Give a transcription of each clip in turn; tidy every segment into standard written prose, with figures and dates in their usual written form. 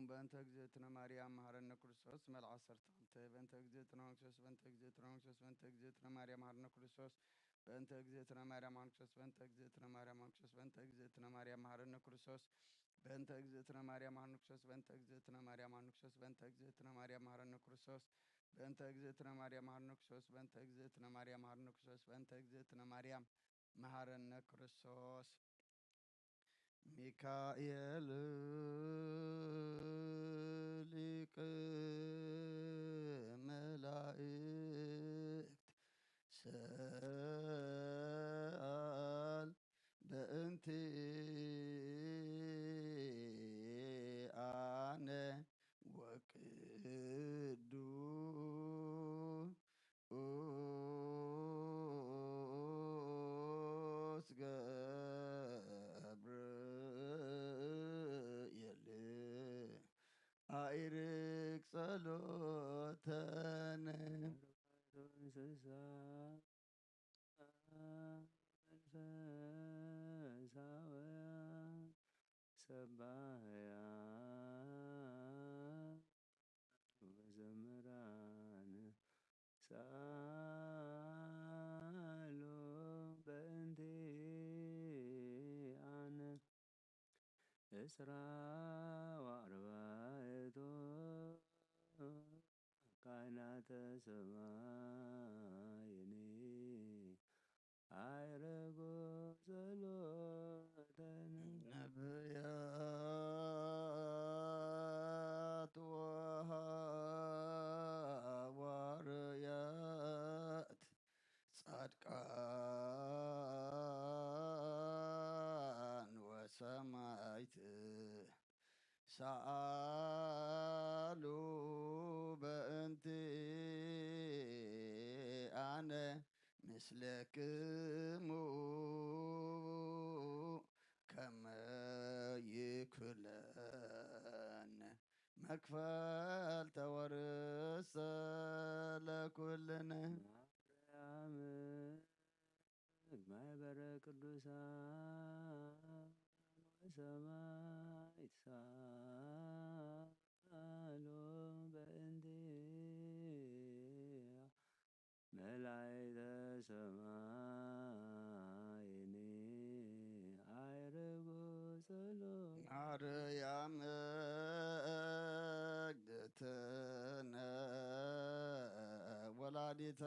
በእንተ እግዝእትነ ማርያም መሐረነ ክርስቶስ መልዓ ሰርታንተ በእንተ እግዝእትነ ክርስቶስ በእንተ እግዝእትነ ክርስቶስ በእንተ እግዝእትነ ማርያም መሐረነ ክርስቶስ በእንተ እግዝእትነ ማርያም ክርስቶስ በእንተ እግዝእትነ ማርያም ክርስቶስ በእንተ እግዝእትነ ማርያም መሐረነ ክርስቶስ በእንተ እግዝእትነ ማርያም መሐረነ ክርስቶስ በእንተ እግዝእትነ ማርያም መሐረነ ክርስቶስ በእንተ እግዝእትነ ማርያም መሐረነ ክርስቶስ በእንተ እግዝእትነ ማርያም መሐረነ ክርስቶስ በእንተ እግዝእትነ ማርያም መሐረነ ክርስቶስ በእንተ እግዝእትነ ማርያም መሐረነ ክርስቶስ ሚካኤል ሊቀ መላእክት ሰአል በእንቲአነ ወቅዱስ ገብርኤል አይርቅ ጸሎተነ መንፈሳውያን ሰባህያን ወዘምራን ሳሉ በእንቲአነ እስራ ወአርባዕቱ ካህናተ ሰማይኒ አይረጎ ጸሎተነ ነቢያት ወሐዋርያት ጻድቃን ወሰማዕት ሰአሉ በእንቲአነ ምስለክሙ ከመ ይክለነ መክፈልተ ወርእሰ ለኩልነ ማርያም ማኅበረ ቅዱሳን ወሰማዕት ሳሉ በእንቲአ መላእክተ ሰማይኒ አይርጉ ጸሎተ ማርያም እግዝእትነ ወላዲተ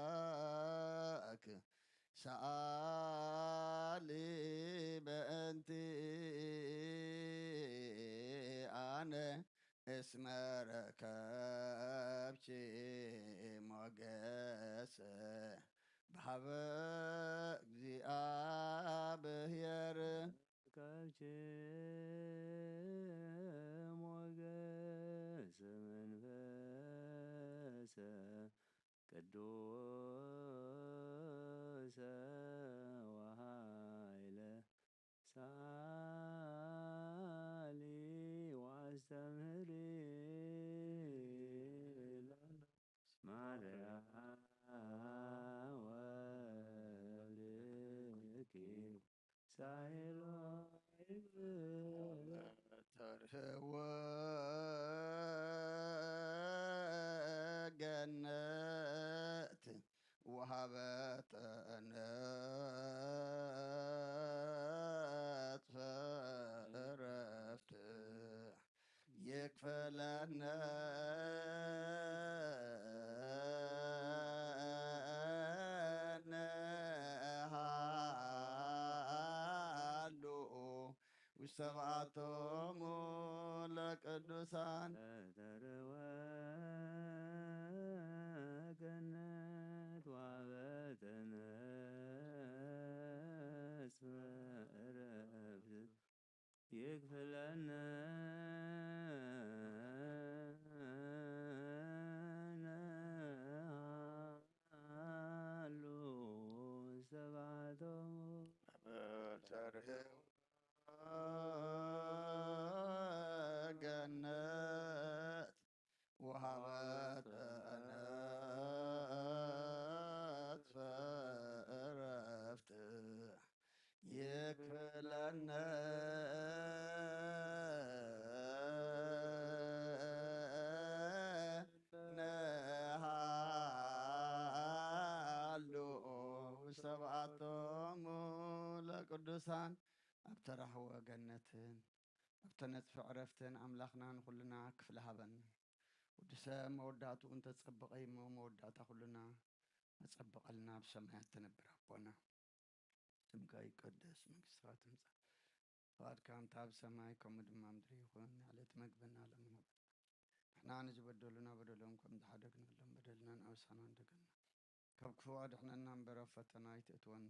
አምላክ ሰአሊ በእንቲአነ እስመ ረከብኪ ሞገሰ በሀበ እግዚአብሔር ረከብኪ ሞገሰ መንፈሰ ቅዱስ ወኃይለ ሳሊ ወአስተምህሪ ማርያም ወልድኪ ሳይሎ ተርህወ ገነት ወሀበተነት ዕረፍት ይክፈለነ ሃሉ ውስተ በዓቶሙ ለቅዱሳን ተርወ ገነት ወሀበተነት ዕረፍት ይክፈለነ ሃሉ ውስተ በዓቶሙ ተርህወ ገነት ወሀበተነት ዕረፍት ይክፈለነ ቅዱሳን ኣብተራህወ ገነትን ኣብተነጽፊ ዕረፍትን ኣምላኽናን ኩልና ክፍለ ሃበን ወዲ ሰብ መወዳእቱ እንተጸብቐ እሞ መወዳእታ ኩልና መጸበቐልና ብሰማያት ትነብር ኣቦና ስምካ ይቀደስ መንግሥትካ ትምጻእ ፍቃድካ እንታ ኣብ ሰማይ ከምኡ ድማ ምድሪ ይኹን ዕለት መግብና ሎሚ ንሕና ንዝበደሉና በደሎም ከም ዝሓደግናሎም በደልና ንኣውሳና እንደገና ካብ ክፉ ኣድሕነና እምበር ኣብ ፈተና ኣይተእትወና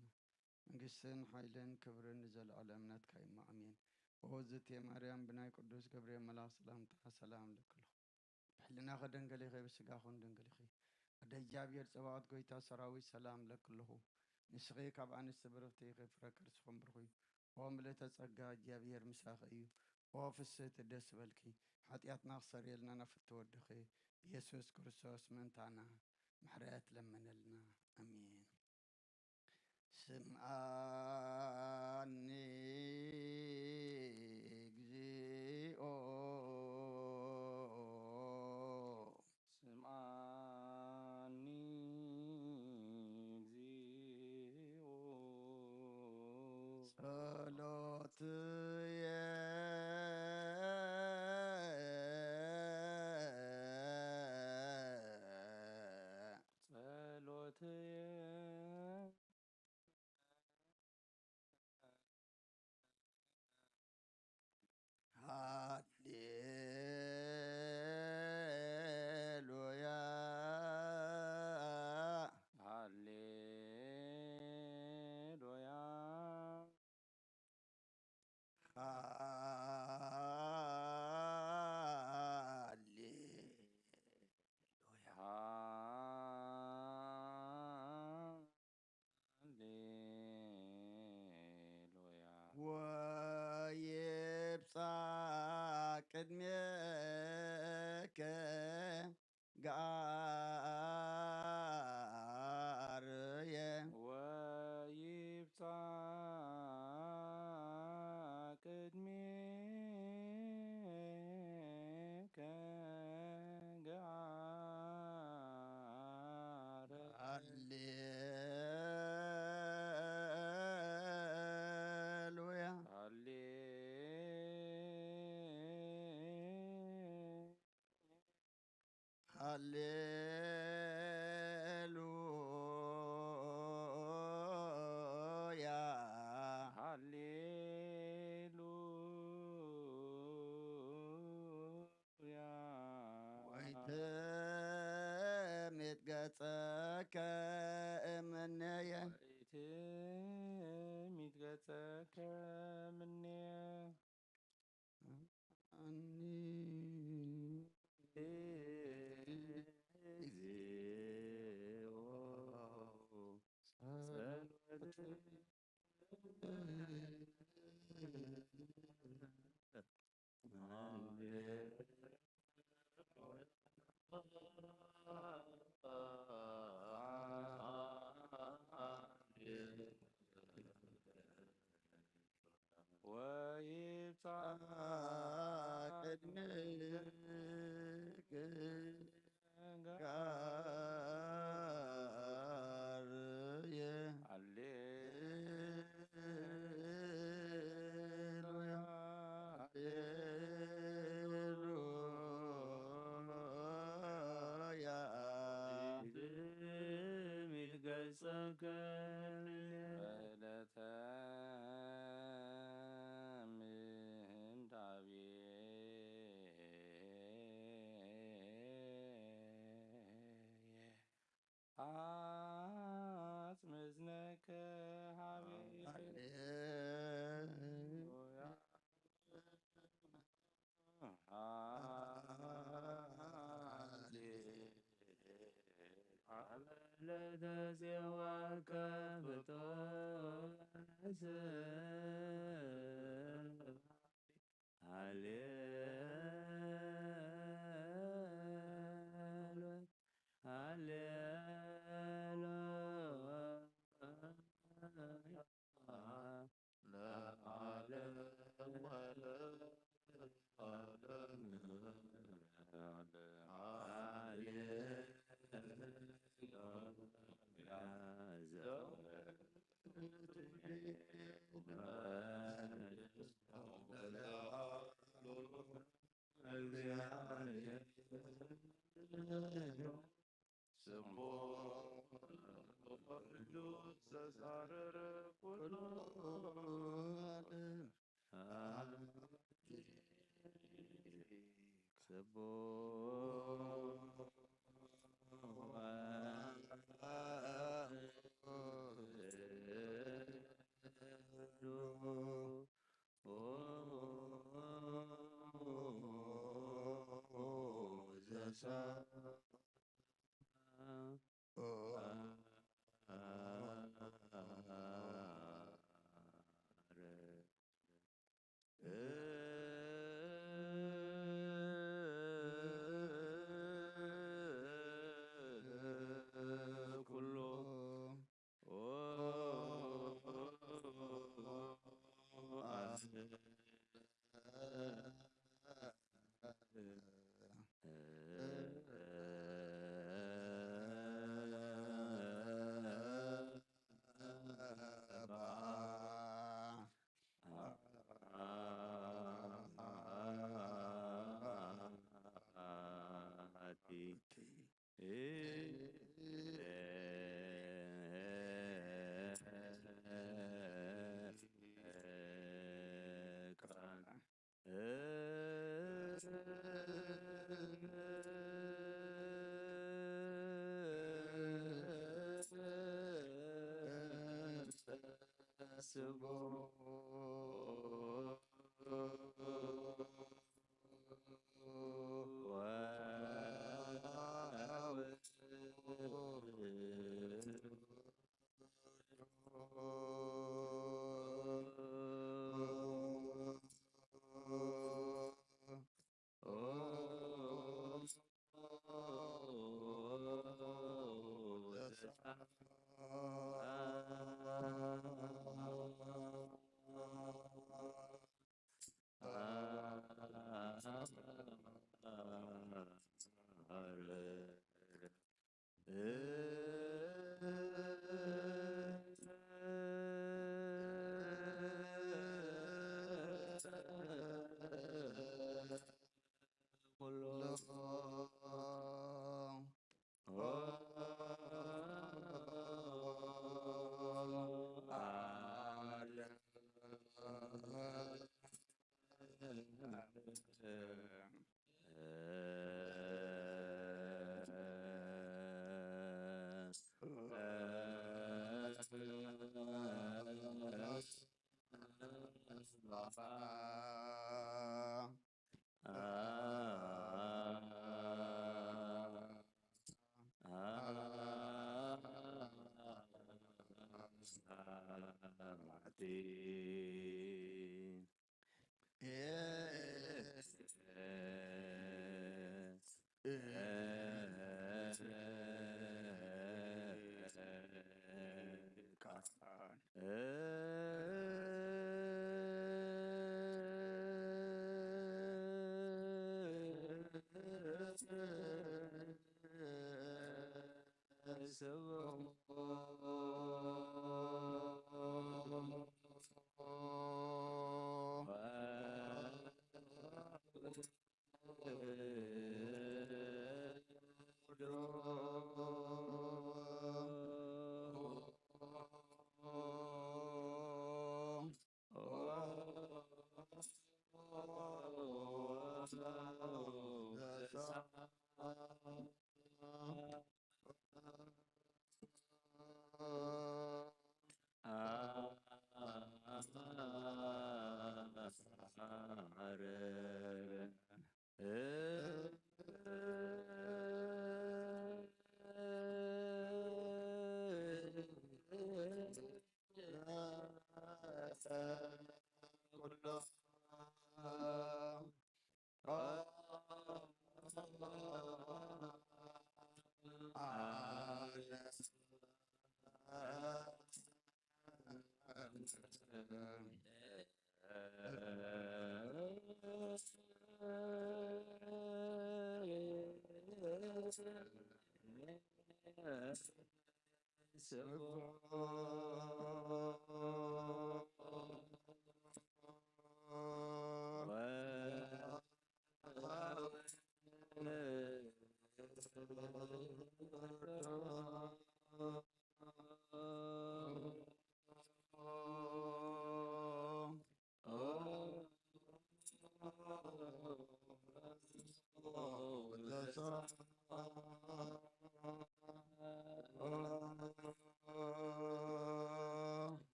መንግስትን ሓይልን ክብርን ንዘለዓለ እምነትካ እሞ ኣሜን ወወዝቴ ማርያም ብናይ ቅዱስ ገብርኤል መልኣክ ሰላምታ ሰላም ለክልኹ ብሕልናኸ ደንገሊኸ ብስጋኹን ደንገሊኸ ወደ እግዚአብሔር ፀባዖት ጎይታ ሰራዊት ሰላም ለክልኹ ንስኺ ካብ ኣንስቲ ብርኽቲ ኢኺ ፍረ ከርስኹም ብርኹ ኦ ምልዕተ ጸጋ እግዚአብሔር ምሳኺ እዩ ኦ ፍስሕቲ ደስ በልኪ ኃጢአትና ክሰረየልና ናፍቲ ወድኺ ኢየሱስ ክርስቶስ ምእንታና ምሕረት ለመነልና አሜን ስምዓኒ እግዚኦ ስምዓኒ እግዚኦ ጸሎትየ ሃሌሉያ ሃሌሉያ ወይብጻሕ ቅድሜከ ገአርየ ወይብጻሕ ቅድሜከ ገአርየ ሃሌሉያ ሃሌሉያ ሃሌሉያ ወይትሜት ገጸከ እምኔየ ወይትሚት ገጸከ እምኔየ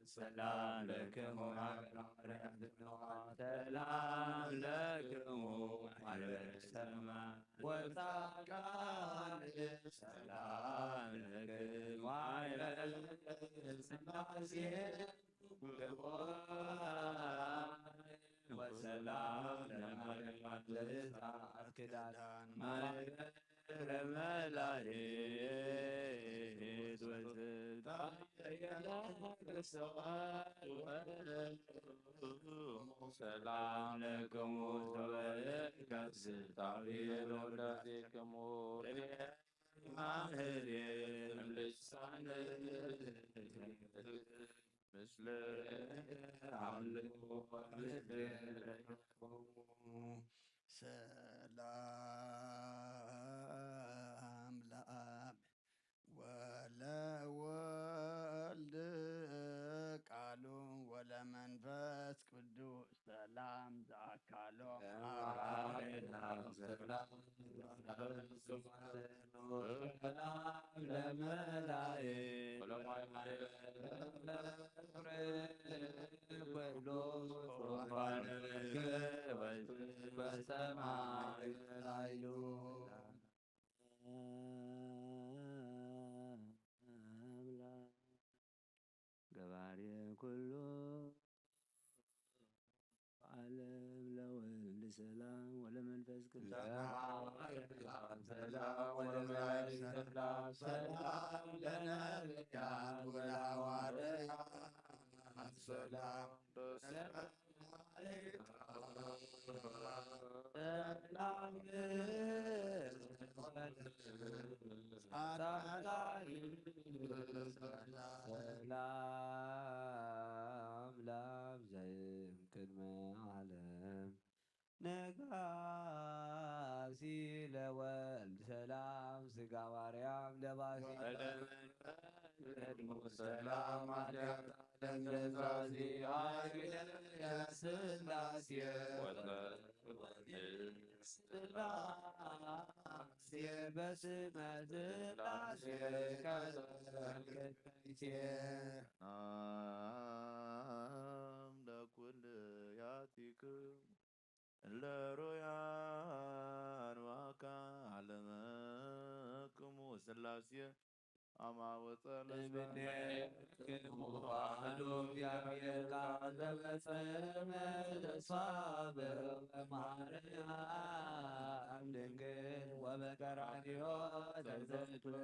ሰላም ለክሙ ሰላም ለክሙ ወጻድቃን ሰላም ለክሙ ስላሴ ወሰላም ለማርያም ኪዳን ማኅበረ መላእክት ሰላም ለክሙ ተወልጋዝታዊር ወላዲክሙ ማህሌም ልሳነ ምስለ አምልኮ ሰላም ለአብ ወለወልድ ቃሉ ወለመንፈስ ቅዱስ ሰላም ዘአካሎ ገባሬ ኩሉ ዓለም ለወልድ ሰላም ወለመንፈስ ቅዱስ ሰላም ለነቢያት ወለሐዋርያት ሰላም ሰላም ለአብ ዘእምቅድመ ዓለም ነጋሲ ለወልድ ሰላም ሥጋ ማርያም ለባሲ ሰላም ለዛዚ ስላሴ በስመ ስላሴ ለኩልያቲክሙ ለሮያን ዋካ ዓለመክሙ ስላሴ አማወፀለ እምኔክሙ ዋህዶ እግዚአብሔር ቃል ዘፈጸመ ተስፋ በማርያም ድንግል ወበቀራንዮ ተዘክረ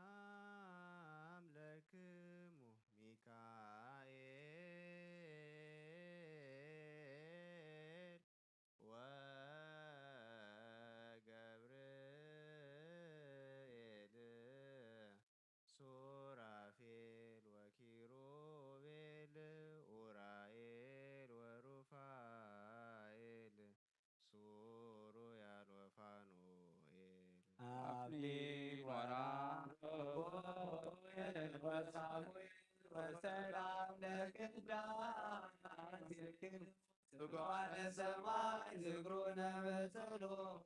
ሰላም ለክሙ ሚካኤል ወገብርኤል ሱራፌል ወኪሩቤል ኡራኤል ወሩፋኤል ሱሩያል ወፋኑኤል አክሊል ወራጉኤል ወሳሙኤል ወሰላም ለቅዳሴክሙ ዝጓነ ሰማይ ዝክሩነ በጸሎት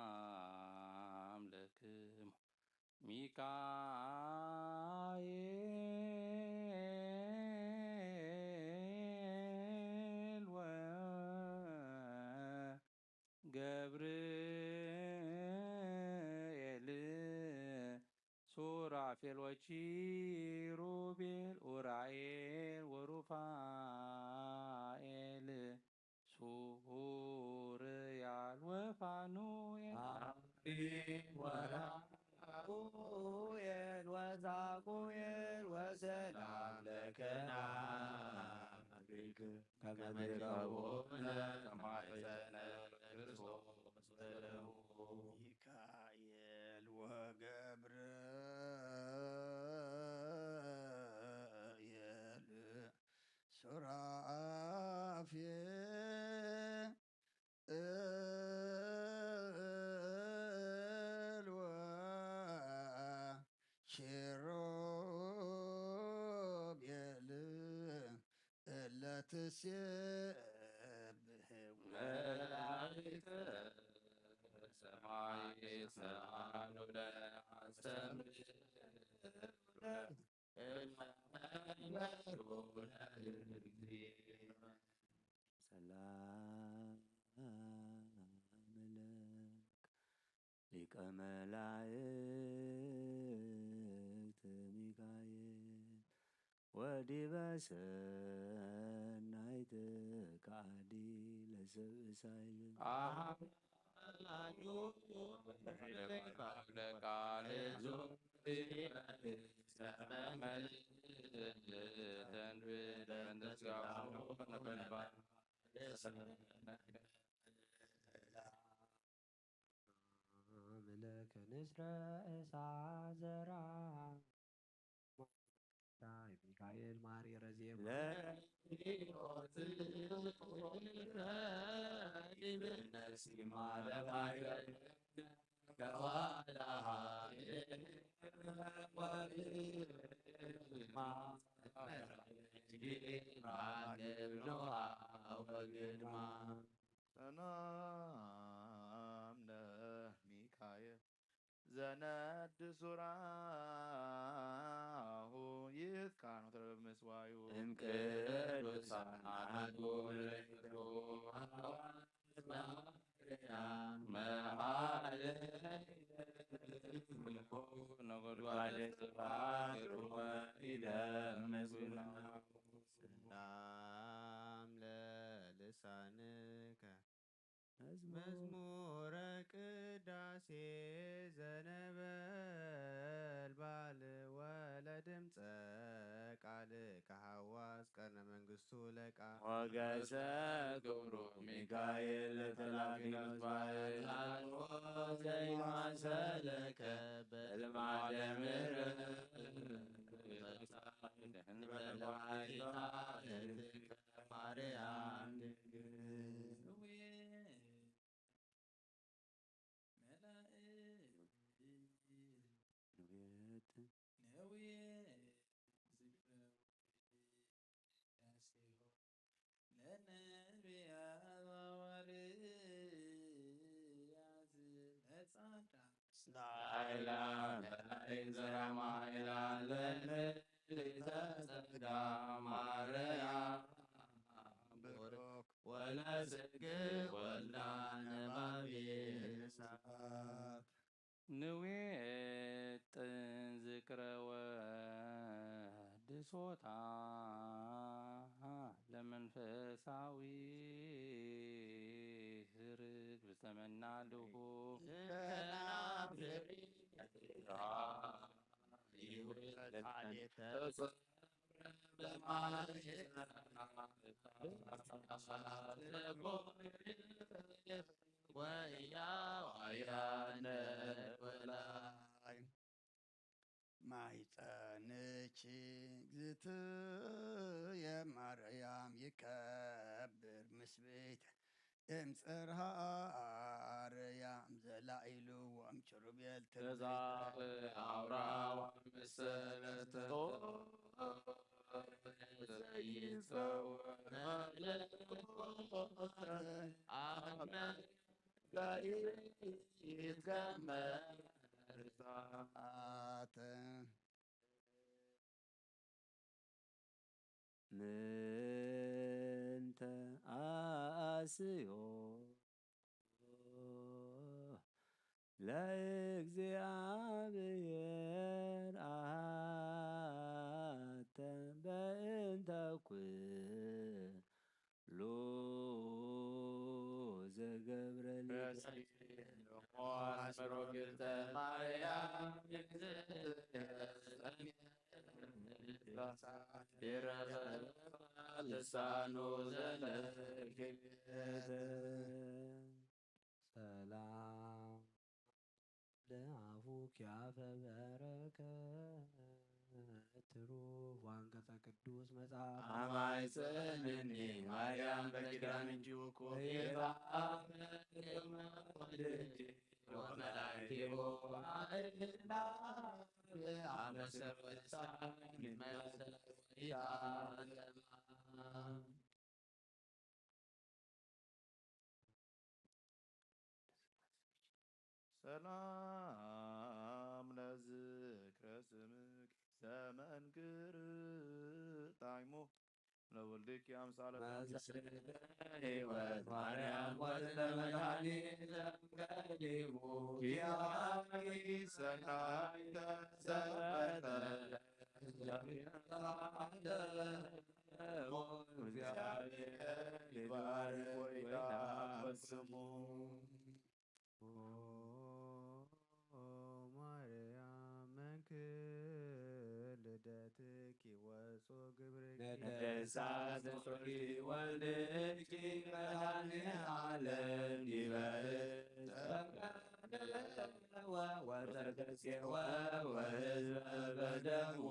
ሰላም ለክሙ ሚካኤል ገብርኤል ሱራፌል ወኪሩቤል ኡራኤል ወሩፋኤል ሱርያል ወፋኑኤል ወራኡኤል ወዛቁኤል ወሰላም ለከናፍሪክ ከመድረቦነ ከማይሰነ ክርስቶስ በለሙ ሚካኤል ወገብርኤል ሱራፌል ወኪሩቤል እለትሴብሕዎ መላእክተ ሰማይ ሰአሉ ለአስተምር ሰላም ሊቀ መላእክት ሚካኤል ወዲበ ሰናይት ከአዲ ለሰብእ ሳይል ለቃል አምለከ ንስረ እሳት ዘራ ሚካኤል ማር የረዜማ ሰላም ለሚካኤል ዘነድ ሱራሁ ይትካኑ ምስዋዩ እምቅዱሳን አሐዱ ነጎድጓደ ጽባሕ ይደምስና ሰላም ለልሳንከ መዝሙረ ቅዳሴ ዘነበልባል ወለድምፀ ቃል ከሐዋስ ቀርነ መንግሥቱ ለቃ ወገሰ ክብሩ ሚካኤል ተላፊኖስ ባሕታን ዘይማሰለከ በልማደ ምሕረት ማርያም ንዌጥን ዝክረ ወድሶታ ለመንፈሳዊ ህርግ ብተመናልሁ ማይፀንች እግዝእትየ ማርያም ይከብር ምስቤት እምጽርሃ አርያም ዘላኢሉ ወእምኪሩቤል ተዛፍ አውራዋ መሰለተ ምንተ አስዮ ለእግዚአብሔር አሐተ በእንተ ኩሉ ዘገብረ አስመሮ ግብተ ማርያም ልሳኑ ሰላም ለአፉኪ አፈ በረከት ትሩፍ ወአንቀጸ ቅዱስ መጽሐፍ አማይፀንኒ ማርያም በኪዳን እንጂ ውኮ ሰላም ለዝክረ ስምክ ዘመንክር ጣዕሞ ለወልድኪ አምሳለ ሕይወት ማርያም ወልደ መድኃኒት ቀዲሙ ሰናይተ ዘበተ እግዚአብሔር ይባርክ ወይባርክ ስሙ ማርያም መንክር ልደትኪ ወጾ ግብርኪ ነደሳት ሶሪ ወልድኪ መድኃኔዓለም ይበልጥ ወተገሴወ ወሕዝበ በደሙ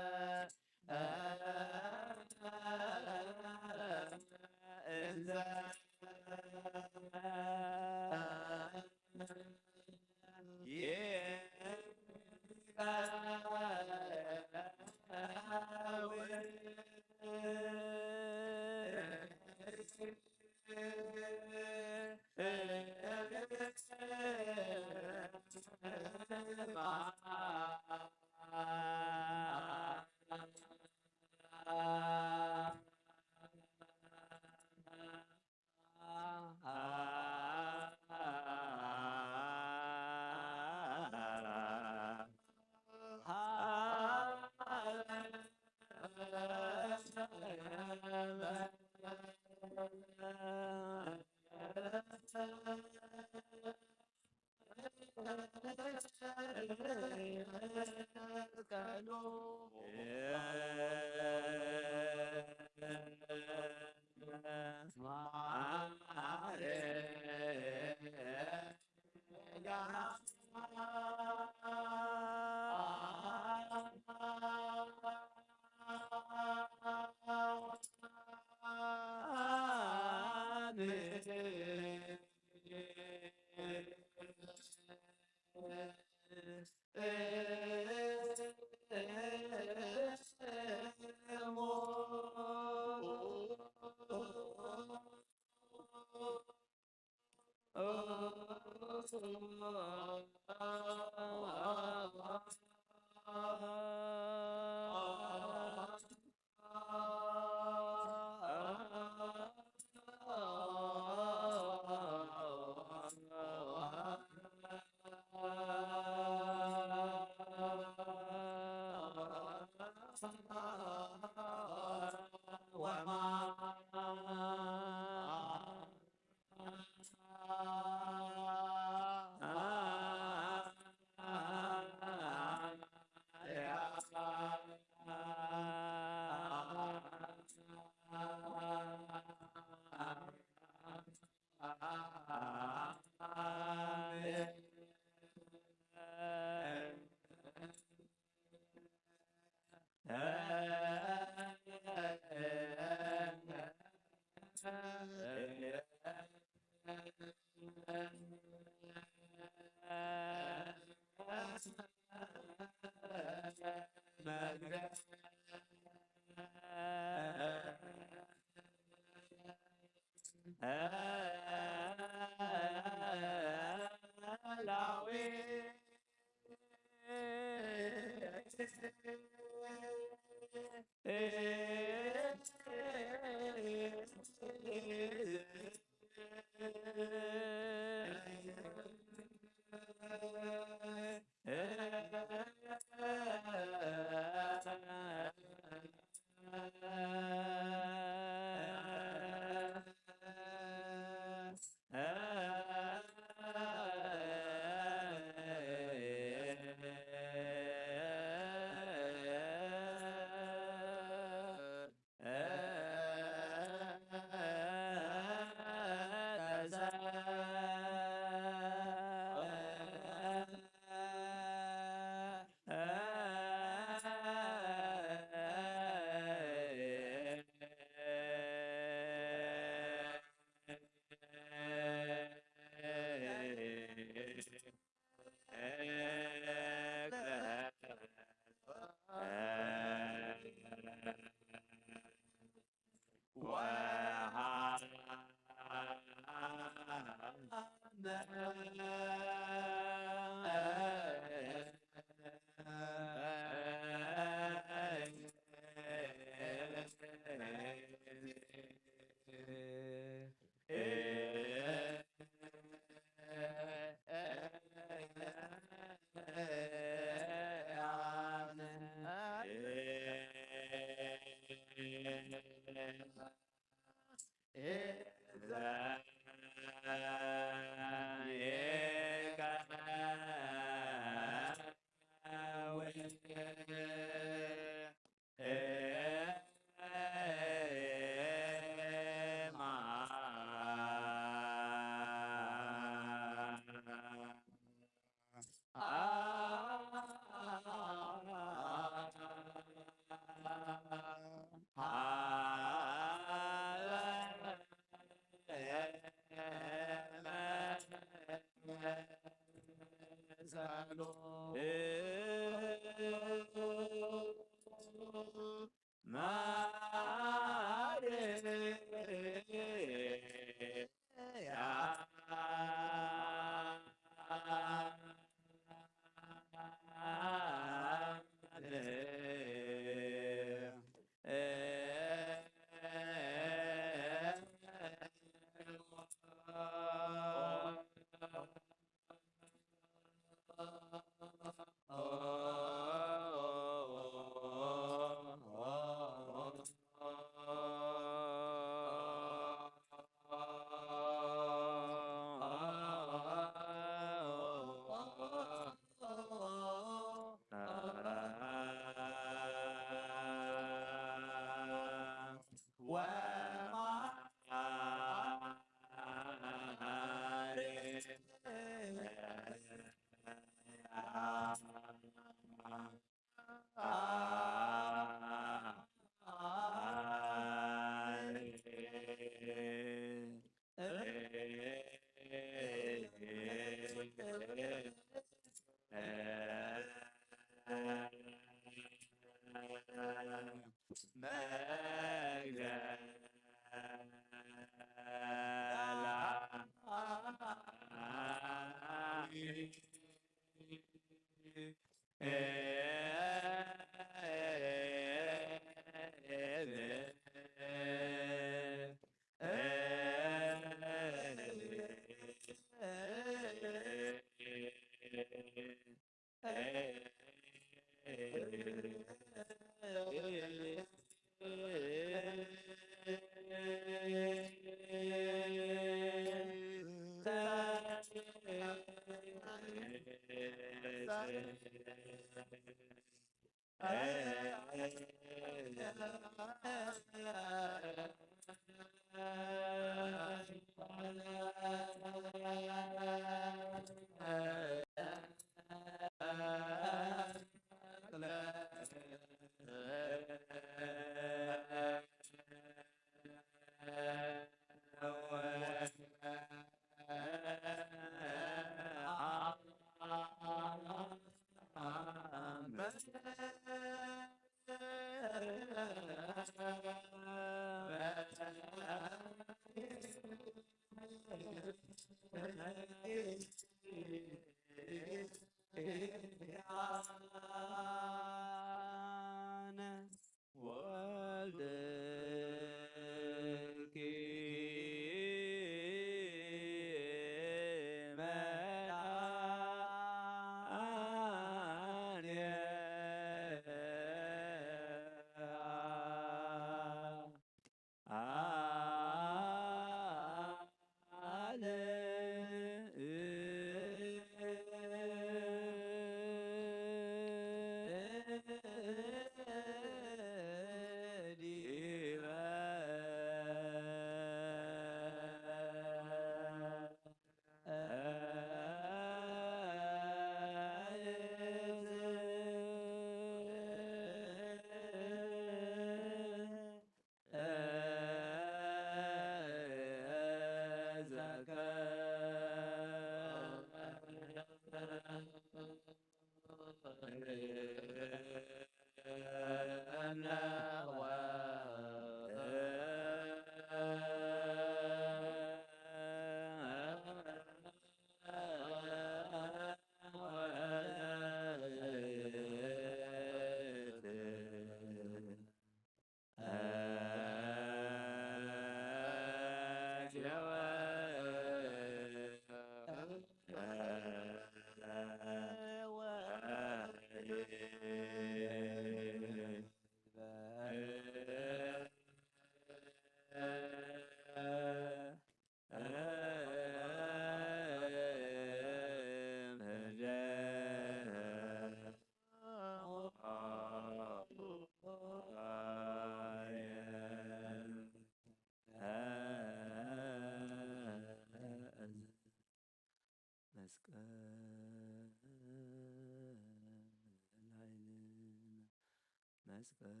መስቀል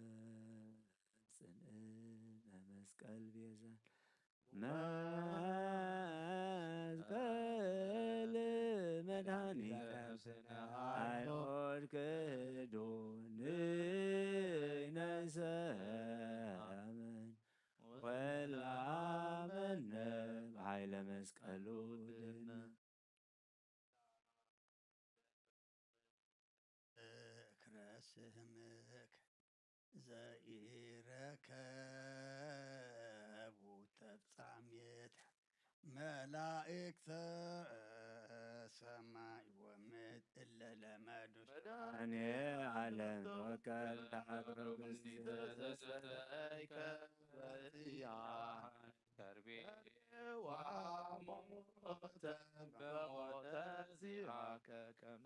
ጽንዕነ መስቀል ቤዛ መስቀል መድኃኒተ አይሁድ ክህዶን ሰአመን ወላመነ በኃይለ መስቀሉ ድኅነ ክረስምክ ዘኢረከቡ ተፍጻሜት መላእክተ ሰማይ ወምድር እለ ለመዱስ እኔ ዓለም ወከል ተአቅረብ ተሰይከ በእያሃን ከርቤ ወሞተ በሞተ ሲራከ ከመ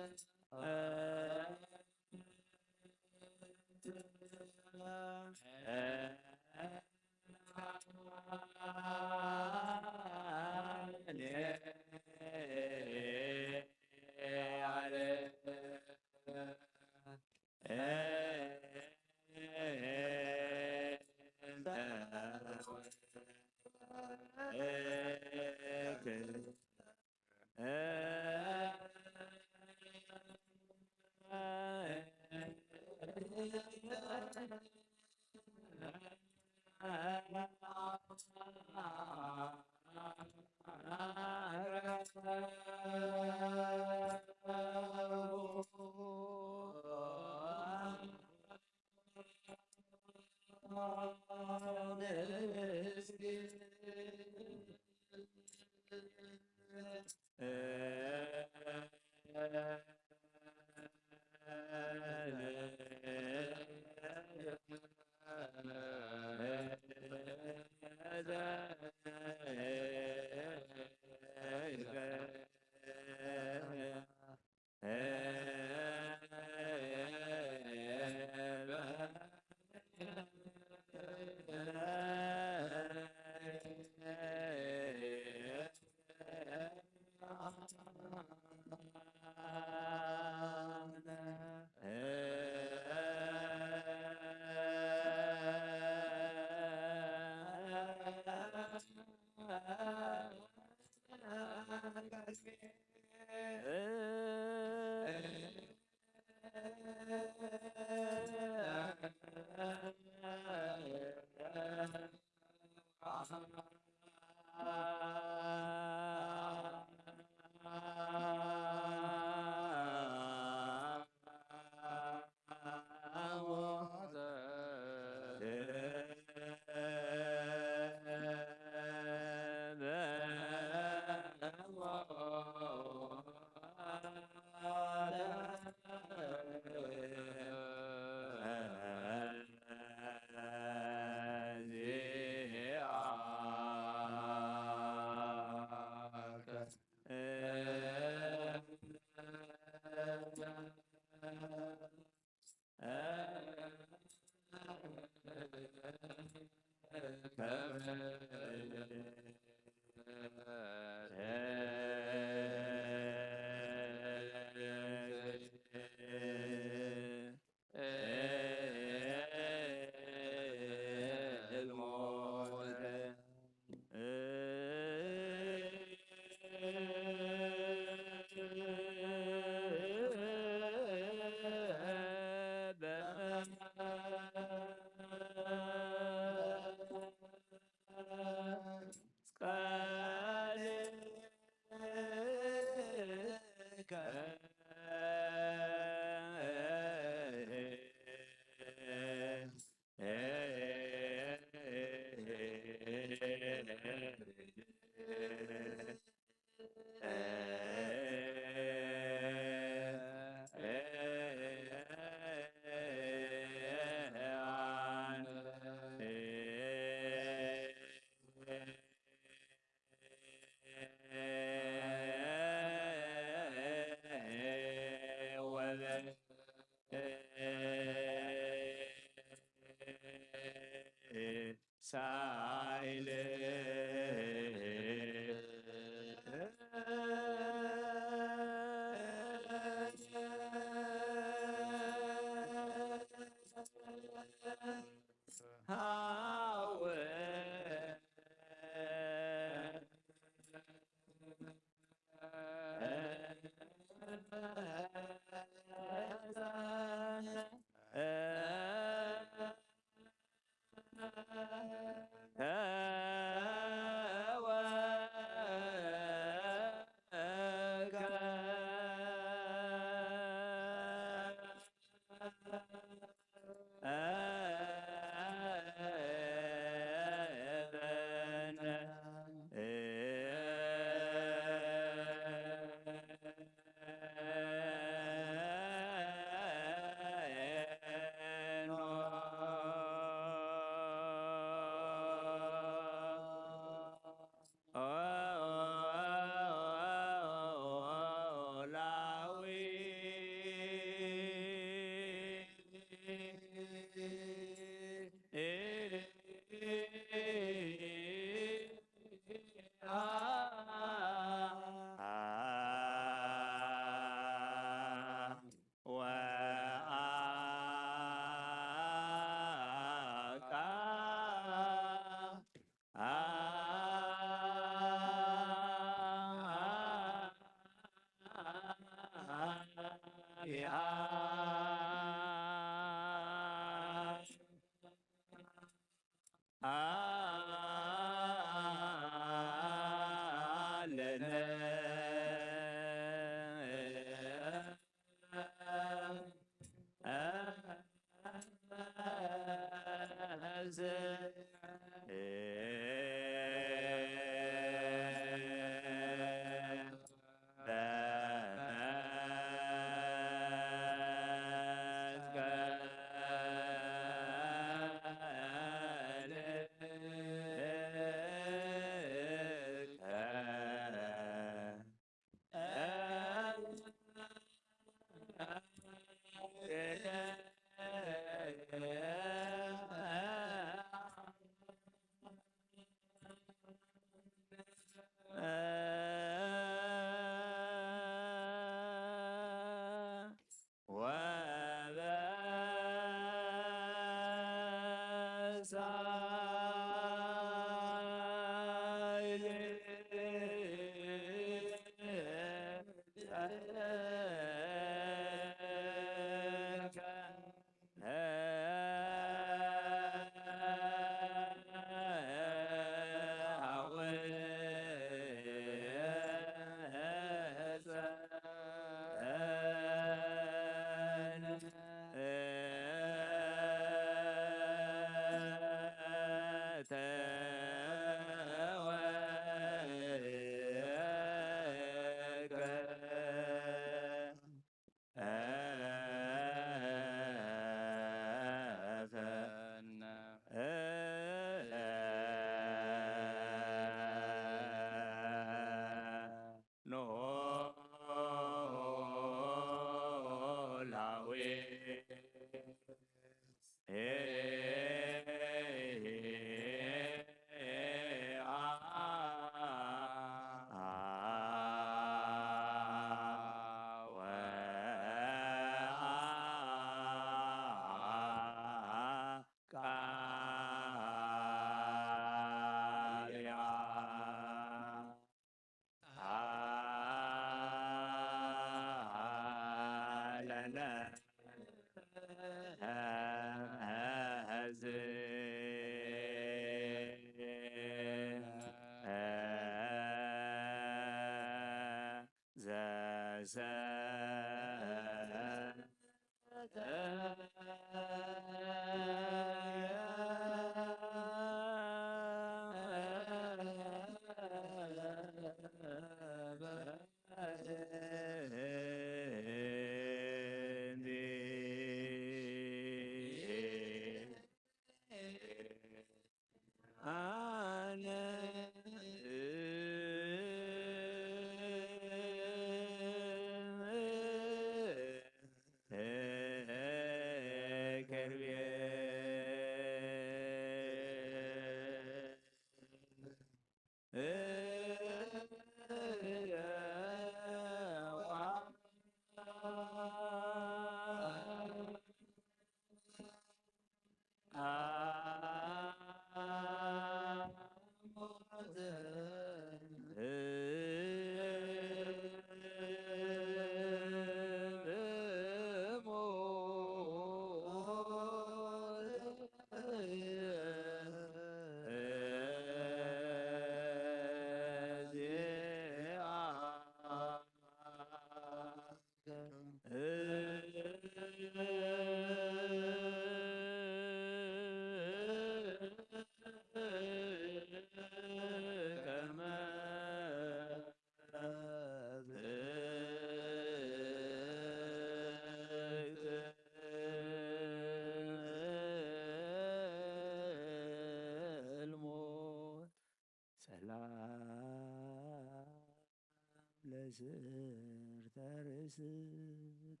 ለስርተ ርእስክ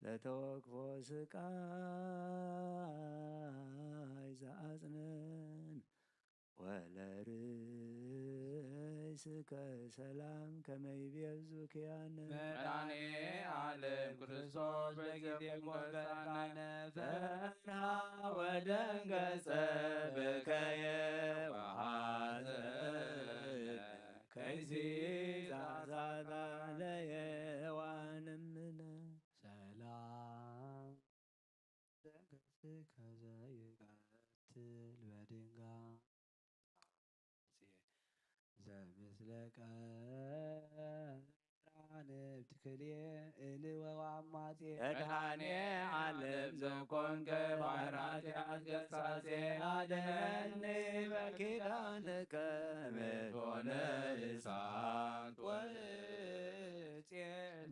ለተወክፎ ስቃይ ዘአጽነን ወለርእስከ ሰላም ከመይቤዙክ ያነ መድኃኔ ዓለም ክርስቶስ በጊዜ ቆርጠናነ ፈርሃ ወደንገጸ በከየ ወሐዘነ ከይሲ ዛዛዛ ለየዋንምነ ሰላም ደንገጽከ ዘይቀትል በድንጋ ዘምስለ ቀራንብት ክልኤ እልወ ወአማጼ መድኃኔ ዓለም ዘኮንከ ባሕራት ያስገሳጼ አድኅነኒ በኪዳንከ እምሆነ እሳት ወእፄን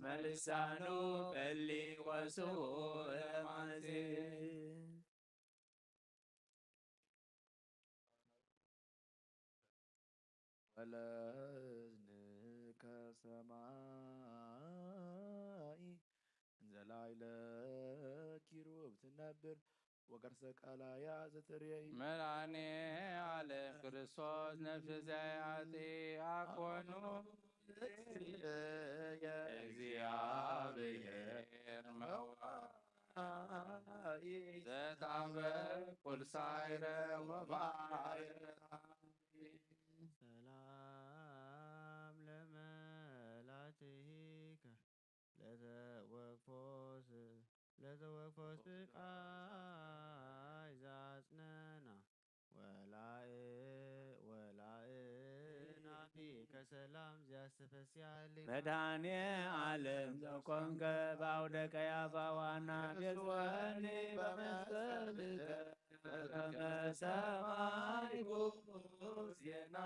መልሳኑ በሊ ወስሑ ለማንዜ ወለእዝንከ ሰማይ እንዘላዕለ ኪሩብ ትነብር ወገርሰ ቃላያ ዘትሬይ መድኃኔ ዓለም ክርስቶስ ነፍስ ዘያති አኮኑ እግዚአብሔር መዋኢ ዘታምር ቁልሳይረ ወባይረ ሰላም ለመላትከ ለተወክፎ ስቃይ ዘአጽነና ወላእናፊ ከሰላም ዚያስተፈስያልኝ መድኃኔ ዓለም ዘቆምከ በአውደ ቀያፋ ዋና ቤትወኒ በመስቀልከ በከመ ሰማይኩ ዜና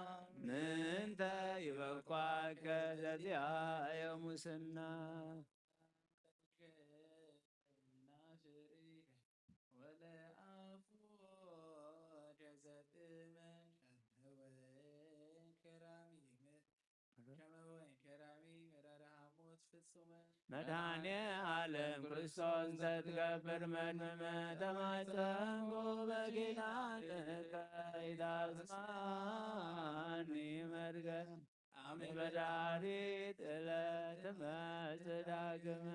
ምንተ ይበኳከ ዘዚአየ ሙስና መድኃኔ ዓለም ክርስቶስ ዘትገብር መድመመ ተማጸንኩ በኪዳንከ ኢታስማኒ መድገም በዳሪት ዕለት ትመጽእ ዳግመ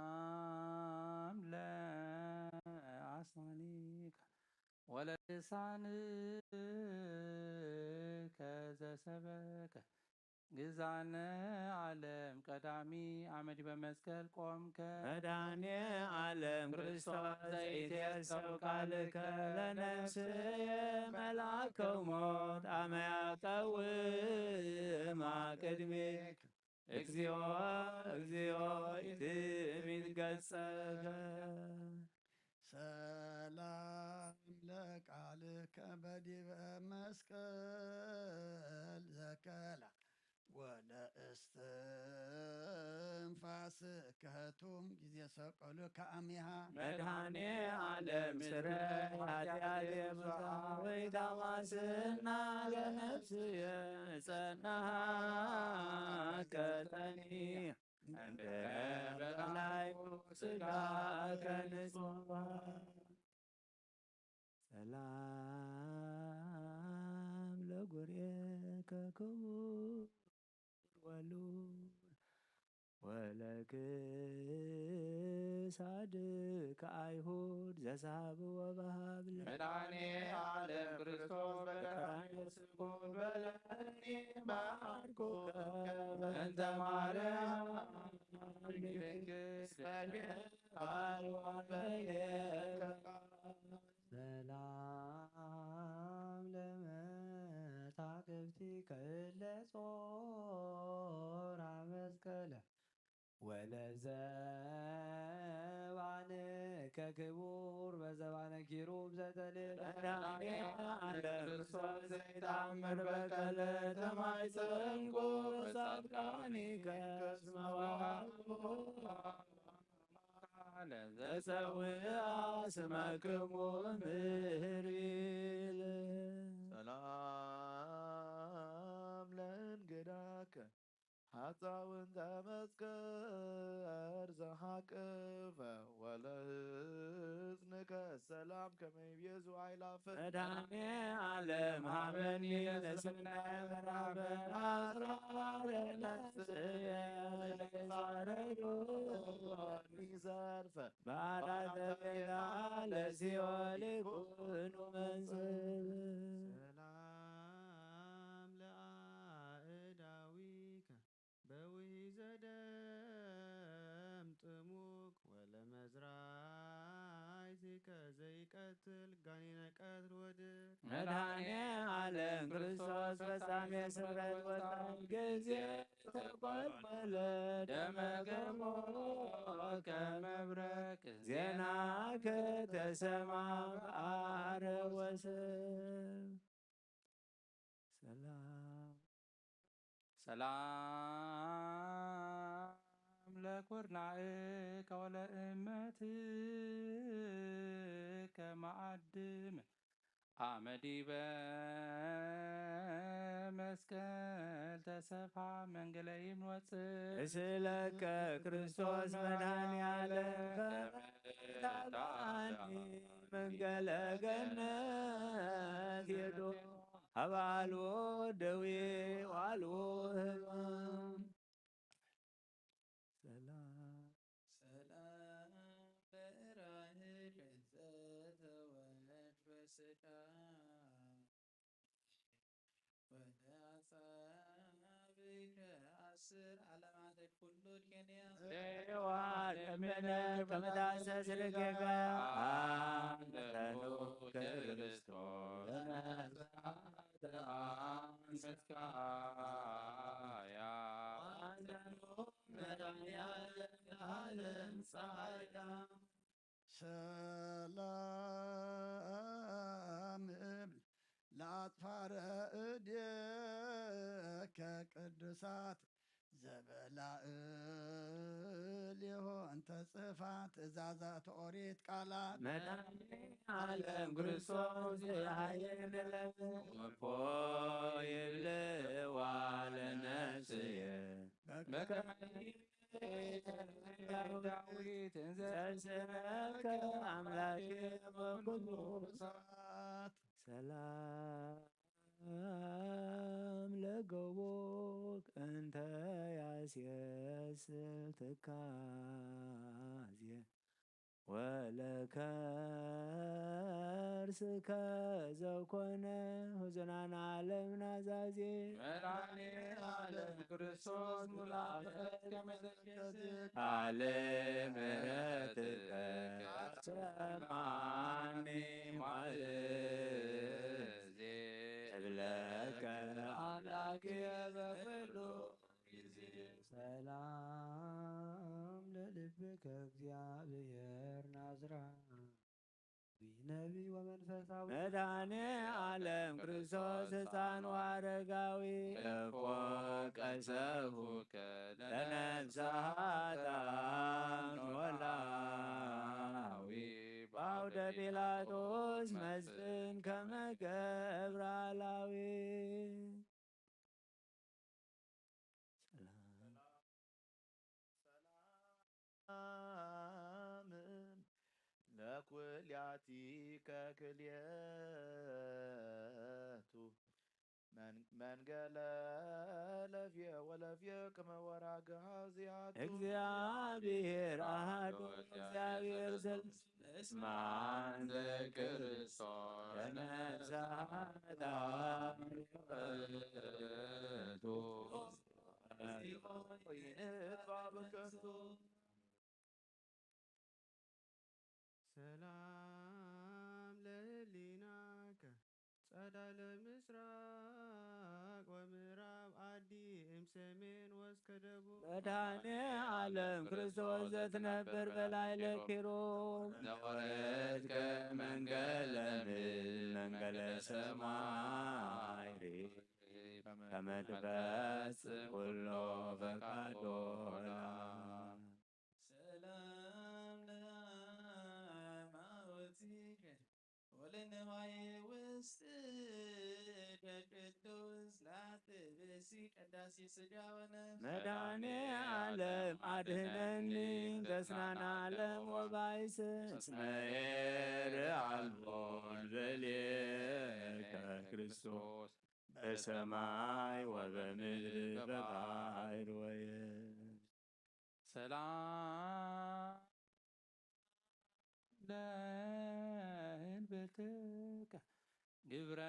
ሰላም ለአስማኒከ ወለልሳንከ ዘሰበከ ግዛነ ዓለም ቀዳሚ አመድ በመስቀል ቆምከ መድኃኔ ዓለም ክርስቶስ ዘኢትየሰው ቃልከ ለነፍስየ መላ ተላከው ሞት አመ ያቀውማ ቅድሜከ እግዚኦ እግዚኦ ኢትሚት ገጸከ ሰላም ለቃልከ በዲበ መስቀል ዘከላ ወለእስትንፋስከ ህቱም ጊዜ ሰቀሉከ አሚሃ መድኃኔ ዓለም ስረይ ኃጢአቴ ብዙኃ ወኢታማስና ለነፍስየ ጸናሃከተኒ እምድኅረ በላይኩ ሥጋከ ንጹሐ ሰላም ለጉሬከ ክቡር ወሉል ወለክሳድከ አይሁድ ዘሳብእ ወበሀብል መድኃኔ ዓለም ክርስቶስ በቀራንዮ ስቁል በለኒ ባርኩከ በእንተ ማርያም ድንግል ሰላም ለመታቅብቲከ እለ ጾራ መስቀለ ወለዘባንከ ክቡር በዘባነ ኪሩብ ዘተልዕለ መድኃኔ ዓለም ክርስቶስ ዘይተአምር በቀለ ተማይጸንኩ ጻድቃኒከ እስመ ወሀቡ ዘጸውዐ ስመክሙ እምኅሪል ሰላም ለእንግዳከ ሐፃውንተ መስቀል ዘሐቅፈ ወለሕፅንከ ሰላም ከመ ይቤዙ አእላፈ መድኃኔ ዓለም ሀበኒ ለስናየ ምዕራፈ አስራረ ነፍስየ ለዛረዶኒ ዘርፈ በአራተ ቤዛ ለሲኦል ይኩኑ መንስብ ሰላም ለአእዳዊከ በውሒዘ ደም ጥሙቅ ወለመዝራዕቲከ ዘይቀትል ጋኔነ ቀትል ወድቅ መድኃኔ ዓለም ክርስቶስ ፈጻሜ ስምረት ወጣን ጊዜ ተቆልቆለ ደመ ገቦ ከመብረቅ ዜናከ ተሰማ በአረብ ወሰብ ሰላም ለኵርናዕከ ወለእመትከ ማዕድም አመዲበ መስቀል ተሰፋ መንገለ ይምወፅእ እስለከ ክርስቶስ መድኃኔ ዓለም ከመታጣኒ መንገለ ገነት ሄዶ አባልዎ ደዌ ዋልዎ ሕማም ሰላም ለራሔል ዘተወልድ በሥጋ ወለአጻብዕከ አስር ዓለማተ ኩሉ ኬንያ ዋለመነ ከመታሰስ ርግከ አንተኑ ክርስቶስ መስካያ አንተኑ መድኃኔ ዓለም ፀሐያ ሰላም እብል ለአጥፋረ እዴከ ቅዱሳት ዘበላዕል የሆንተ ጽፋት ትእዛዛት ኦሪት ቃላት መድኃኔ ዓለም ክርስቶስ የኃይል ወፎ ይብልዋ ለነፍስየ ዳዊት እንዘስረከ አምላኬ በኩሉ ሰዓት ሰላም ለገቦክ እንተ ያስየስል ትካዝየ ወለከርስከ ዘኮነ ሁዘናነ ዓለም ናዛዜ መድኃኔ ዓለም ክርስቶስ ሙላተ አለ ምሕረትከ ሰማኒ ማእዜ በኩሉ ጊዜ ሰላም ለልብከ እግዚአብሔር ናዝራዊ ነቢይ ወመንፈሳዊ መድኃኔ ዓለም ክርስቶስ ሕፃን አረጋዊ እፎ ቀሰፉከ ለነፍሳት ኖላዊ በአውደ ጲላጦስ መስፍን ከመ ገብረ አላዊ ሰላምን ለኩልያቲከ ክልኤቱ መንገለ ለፍየ ወለፍየ ከመ ወራገ ኀዚያቱ እግዚአብሔር አሐዱ እግዚአብሔር እስማን ዘክርስቶስ ለነፍሳት ቱ ይንባ በከንቱ ሰላም ለህሊናከ ጸዳለ ምስራቅ ወምዕራብ አዲ እምሰሜን ወስከ ደቡብ መድኃኔ ዓለም ክርስቶስ ዘትነብር በላዕለ ኪሩብ ዘወረድከ መንገለ ምድር መንገለ ሰማይ ከመ ትፈጽም ኩሎ ፈቃዶ ሰላም ለሃይማኖትከ ወለነዋየ ውስጥ ቅዱስ ላትብሲ ቀዳሲ ሥጋወነ መድኃኔ ዓለም አድኅነኒ ከስናነ ዓለም ወባይስ እስመ የርአልቦ ዘሌከ ክርስቶስ በሰማይ ወበምድር በባሕር ወየብስ ሰላም ለእንብልትከ ግብረ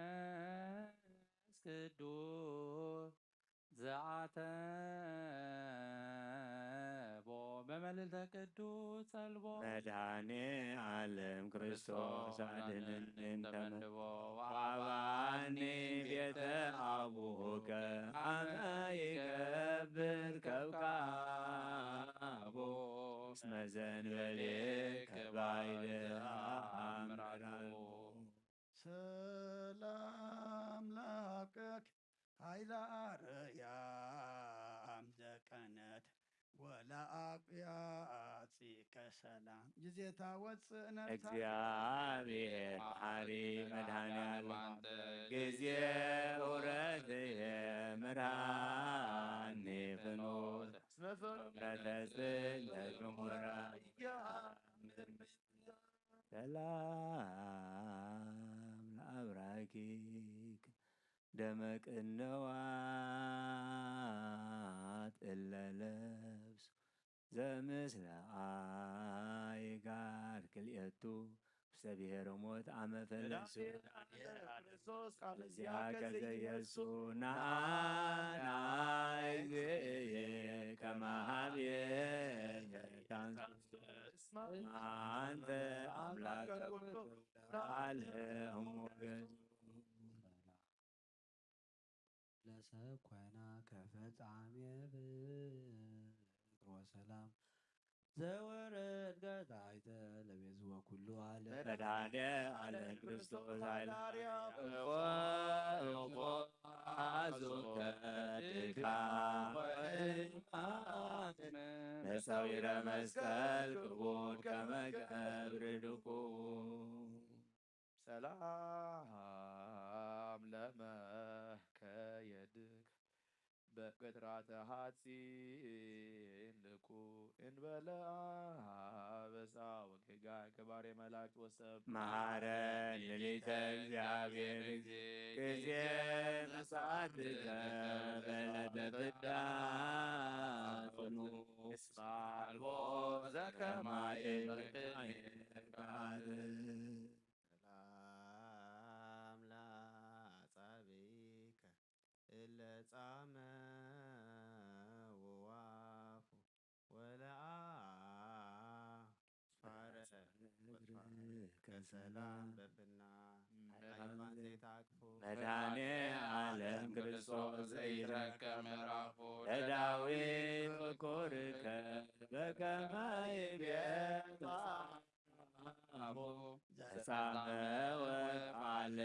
መንፈስ ቅዱስ ዘአተቦ በመልዕልተ ቅዱስ ጸልቦ መድኃኔ ዓለም ክርስቶስ አድኅነኒ ተመንድቦ ወአብአኒ ቤተ አቡከ አመ ይከብር ከብካቦ እስመ ዘእንበሌከ ባይደ አምራሮ ሰላም ላቀክ ኃይለ አርያም ዘቀነት ወለአቅያጺከ ሰላም ጊዜ ታወፅእ ነፍሳ እግዚአብሔር መሐሪ መድኃኔ ዓለም ጊዜ ውረትየ ምርሃኒ ፍኖት ረተጽልህ ገሞራ ሰላም ለአብራኪክ ደመ ቅንዋት እለ ለብስ ዘምስለ አይጋር ክልኤቱ ውስተ ብሔረ ሞት አመ ፈለሱ ክርስቶስ ቃል ዚአከ ዘየሱ ናናይ ግየ ከመ ኀቤየ አንተ አምላከ ኩሉ ዓለም ወገን ለሰኮና ከፈጻሜ ፍቅር ወሰላም ዘወረድ ገጣይተ ለቤዝ ወኩሉ ዓለም መድኃኔ ዓለም ክርስቶስ ኃይለ አዞከ ድካም ነጸዊረ መስቀል ክቡድ ከመ ገብር ድኩም ሰላም ለመከየድክ በቅጥራተ ሐጺን ልኩ እንበለ አበሳ ወጌጋይ ከባሬ መላእክት ወሰብ መሐረን ሌሊተ እግዚአብሔር ጊዜ መሥዋዕትከ በዕለተ ፍዳ ጽኑ እስመ አልቦ ዘከማየ ቃል ሰላም ለአጻብዒከ እለ ጻመ ወዋፉ ወለአስፋረ ከሰላም በፍና ሃይማኖት ዘይታቅፉ መድኃኔ ዓለም ክርስቶስ ዘይረከብ ምዕራፉ ለዳዊት ፍቁርከ በከመ ይቤሎ ዘጻመ ወቃለም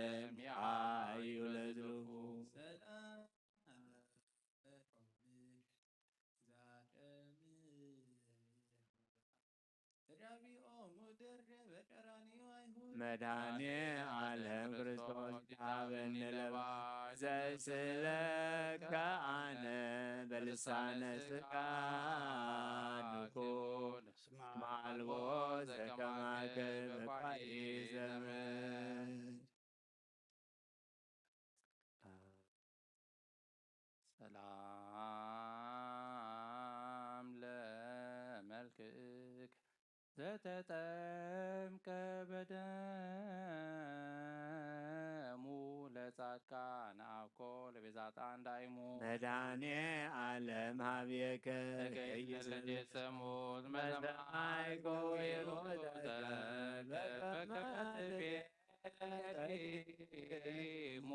ያዩ ለዝሉሁ ሰላም ዳቢኦሙ ደረ በቀራንዮ አይሁድ መድኃኔ ዓለም ክርስቶስ አበንለባ ዘስለከ አነ በልሳነ ሥጋ ድኩን ማልቦ ዘከማከ በኳኢ ዘመን ሰላም ለመልክክ ዘተጠምቀ በደሙ ለጻድቃን አብኮ ለቤዛጣን ዳይሙ መድኃኔ ዓለም ሀቤከ ከኢየሱስ ሰሙት መስተማይኮ ይሮጠ በከመትቤሙ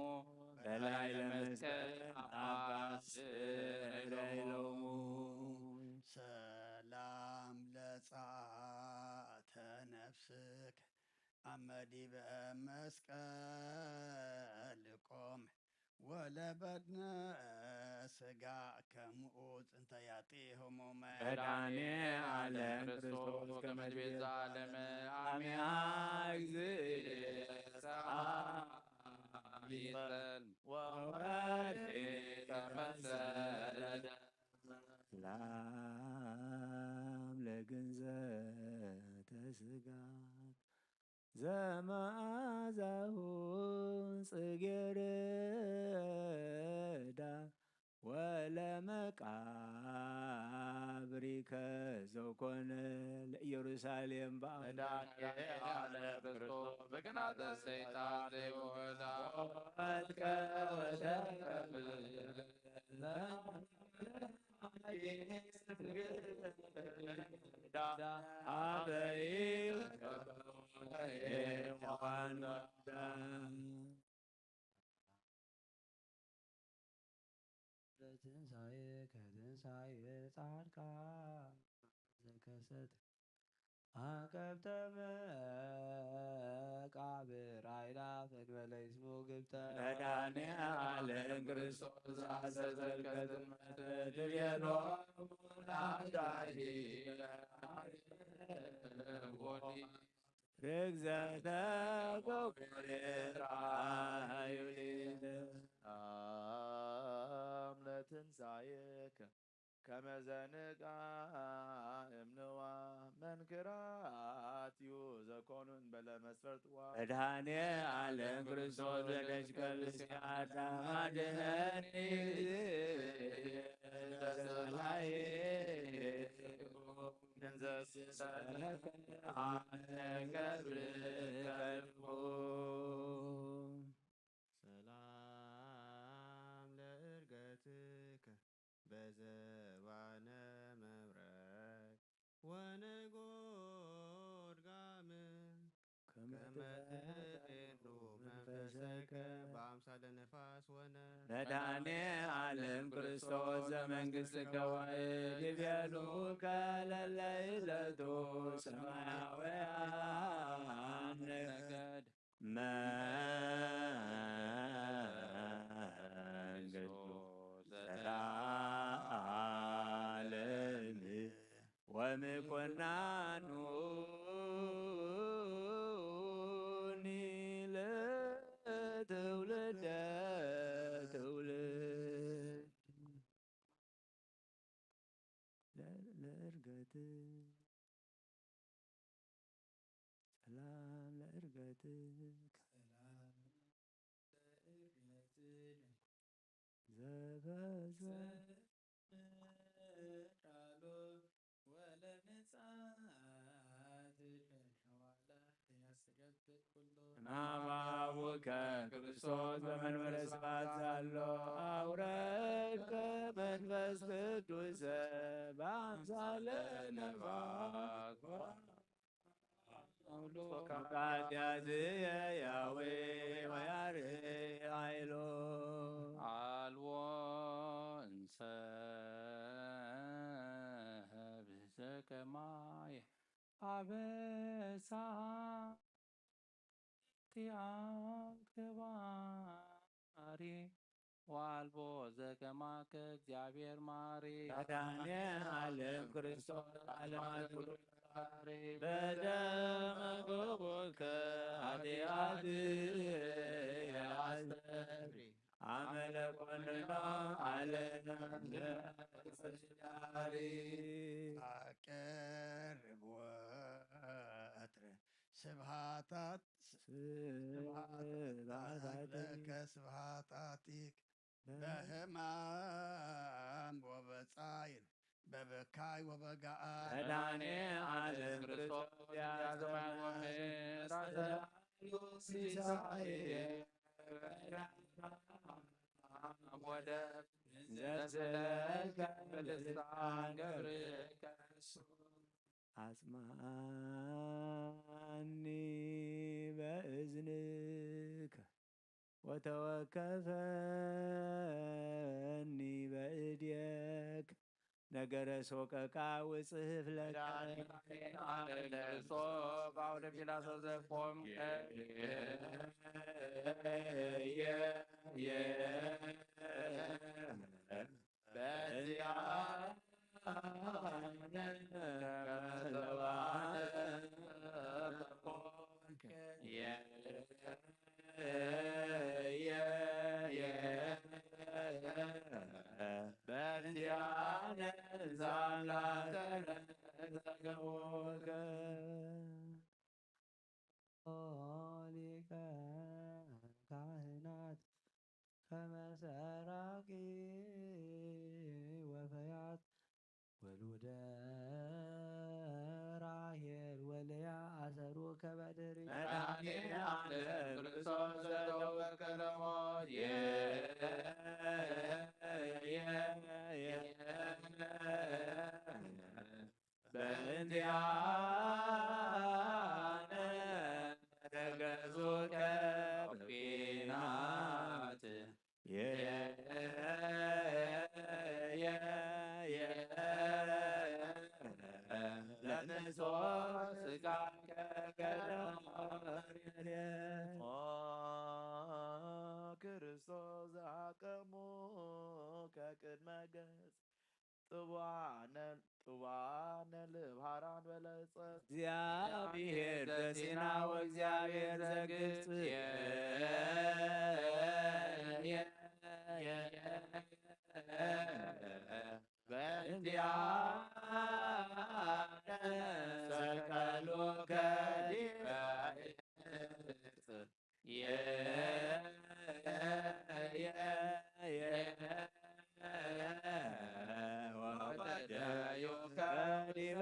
በላይ ለመስቀል አባስረይሎሙ ሰላም ለጻተ ነፍስክ አመዲበ መስቀል ቆም ወለበድነ ስጋ ከምኡ ጽንተ ያጢሆሙ መድኃኔ ዓለም ክርስቶስ ከመድቤዛ ዓለም አሚያ ይሰል ወወርድ ተመሰለ ሰላም ለግንዘተ ሥጋት ዘመዓዛሁ ጽጌረዳ ወለመቃብሪከ ዘኮነ ለኢየሩሳሌም በዓል መድኃኔ ዓለም ክርስቶስ በቅናተ ሰይጣን ዘይወዳ ወልቀ ለትንሣኤ ከትንሣኤ ጻድቃን ዘከሰት አቀብተ መቃብር አእላፍ እንበለ ይስሙ ግብተ መድኃኔ ዓለም ክርስቶስ አሰሰልከ ጽልመተ ትቤሎ ናዳሂ ርግዘተ ኮኮሬራዩሊነ ሰላም ለትንሣኤከ ከመ ዘንቃ እምንዋ መንክራትዩ ዘኮኑን በለ መስፈርትዋ መድኃኔ ዓለም ክርስቶስ በደጅ ቀልስያታ አድኅነኒ ዘሰላይ እንዘሰለከ አነገብርከልኩ ሰላም ለዕርገትከ በዘባነ መብረቅ ወነጎድጓም ከመትሬኑ መንፈሰከ በአምሳለ ነፋስ ሆነ መድኃኔ ዓለም ክርስቶስ ዘመንግሥትከ ወይቤሉ ከለለ ይዘቱ ሰማያውያን ነገድ መንግሥቱ ዘላለም ወምኮናኑኒ ለትውልደ ትውልድ ለዕርገት ሰላም ለዕርገትከ ዘበዘ አማቡከ ክርስቶስ በመንበረ ስብሐት ዛሎ አውረድከ መንፈስ ቅዱስ በአምሳለ ነፋስ ኃጢአትየ ያዌ ከማየ አበሳ ቲአብ ገባሪ ዋልቦ ዘከማከ እግዚአብሔር ማሪ መድኃኔ ዓለም ክርስቶስ ዓለማት ሁሉ በደመ ጎቦከ ኃጢአት ያስተስሪ አመለኮንና ዓለም ለፈጣሪ አቀርብ ወትረ ስብሃታት ለከ ስብሃታቲክ በህማም ወበጻይር በበካይ ወበጋአ መድኃኔ ዓለም ክርስቶስ ያዘዋል ሲሳይ ወደ ዘዘልከ በልሳን ገብርከ አጽማኒ በእዝንከ ወተወከፈኒ በእድየከ ነገረ ሶቀቃ ውጽሕፍ ለእርሶ በአውደ ጲላጦስ ዘቆም በዚያ ሊቀ ካህናት ከመሰራቂ ወፈያት ወሉደ ራሔል ወልያ አሰሩ ከበድሪ መድኃኔ ዓለም ክርስቶስ ዘተወከ ለሞት በእንቲአነ ተገዙከ በጴናት ለንሶ ሥጋከ ክርስቶስ አቀሙ ከቅድመ ገጽ ጥዋነ ልብሃራን በለጸ እግዚአብሔር ዘሲና ወእግዚአብሔር ዘግብፅ በእንቲአነ ሰቀሉከ ዲበ ወበደዩከ ዲበ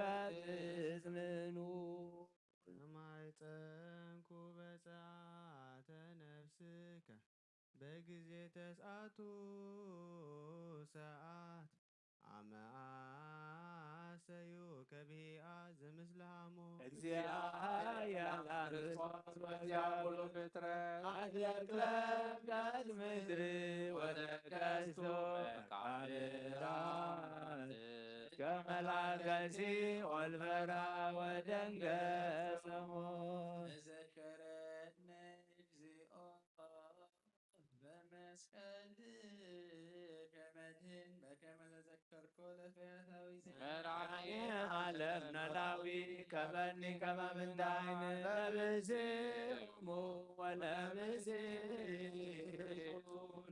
እዝምኑ ማይጠንኩ በጸአተ ነፍስከ በጊዜ ተስአቱ ሰዓት አመአሰዩ ከቢአ ዘምስለ ሐሞት እግዚአብሔር ክርስቶስ በዚያ ሁሉ ፍጥረት አድለቅለቅ ምድር ወተከስቶ መቃብራት ከመላከ ሲኦል በራ ወደንገጸ ሞት ዘከረነ እግዚኦ በመስቀል ከመድህን በከመ ዘዘከርኮ ለፈያታዊ መድኃኔ ዓለም ነዳዊ ከበኒ ከመ ምንዳይን ለብእሲሙ ወለብእሲቱ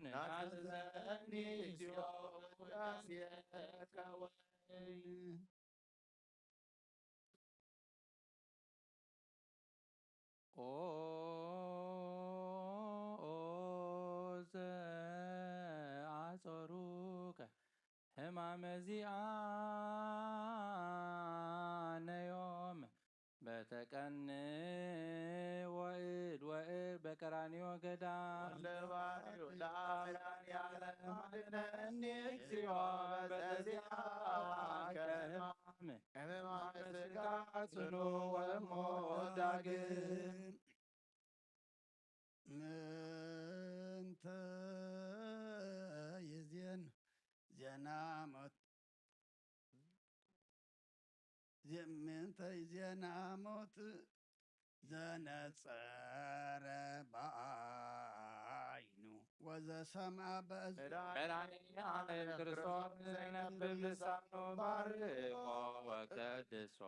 ናትዘኒ እግዚኦ ያስየከ ወይን ኦ ዘአጾሩከ ሕማመ ዚአነ ዮም በተቀንዕ ወእድ በቀራንዮ ገዳም ለባሕርዩ ለአምላክ ያለም አድነኒ እግዚኦ በዚአከ ሕማመ ሥጋ ጽኑ ወሞት ዳግም ምንተ ይዜን ዜና ሞት የናሞት ዘነጸረ በአይኑ ወዘሰምዐ በእዝኑ መድኃኒዓለም ክርስቶስ ነብብ ልሳኑ ባርኮ ወቀድሶ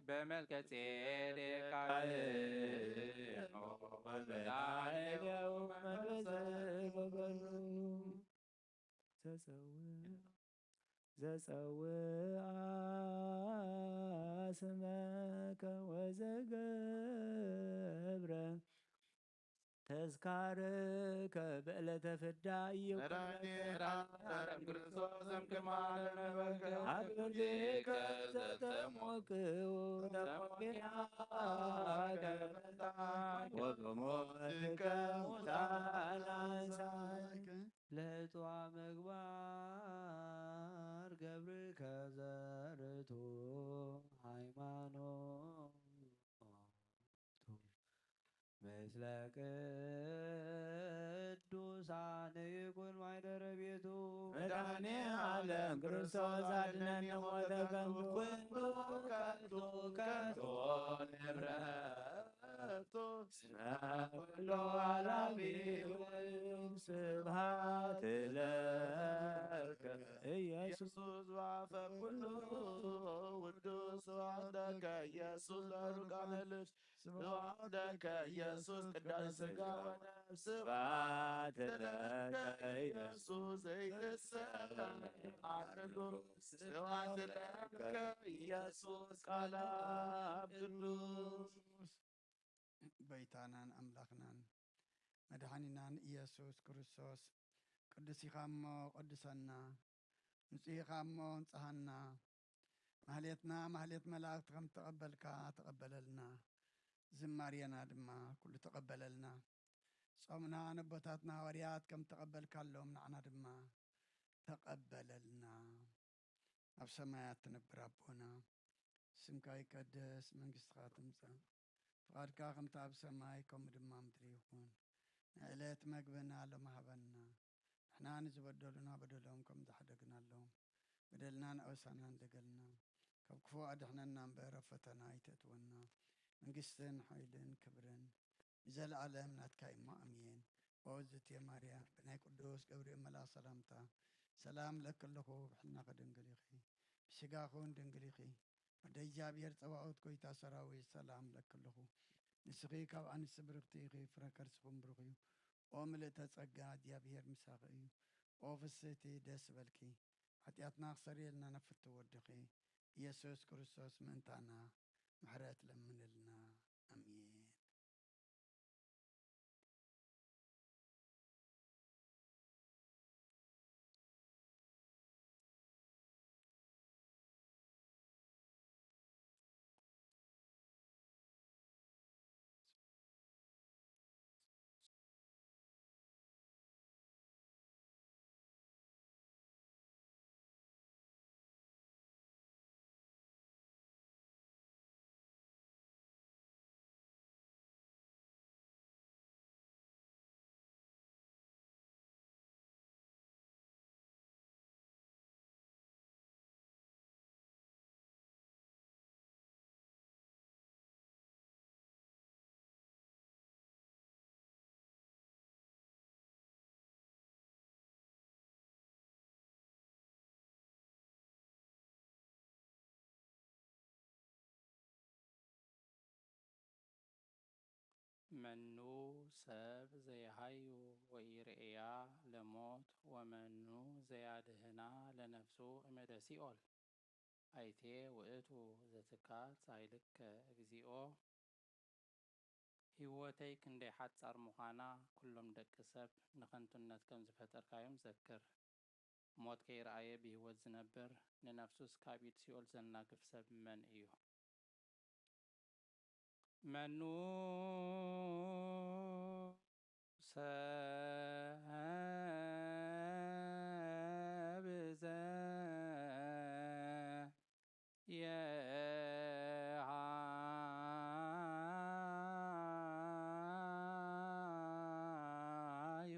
በመልከጼዴቅ ካህኑ ወመድኃኒሁ ዘጸውዐ ስመከ ወዘገብረ ተዝካርከ በዕለተ ፍዳ መድኃኒዓለም ክርስቶስ እምክርማነ ነበርከ አብርዴከ ዘተሞክው ተሞኪያከ ወበሞትከ ሙታን አንሳእከ ለጥዋ ምግባር ገብርከ ዘርቱ ሃይማኖቱ ምስለ ቅዱሳን ይኩን ማኅደረ ቤቱ መድኃኒዓለም ክርስቶስ አድነን ሞተ ከንቱ ከንቱ ንብረቱ እስመ ኩሉ ኃላፊ ስብሐት ለከ ኢየሱስ ዋፈ ኩሉ ውዱስ ዋህደከ ኢየሱስ ለሩቃነ ልብስ ዋህደከ ኢየሱስ ቅዳሴ ሥጋ ወነፍስ ስብሐት ለከ ኢየሱስ ዘይትሰአልሉ ስብሐት ለከ ኢየሱስ ቃለ አብ ቅዱስ በይታናን አምላክናን መድኃኒናን ኢየሱስ ክርስቶስ ቅዱስ ኢኻ እሞ ቅዱሰና ንጹሕ ኢኻ እሞ ንጽሐና ማህሌትና ማህሌት መላእክት ከም ተቐበልካ ተቐበለልና ዝማርየና ድማ ኩሉ ተቐበለልና ጾምና ነቦታትና ሐዋርያት ከም ተቐበልካሎም ንዓና ድማ ተቐበለልና ኣብ ሰማያት ትነብር ኣቦና ስምካ ይቀደስ መንግሥትኻ ትምጻእ ፍቃድካ ከምቲ ኣብ ሰማይ ከምኡ ድማ ምድሪ ይኹን ንዕለት መግብና ሎም ሃበና ንሕና ንዝበደሉና በደሎም ከም ዝሓደግናሎም በደልናን ኣበሳናን ደገልና ካብ ክፉ ኣድሕነና እምበር ኣብ ፈተና ኣይተእትወና መንግስትን ሓይልን ክብርን ንዘለዓለም ናትካ እሞ ኣሜን ወውዝትየ ማርያም ብናይ ቅዱስ ገብርኤል መልኣክ ሰላምታ ሰላም ለከለኹ ብሕልና ከድንግል ኢኺ ብስጋኹን ድንግል ኢኺ ወደ እግዚአብሔር ጸባኦት ጎይታ ሰራዊት ሰላም ለከለኹ ንስኺ ካብ ኣንስቲ ብርክቲ ኢኺ ፍረ ከርስኹም ብሩኽ እዩ ኦ ምልእተ ጸጋ እግዚአብሔር ምሳኺ እዩ ኦ ፍስሕቲ ደስ በልኪ ኃጢአትና ክሰርየልና ነፍቲ ወድኺ ኢየሱስ ክርስቶስ ምእንታና ምሕረት ለምንልና አሜን። መኑ ሰብ ዘየሃዩ ወኢርእያ ለሞት ወመኑ ዘያድህና ለነፍሱ እመደ ሲኦል አይቴ ውእቱ ዘትካት ሳይልከ እግዚኦ ህይወተይ ክንደይ ሓጻር ምዃና ኩሎም ደቂ ሰብ ንኸንቱነት ከም ዝፈጠርካዮም ዘክር ሞት ከይረኣየ ብህይወት ዝነብር ንነፍሱስ ካቢድ ሲኦል ዘናግፍ ሰብ መን እዩ? መኑ ሰብ ዘየሃዩ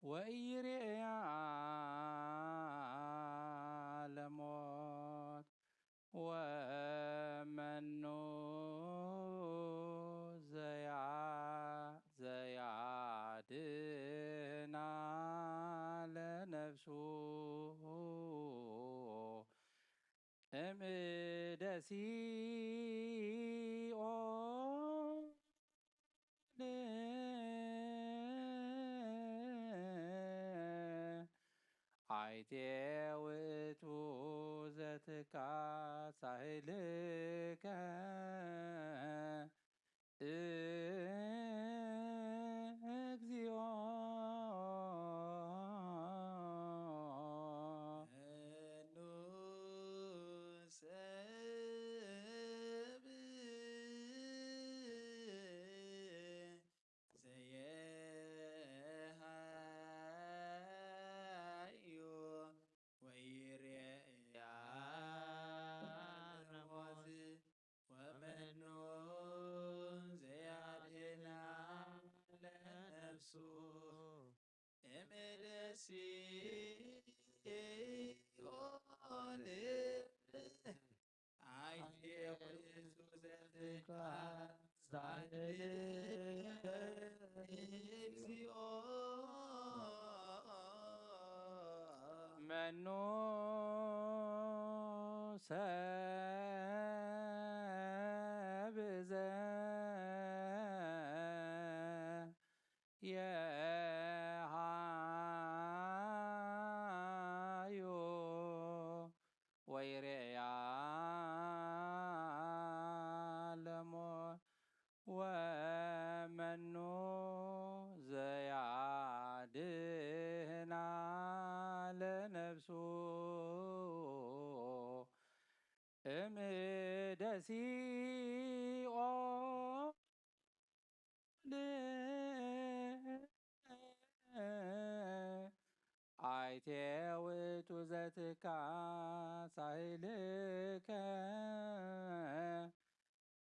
ወኢርእያ ለሞት ሲኦል አይቴ ውእቱ ዘትካት ሳህልከ እግዚኦ መኑ ሰብእ ዘየሃዩ ወይሬያ ለሞት ወመኑ ዘያድህና ለነፍሱ እምደ ሲኦል አይቴ ውእቱ ዘትካት ሳህልከ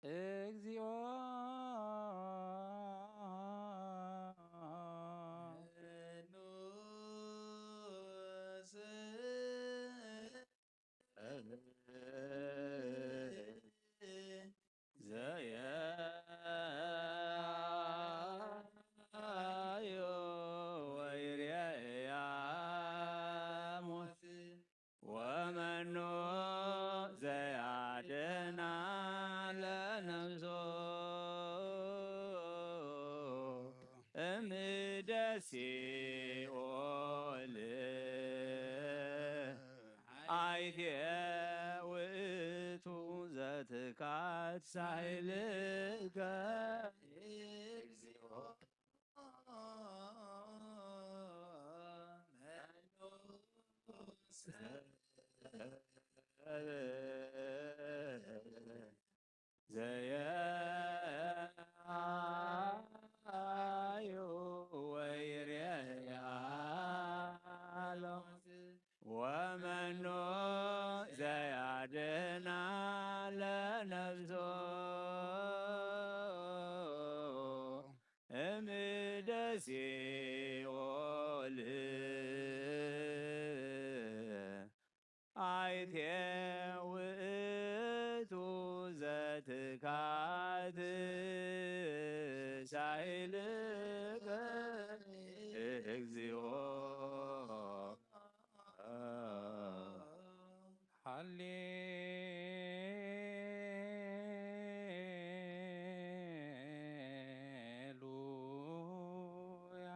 እግዚኦ ዘየሃዩ ወይሬያ ሞት ወመኑ ዘያድኅና ለነፍሱ እምደ ሲኦል አይቴ ውእቱ ዘትካት ሳህልከ እግዚኦ ዘየሃዩ ወይሬያ ወመኑ ዘያድኅና ለነፍሱ እምደ ሲኦል አይቴ ውእቱ ዘትካት ሳህልከ እግዚኦ ሃሌሉያ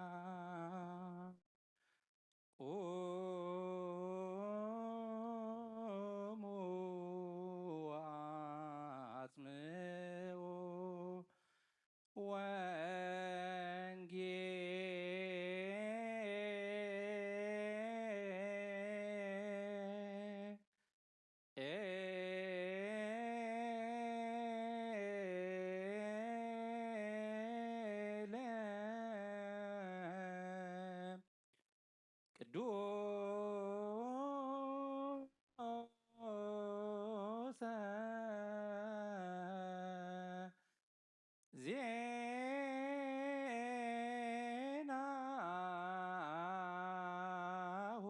ቁሙ አጽምዑ ወንጌለ ቅዱሰ ዜናሁ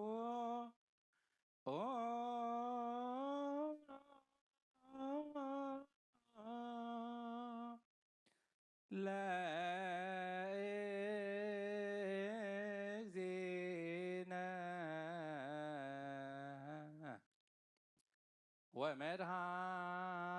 ለእግዚእነ ወመድኃኒነ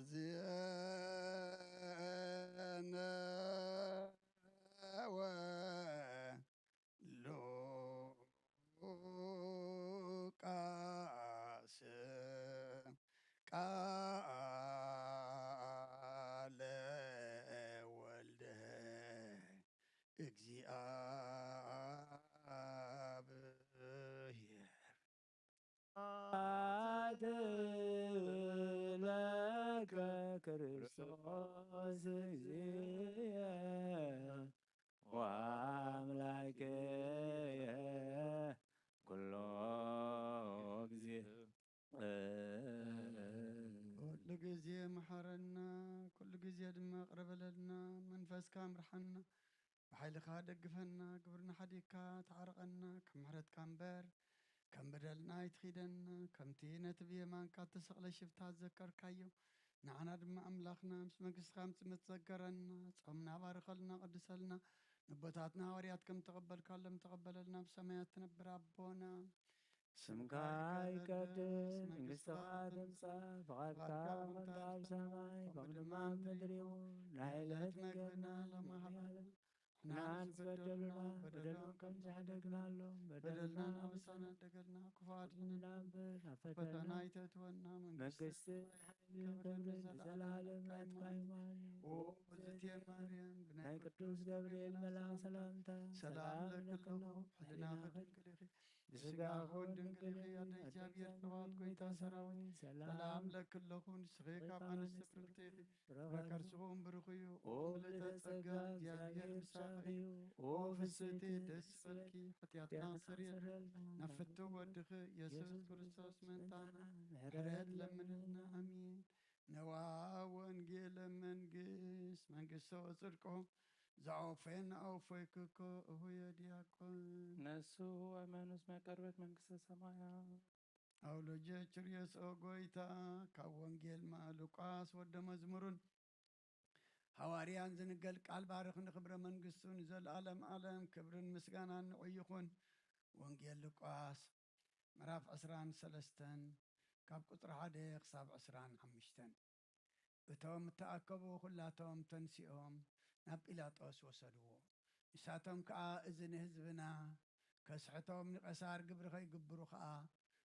أزينا ولوقاس قال ولده እግዚአብሔር አድለከ ክርስቶስ እግዚእ ወአምላክየ ኩሎ ጊዜ ኩሉ ጊዜ መሐረና ኩሉ ጊዜ ድማ ቅረበለልና መንፈስካ ምርሐና ብሓይልኻ ደግፈና ግብርና ሓዲግካ ተዓርቐና ከም ምሕረትካ እምበር ከም በደልና ይትኺደና ከምቲ ነቲ ብየማንካ ተሰቕለ ሽፍታ ዘከርካዮ ንዓና ድማ ኣምላኽና ምስ መንግስትኻ ምፅምት ዘገረና ጾምና ባርኸልና ቅድሰልና ንቦታትና ሃዋርያት ከም ተቐበልካሎም ተቐበለልና ብሰማያት ትነብር ኣቦና ስምካ ይቀድስ መንግሥትኻ ትምጻእ ፍቓድካ ከምቲ ኣብ ሰማይ ከምኡ ድማ ኣብ ምድሪ ይሁን ናይ ዕለት ምግብና ሎሚ ሃበና ንዓን ዝበደሉና በደሎም ከም ዝሕደግናሎም በደልና ናብሳና ደገልና ክፉኣት ንናብር ኣብ ፈተና ይተእትወና መንግስትን ሓይልን ክብርን ዘለዓለም ናትካ ይማን ኦ እግዝእትየ ማርያም ናይ ቅዱስ ገብርኤል መልአክ ሰላምታ ሰላም ለክለኹ ሕሊናኸ ድንግል ኢኺ ብስጋኹን ድንግል ኢኺ ኣደ እግዚአብሔር ፍርሃት ጎይታ ሰራዊት ሰላም ለክለኹ ንስኺ ካብ ኣንስቲ ብርክቲ ኢኺ ፍረከርስኹም ብሩኽ እዩ ኦ ምልዕተ ጸጋ እግዚአብሔር ምሳኺ እዩ ኦ ፍስቲ ደስ በልኪ ኃጢአትና ስርየልና ናፍቱ ወድኺ ኢየሱስ ክርስቶስ መንታና ምሕረት ለምንና አሚን ነዋ ወንጌለ መንግስት መንግስቶ ጽድቆ ዘአውፌን አውፎይክኮ እሁየ ዲያቆን ነሱ እመኑስ መቀርበት መንግሥተ ሰማያት አውሎጀ ችርየስ ጎይታ ካብ ወንጌል ሉቃስ ወደ መዝሙሩን ሐዋርያን ዝንገል ቃል ባርኽ ንኽብረ መንግሥቱን ዘለዓለም ዓለም ክብርን ምስጋናን ንዑ ይኹን ወንጌል ሉቃስ ምዕራፍ 13 ካብ ቁጥሪ 1 ክሳብ 25 እቶም ተኣከቡ ኩላቶም ተንሲኦም ናብ ጲላጦስ ወሰድዎ ንሳቶም ከዓ እዚ ንህዝብና ከስሕቶም ንቐሳር ግብሪ ኸይግብሩ ከዓ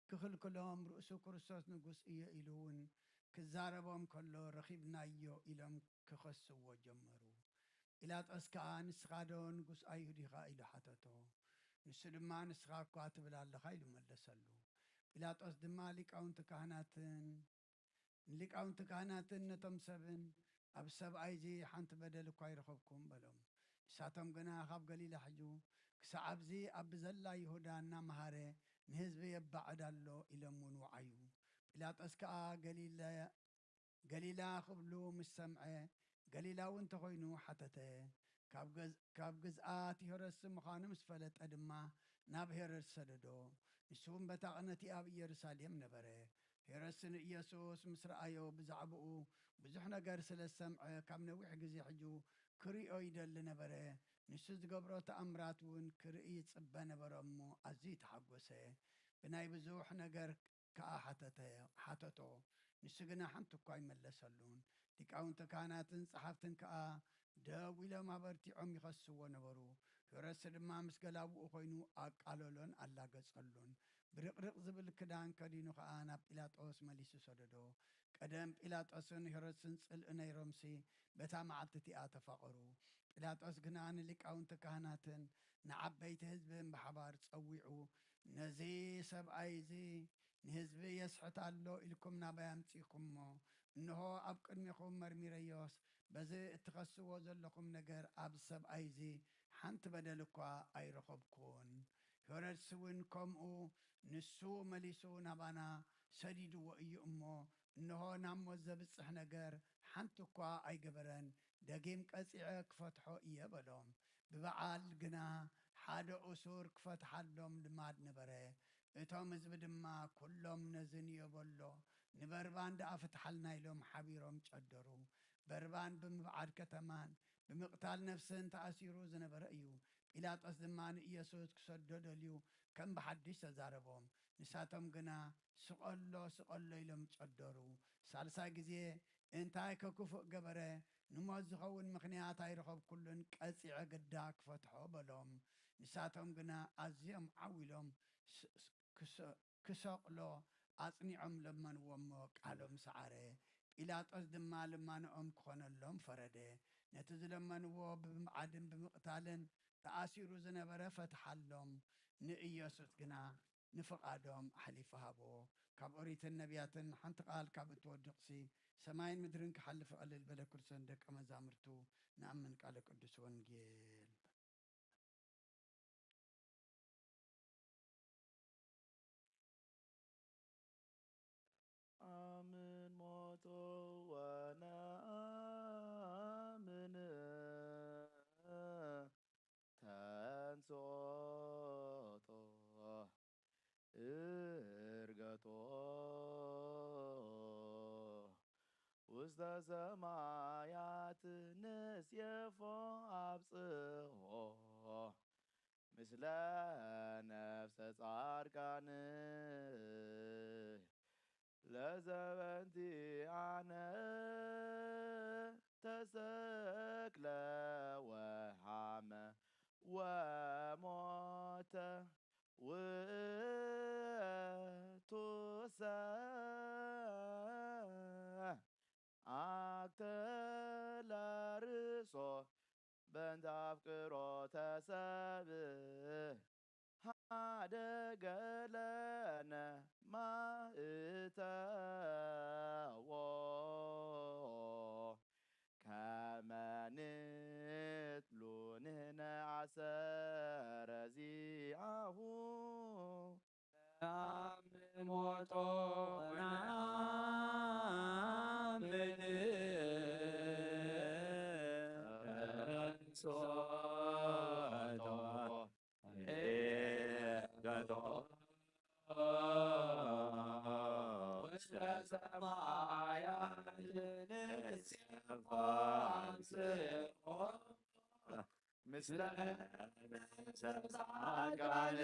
ክኽልክሎም ርእሱ ክርስቶስ ንጉስ እየ ኢሉ እውን ክዛረቦም ከሎ ረኺብናዮ ኢሎም ክኸስዎ ጀመሩ ጲላጦስ ከዓ ንስኻ ዶ ንጉስ ኣይሁድ ኢኻ ኢሉ ሓተቶ ንሱ ድማ ንስኻ እኳ ትብል ኣለኻ ኢሉ መለሰሉ ጲላጦስ ድማ ሊቃውንቲ ካህናትን ነቶም ሰብን ኣብ ሰብኣይ እዚ ሓንቲ በደል እኳ ይረኸብኩም በሎም ንሳቶም ግና ካብ ገሊላ ሕጁ ክሳብ ኣብዚ ኣብ ዘላ ይሁዳ እናመሃረ ንህዝቢ የባዕድ ኣሎ ኢሎም እውን ወዓዩ ጲላጦስ ከዓ ገሊላ ክብሉ ምስ ሰምዐ ገሊላ እውን እንተኾይኑ ሓተተ ካብ ግዝኣት ሄሮድስ ምዃኑ ምስ ፈለጠ ድማ ናብ ሄሮድስ ሰደዶ ንሱ እውን በታ ቅነቲ ኣብ ኢየሩሳሌም ነበረ ሄሮድስ ንኢየሱስ ምስ ረኣዮ ብዛዕባኡ ብዙሕ ነገር ስለ ሰምዐ ካብ ነዊሕ ግዜ ሕጁ ክሪኦ ይደሊ ነበረ ንሱ ዝገብሮ ተኣምራት እውን ክርኢ ይጽበ ነበረ እሞ ኣዝዩ ተሓጐሰ ብናይ ብዙሕ ነገር ከዓ ሓተቶ ንሱ ግና ሓንቲ እኳ ይመለሰሉን ሊቃውንቲ ካህናትን ጸሓፍትን ከዓ ደው ኢሎም ኣበርቲዖም ይኸስዎ ነበሩ ሄሮድስ ድማ ምስ ገላብኡ ኮይኑ ኣቃለሎን ኣላገጸሉን ብርቕርቕ ዝብል ክዳን ከዲኑ ከዓ ናብ ጲላጦስ መሊሱ ሰደዶ ቀደም ጲላጦስን ሄሮድስን ጽልኢ ነይሮምሲ በታ መዓልቲ እቲኣ ተፋቐሩ ጲላጦስ ግና ንሊቃውንቲ ካህናትን ንዓበይቲ ህዝብን ብሓባር ጸዊዑ ነዚ ሰብኣይ እዚ ንህዝቢ የስሕት ኣሎ ኢልኩም ናበይ ኣምፂእኩምሞ እንሆ ኣብ ቅድሚኹም መርሚረዮስ በዚ እትኸስዎ ዘለኹም ነገር ኣብ ሰብኣይ እዚ ሓንቲ በደል እኳ ኣይረኸብኩን ሄሮድስ እውን ከምኡ ንሱ መሊሱ ናባና ሰዲድዎ እዩ እሞ እንሆ ናብ ሞት ዘብጽሕ ነገር ሓንቲ እኳ ኣይገበረን ደጊም ቀጺዐ ክፈትሖ እየ በሎም ብበዓል ግና ሓደ እሱር ክፈትሓሎም ልማድ ነበረ እቶም ህዝቢ ድማ ኩሎም ነዚ ንየበሎ ንበርባን ደኣ ፍትሓልና ኢሎም ሓቢሮም ጨደሩ በርባን ብምብዓድ ከተማን ብምቕታል ነፍስን ተኣሲሩ ዝነበረ እዩ ጲላጦስ ድማ ንኢየሱስ ክሰዶ ደልዩ ከም ብሓድሽ ተዛረቦም ንሳቶም ግና ስቐሎ ኢሎም ጨደሩ ሳልሳይ ግዜ እንታይ ከክፉእ ገበረ ንሞት ዝኸውን ምኽንያት ኣይረኸብ ኩሉን ቀፂዐ ግዳ ክፈትሖ በሎም ንሳቶም ግና ኣዝዮም ዓዊሎም ክሰቕሎ ኣጽኒዖም ለመንዎ እሞ ቃሎም ሰዓረ ጲላጦስ ድማ ልማንኦም ክኾነሎም ፈረደ ነቲ ዝለመንዎ ብምዕድን ብምቕታልን ተኣሲሩ ዝነበረ ፈትሓሎም ንኢየሱስ ግና ንፍቓዶም ኣሕሊፉ ሃቦ ካብ ኦሪትን ነቢያትን ሓንቲ ቃል ካብ እትወድቕሲ ሰማይን ምድርን ክሓልፍ ይቕልል በለ ክርስቶስ ደቀ መዛሙርቱ ንኣምን ቃለ ቅዱስ ወንጌል አምን ሞቶ ወነአምን ተንሶቶ እርገቶ ውስተ ሰማያት ንስየፎ አብጽሖ ምስለ ነፍሰ ጻድቃን ለዘበንቲአነ ተሰቅለ ወሃመ ወሞተ ውእቱሰ አክተለ ርእሶ በእንተ አፍቅሮተ ሰብእ ሀደገ ለነ ማእተዎ ከመ ንትሉ ንሕነ አሰረ ዚአሁ ነአምን ሞቶ ወነአምን ተንሶቶ እርገቶ ውስተ ሰማያት ንስየፎ አብጽሖ ምስለ ነፍሰ ጻድቃን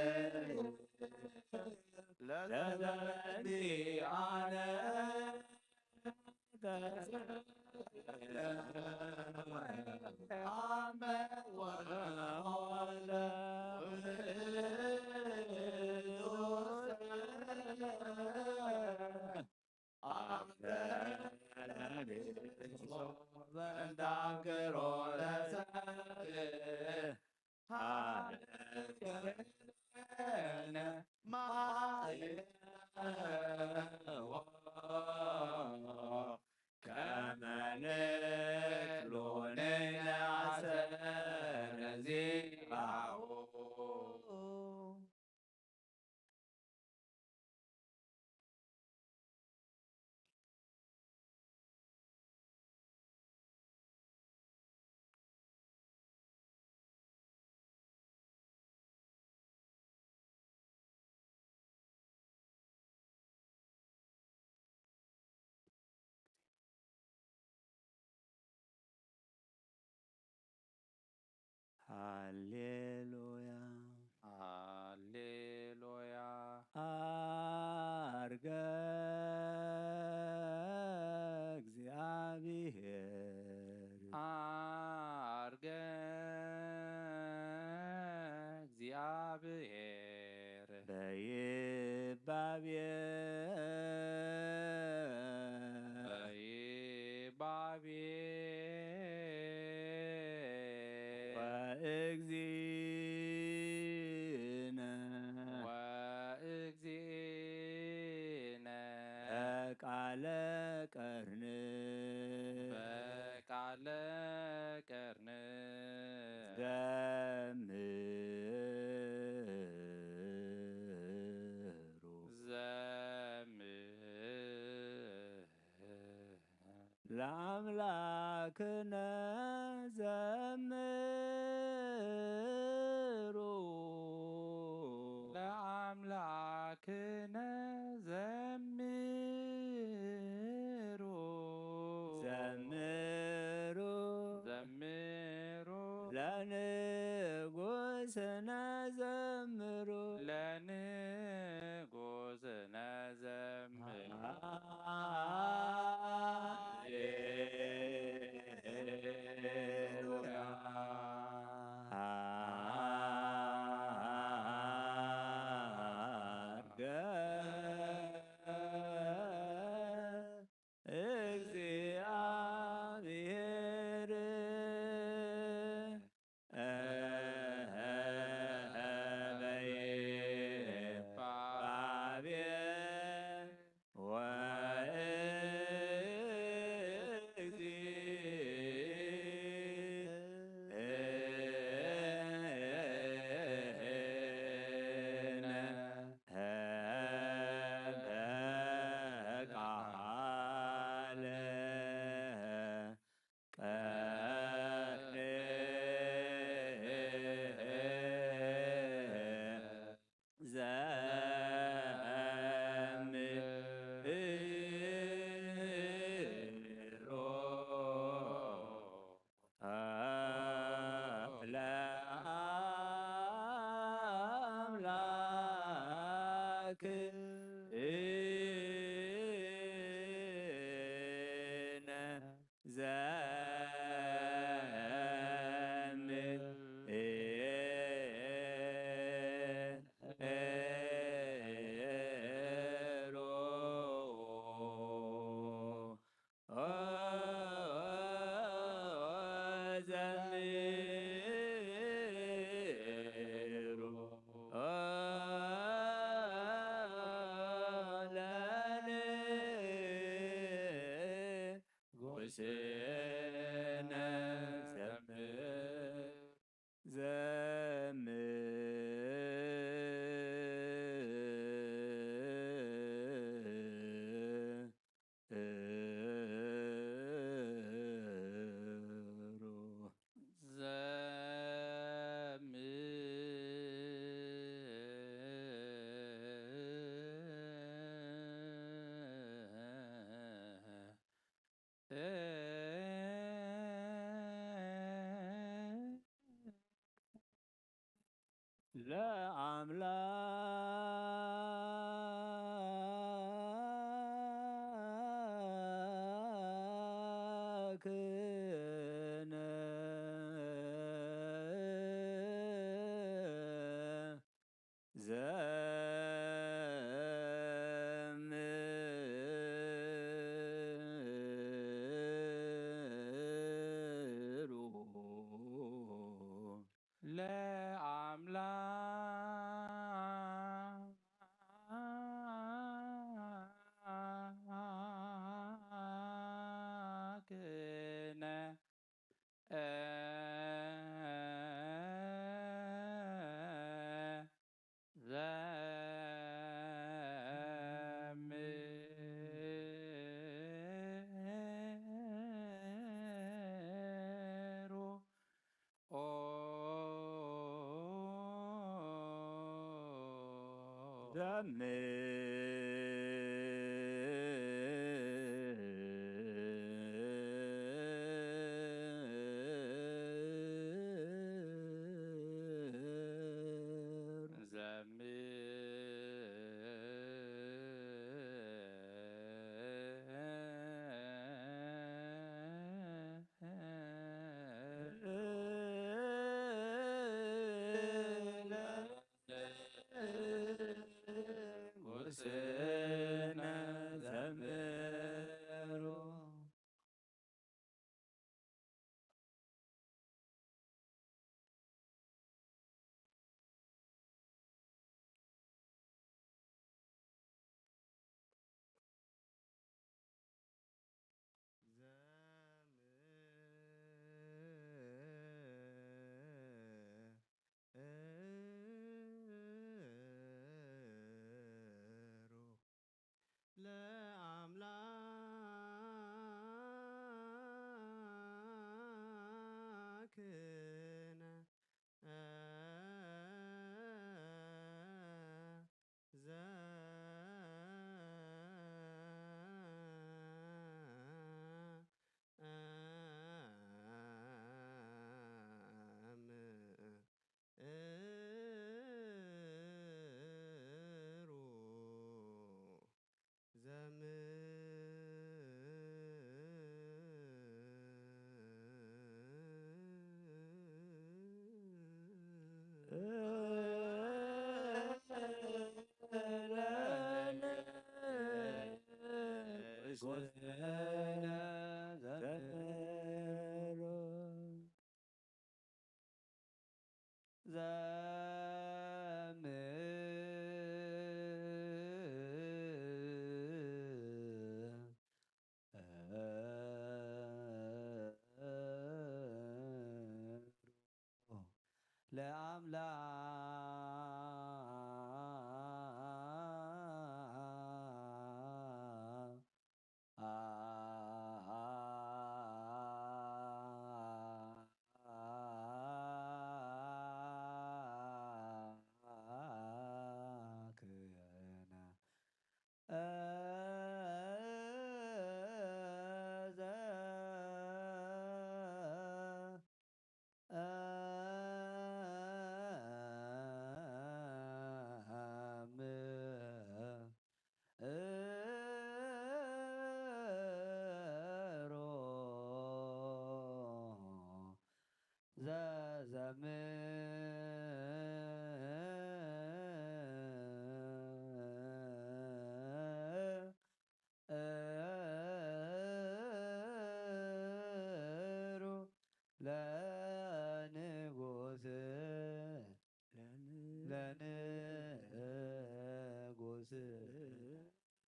ለዘበንቲአነ ተሰቅለ ወሃመ ወሞተ በእንተ አፍቅሮተ ሰብእ ሀደገ ለነ ማእተዎ ከመ ንትሉ ንሕነ አሰረ ዚአሁ ሃሌሉያ ሃሌሉያ አርገ እግዚአብሔር አርገ እግዚአብሔር በይባቤ በይባቤ ወእግዚእነ ወእግዚእነ በቃለ ቀርን በቃለ ቀርን ለአምላክነ ዘምሩ ለአምላክነ ዘምሩ ዘምሩ ዘምሩ ለንጉሥነ ዘምሩ ለንጉሥነ ዘምሩ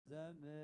ዘምሩ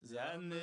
ዘምሩ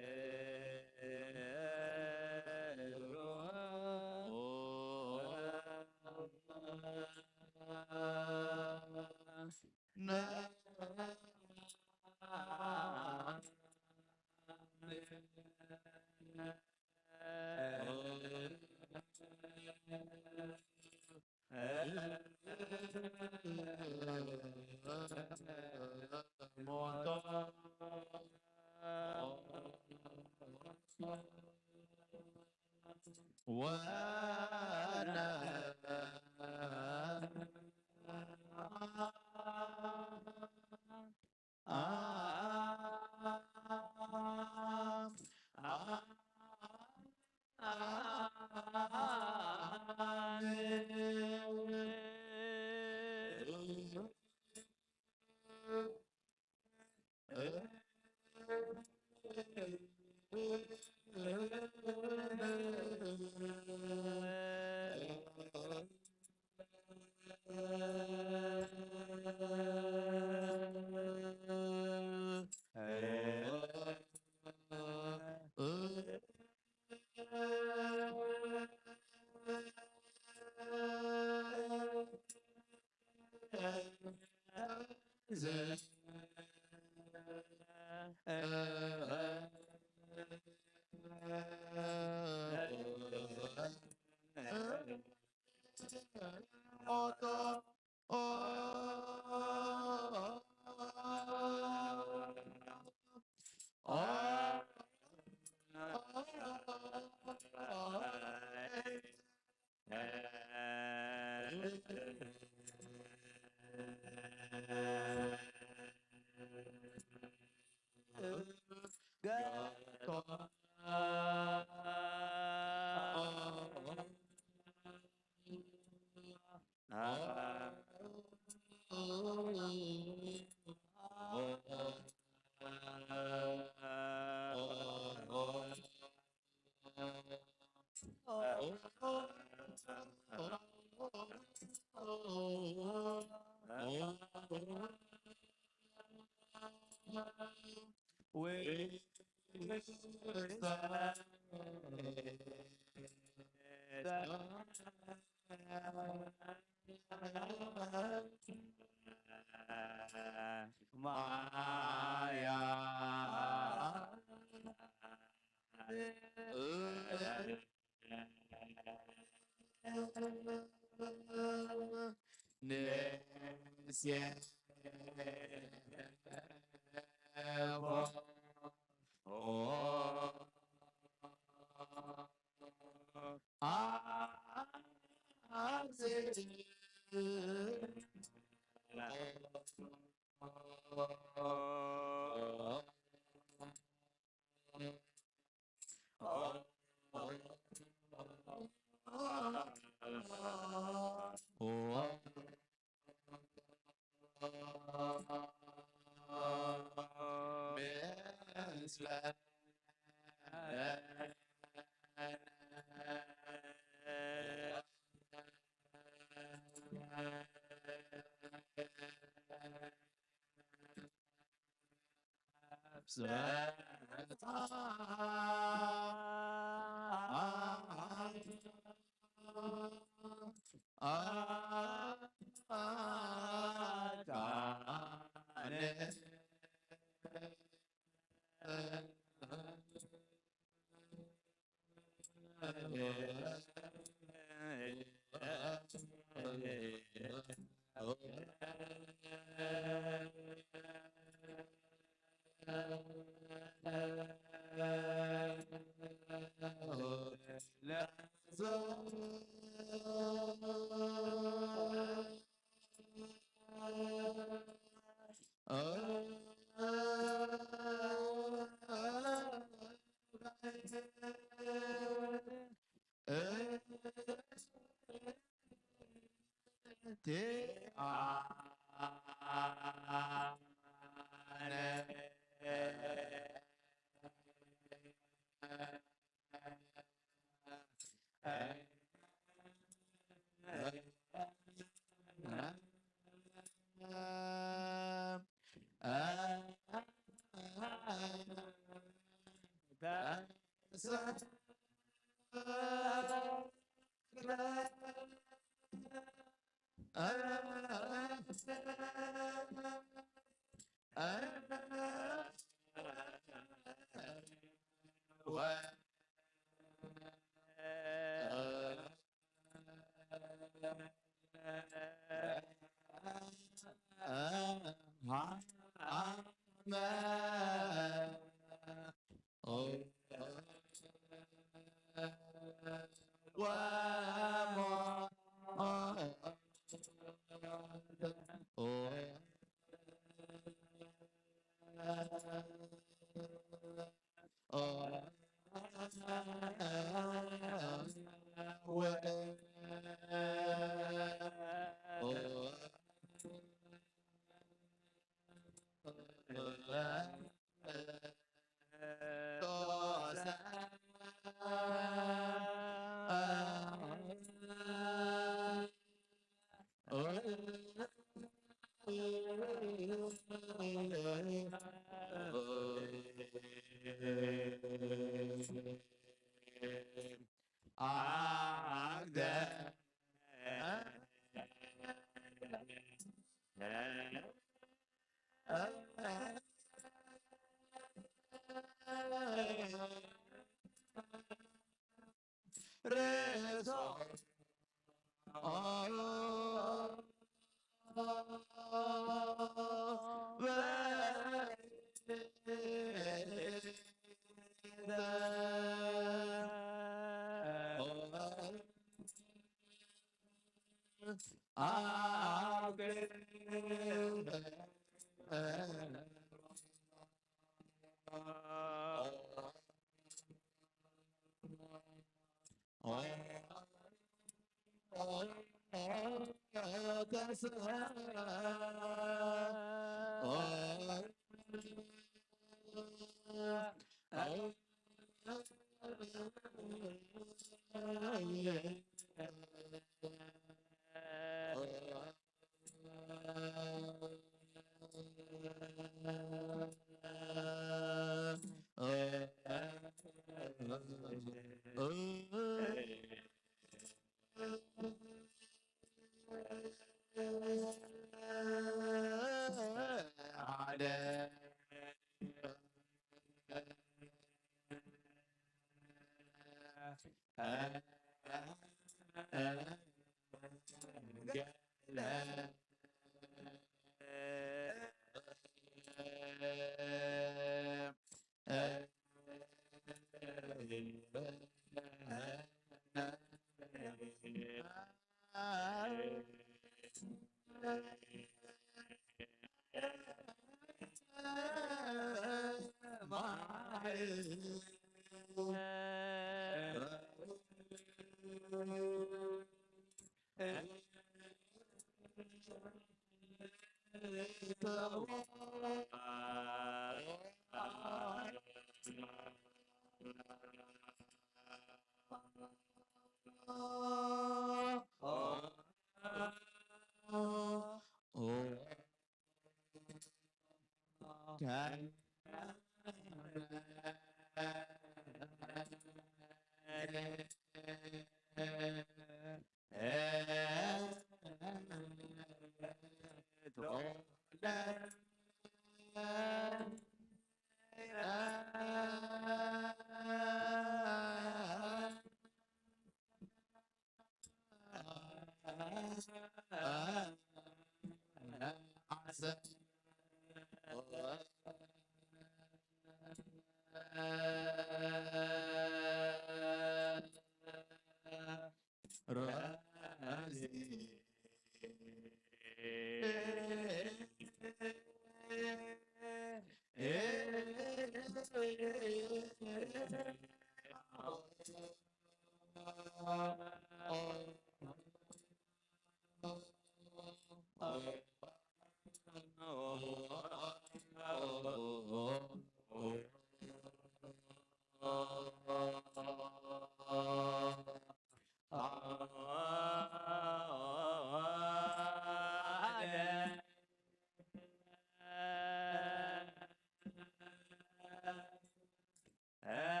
Ah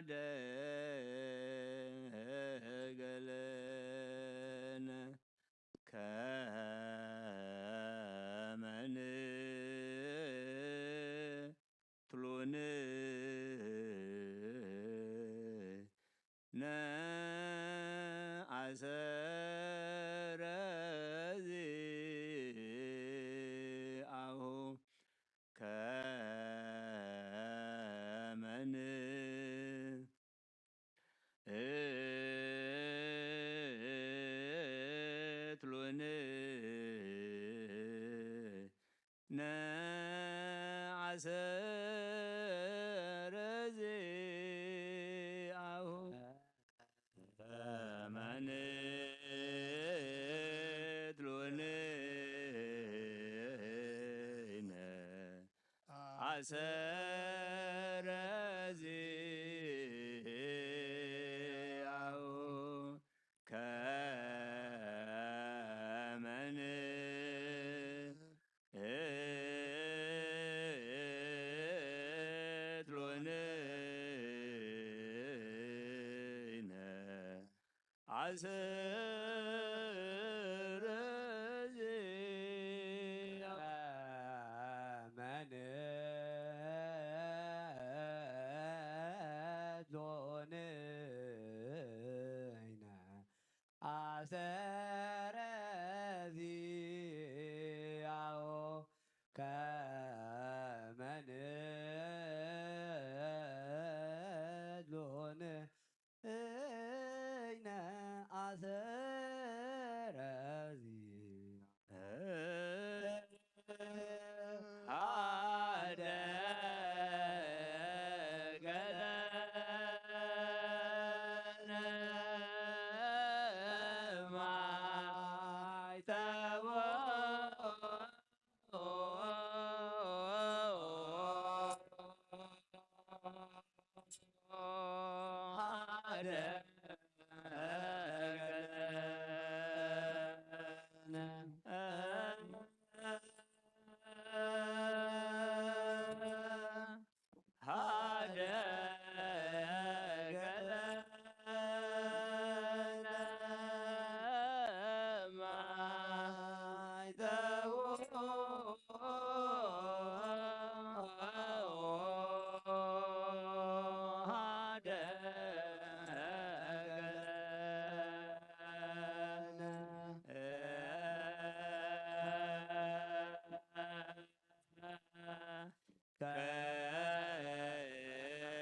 Hade አሰረ ዚአሁ ከመን እትሉን ነዓሰረ ዚአሁ ከመን እትሉን አሰረ ዚአሁ ከመን እትሉን አሰረ ዚአሁ ከመን ሎንይነ አሰረ ዚአሁ ከመን ሎንይነ አሰረ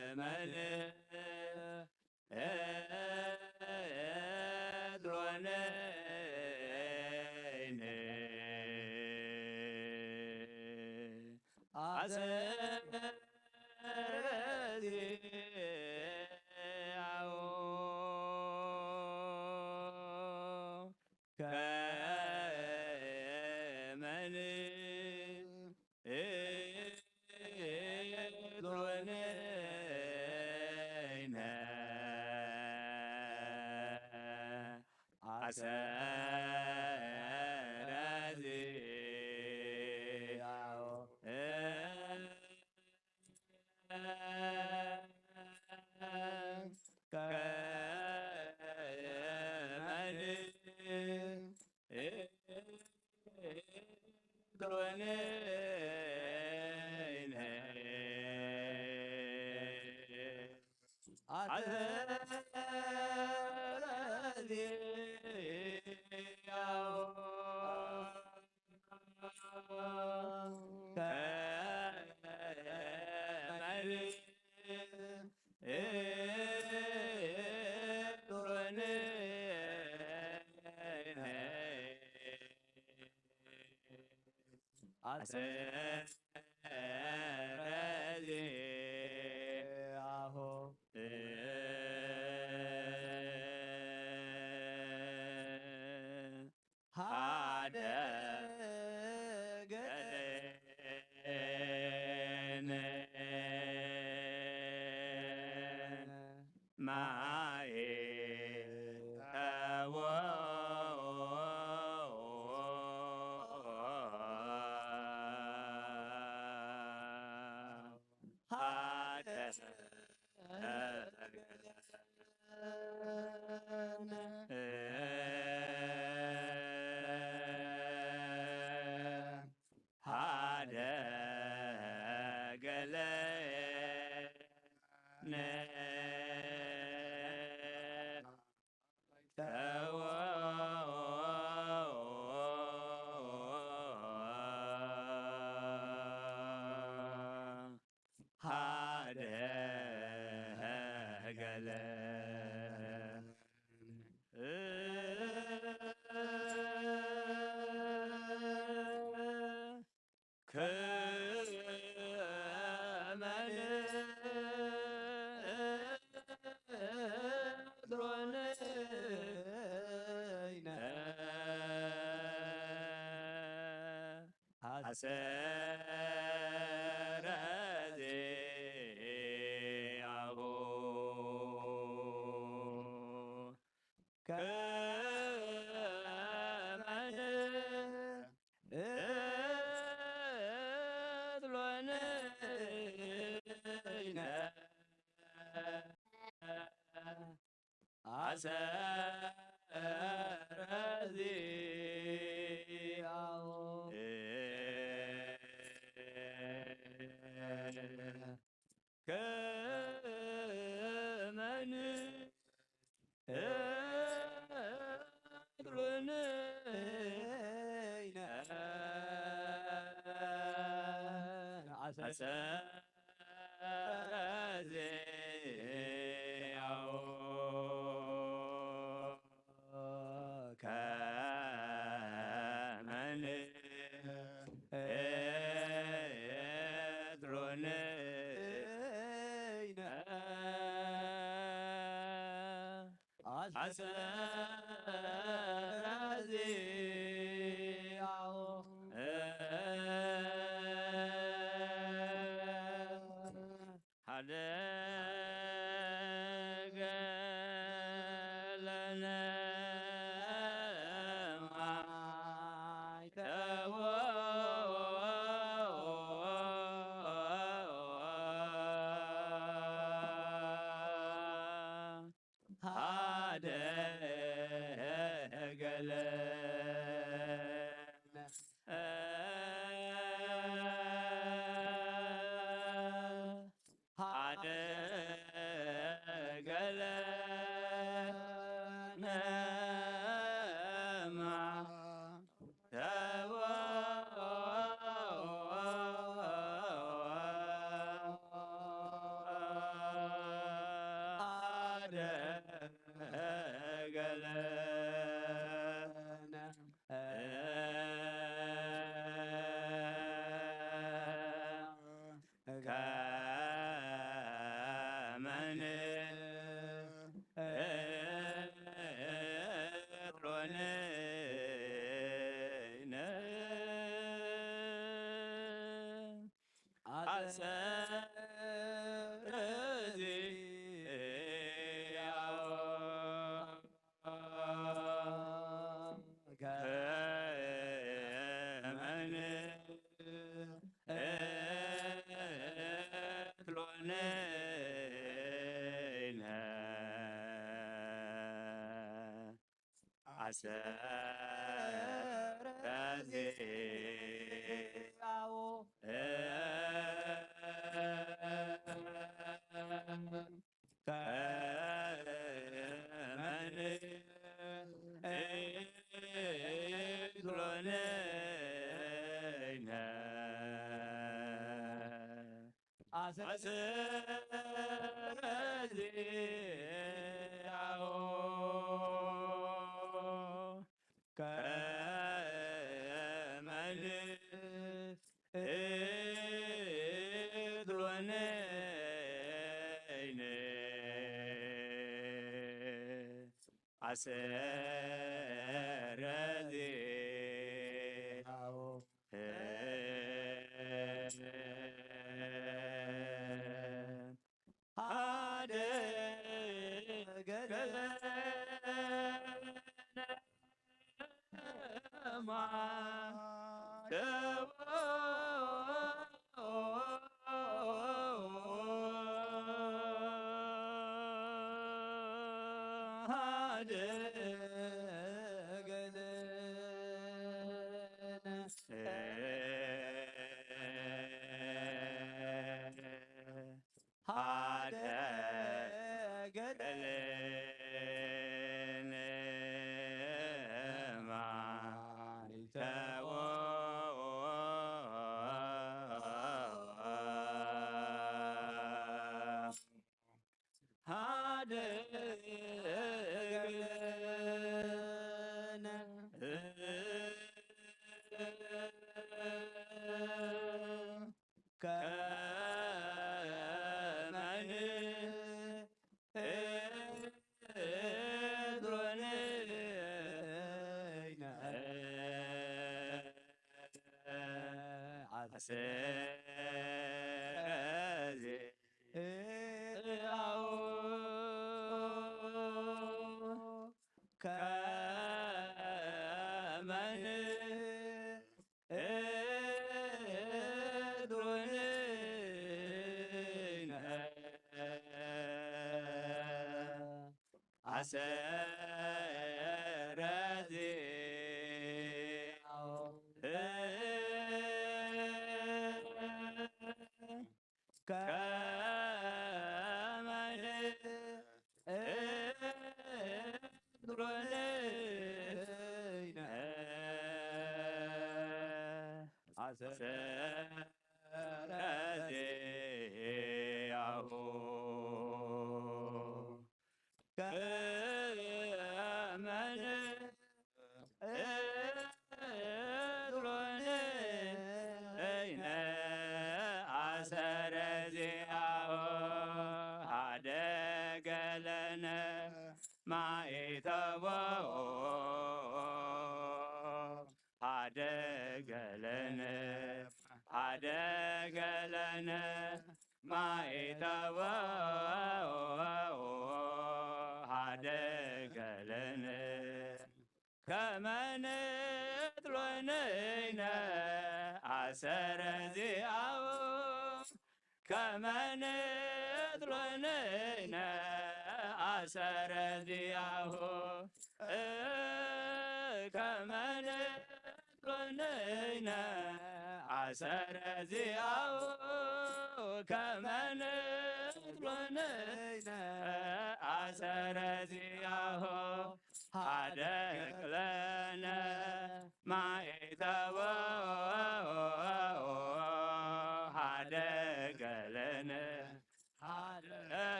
ከመን እትሉን አሰረ ዚአሁ ከመን እትሉን አሰረ ዚአሁ ከመን እትሉን አሰረ ዚአሁ ከመን እትሉን አሰረ ዚአሁ ሀደገነ ማየ ተወ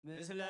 ምስለ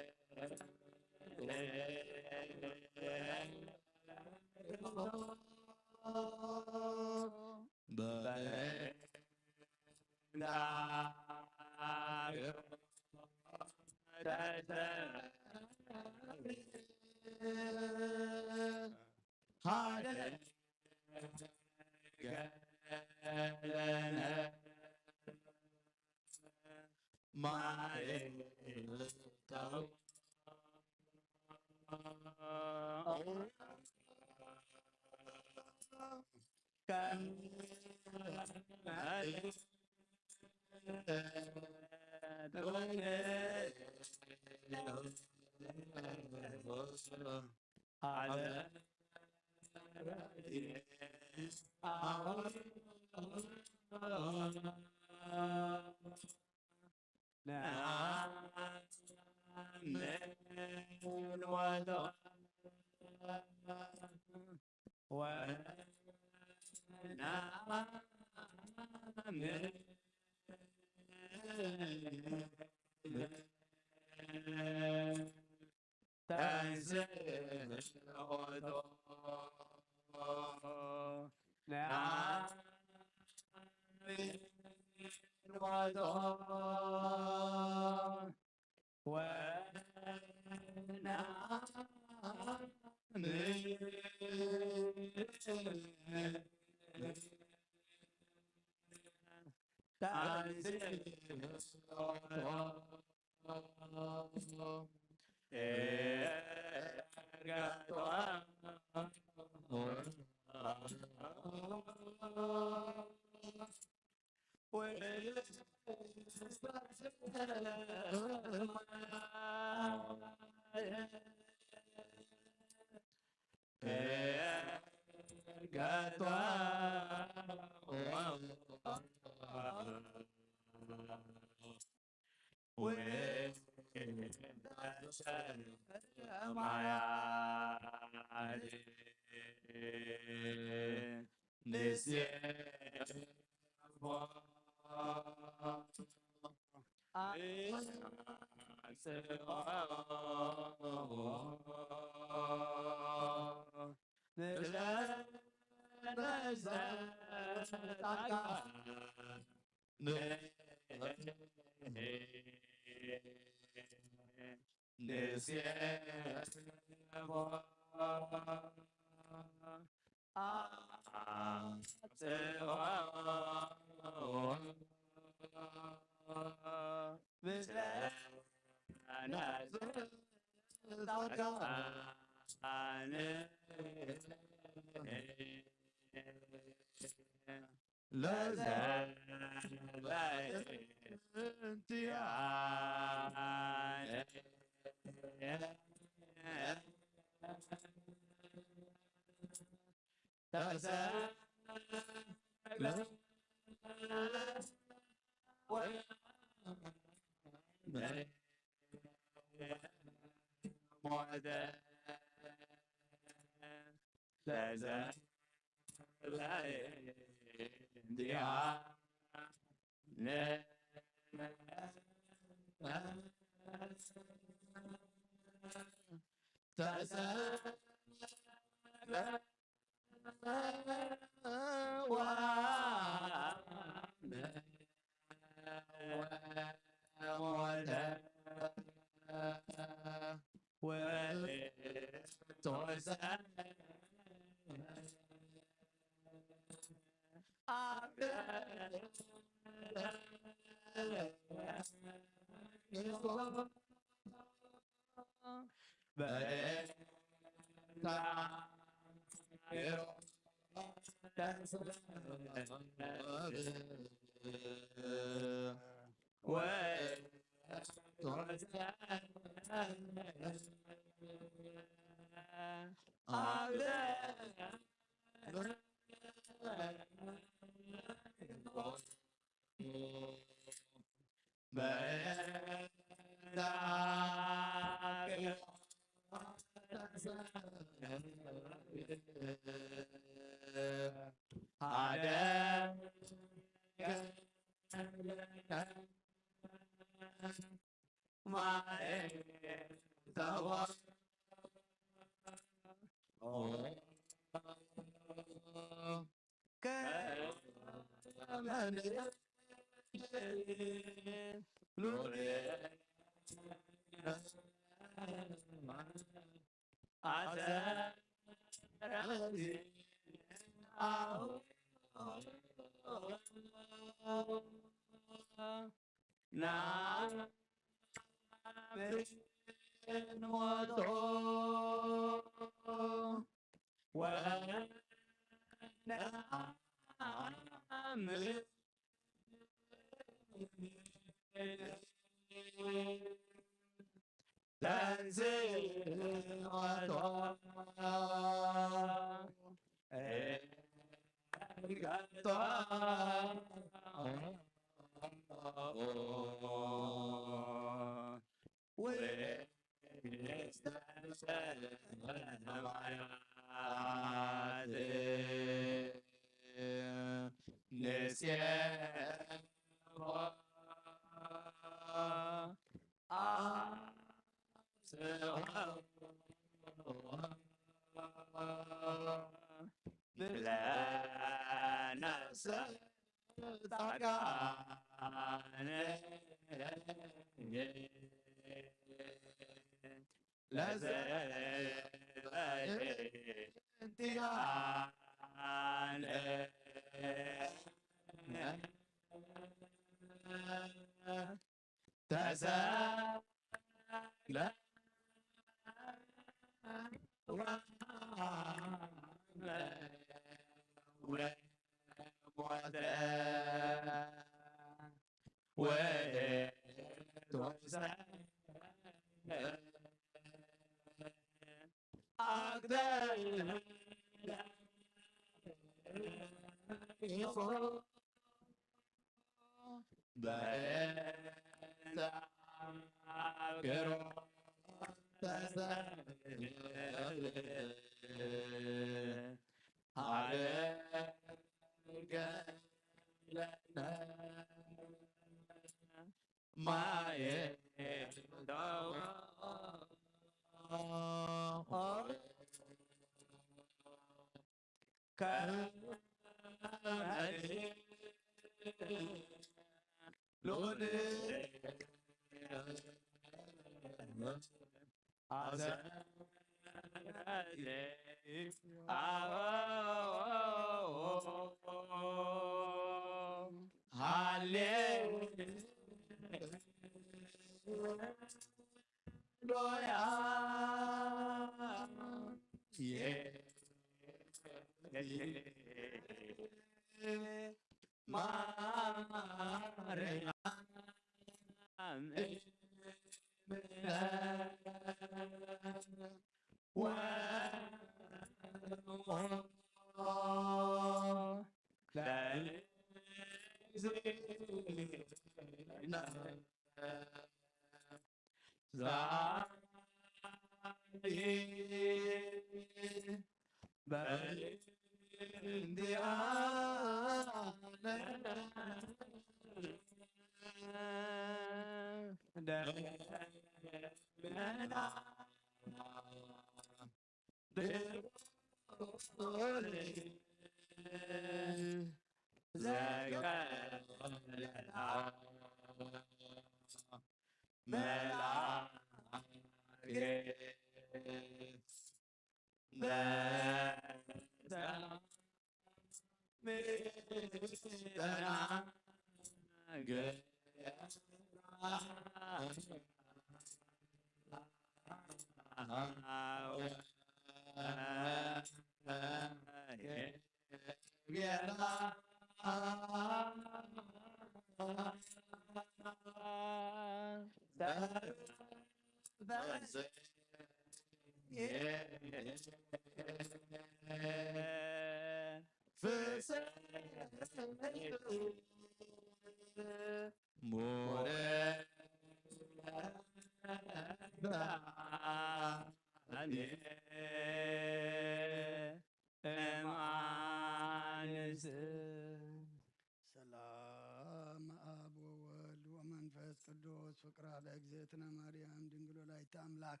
ሰላም አብ ወወልድ ወመንፈስ ቅዱስ ፍቅራ ለእግዝእትነ ማርያም ድንግል ወላዲተ አምላክ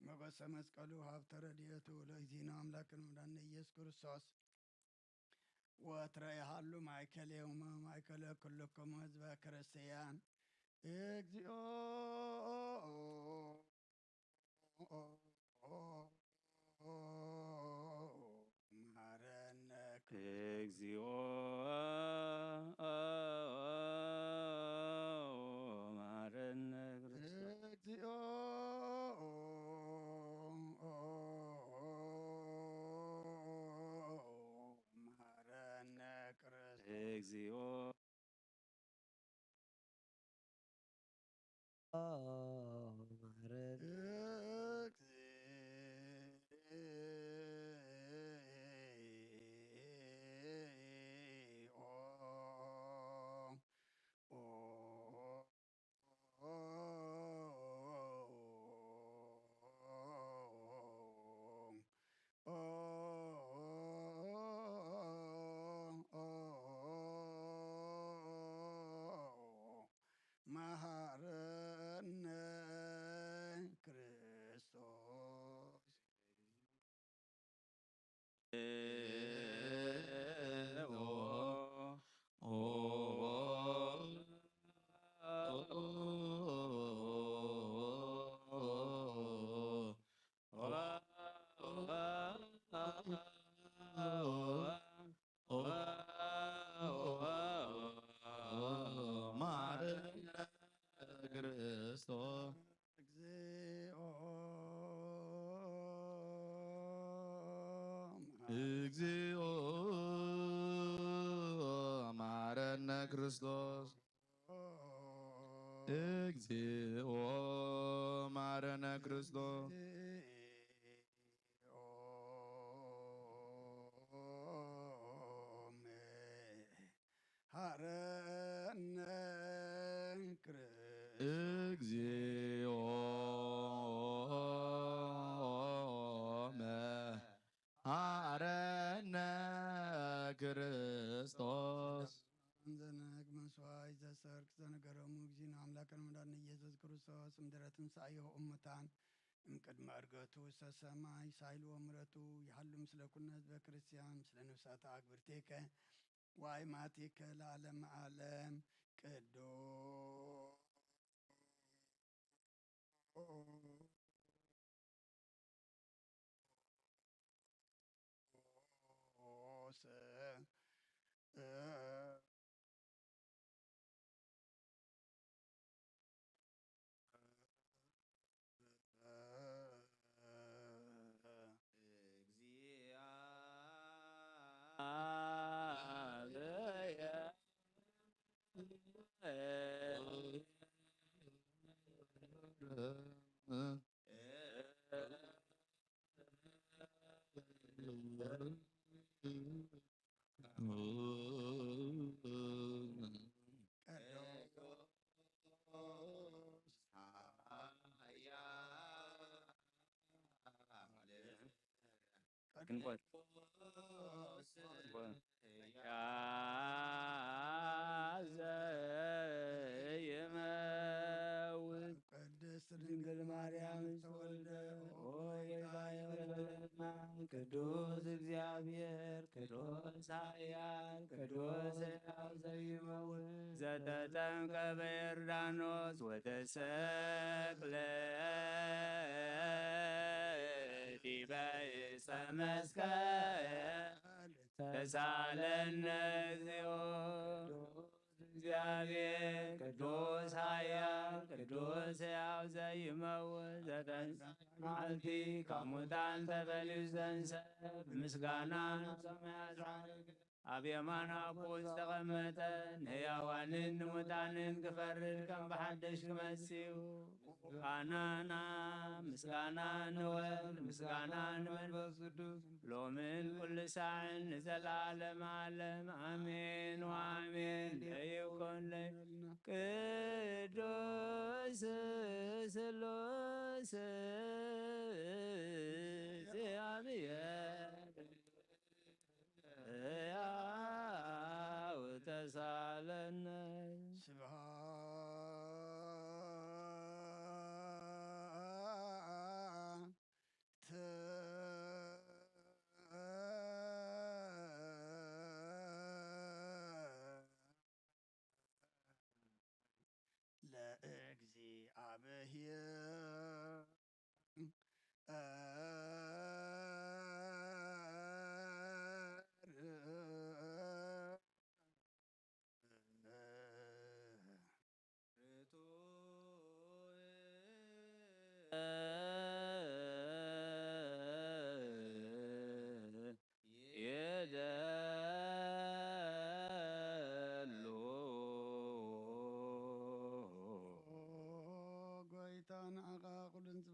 ሞገሰ መስቀሉ ሀብተ ረድኤቱ ለእግዚእነ አምላክነ መድኃኒነ ኢየሱስ ክርስቶስ ወትረ ያሃሉ ማእከሌው ማእከለ ኩልክሙ ህዝበ ክርስቲያን እግዚኦ መሐረነ እግዚኦ መሐረነ እግዚኦ መሐረነ ክርስቶስ እግዚኦ መሐረነ ክርስቶስ እግዚኦ እግዚኦ መሐረነ ክርስቶስ እግዚኦ መሐረነ ክርስቶስ መሐረነ ክርስቶስ እግዚኦ መሐረነ ክርስቶስ ዘነግ መስዋዕት ዘሰርክ ዘነገረሙ እግዚእነ አምላክነ መድኃኒነ ኢየሱስ ክርስቶስ እምድኅረ ትንሣኤሁ እሙታን እምቅድመ ዕርገቱ ውስተ ሰማይ ሳይሉ ወምሕረቱ ይሃሉ ምስለ ኩልነ ህዝበ ክርስቲያን ምስለ ነፍሳተ አግብርቲከ ወአእማቲከ ለዓለመ ዓለም ቅዱስ ግንቦት ዘይመውት ቅድስት ድንግል ማርያም ተወልደ ቅዱስ እግዚአብሔር ቅዱስ ኃያል ቅዱስ ሕያው ዘይመውት ዘተጠምቀ በዮርዳኖስ ወተሰቅለ ዲበ ዕፀ መስቀል ተሳለነ እግዚኦ እግዚአብሔር ቅዱስ ኃያል ቅዱስ ዘይመውት ዘተንሥእ መዓልቲ ካብ ሙታን ተፈልዩ ዝተንሥእ ብምስጋና ናብ ሰማያት ዝዓረገ ኣብ የማን ኣቦ ዝተቐመጠ ንሕያዋንን ንሙታንን ክፈርድ ከም ብሓደሽ ክመጽእ እዩ። ምስጋና ንወልድ ምስጋና ንመንፈስ ቅዱስ ሎምን ኩሉ ሰዓትን ንዘለዓለመ ዓለም አሜን ወአሜን። ለይኩን ቅዱስ ስሉስ እግዚአብሔር ሕያው ተሳለነ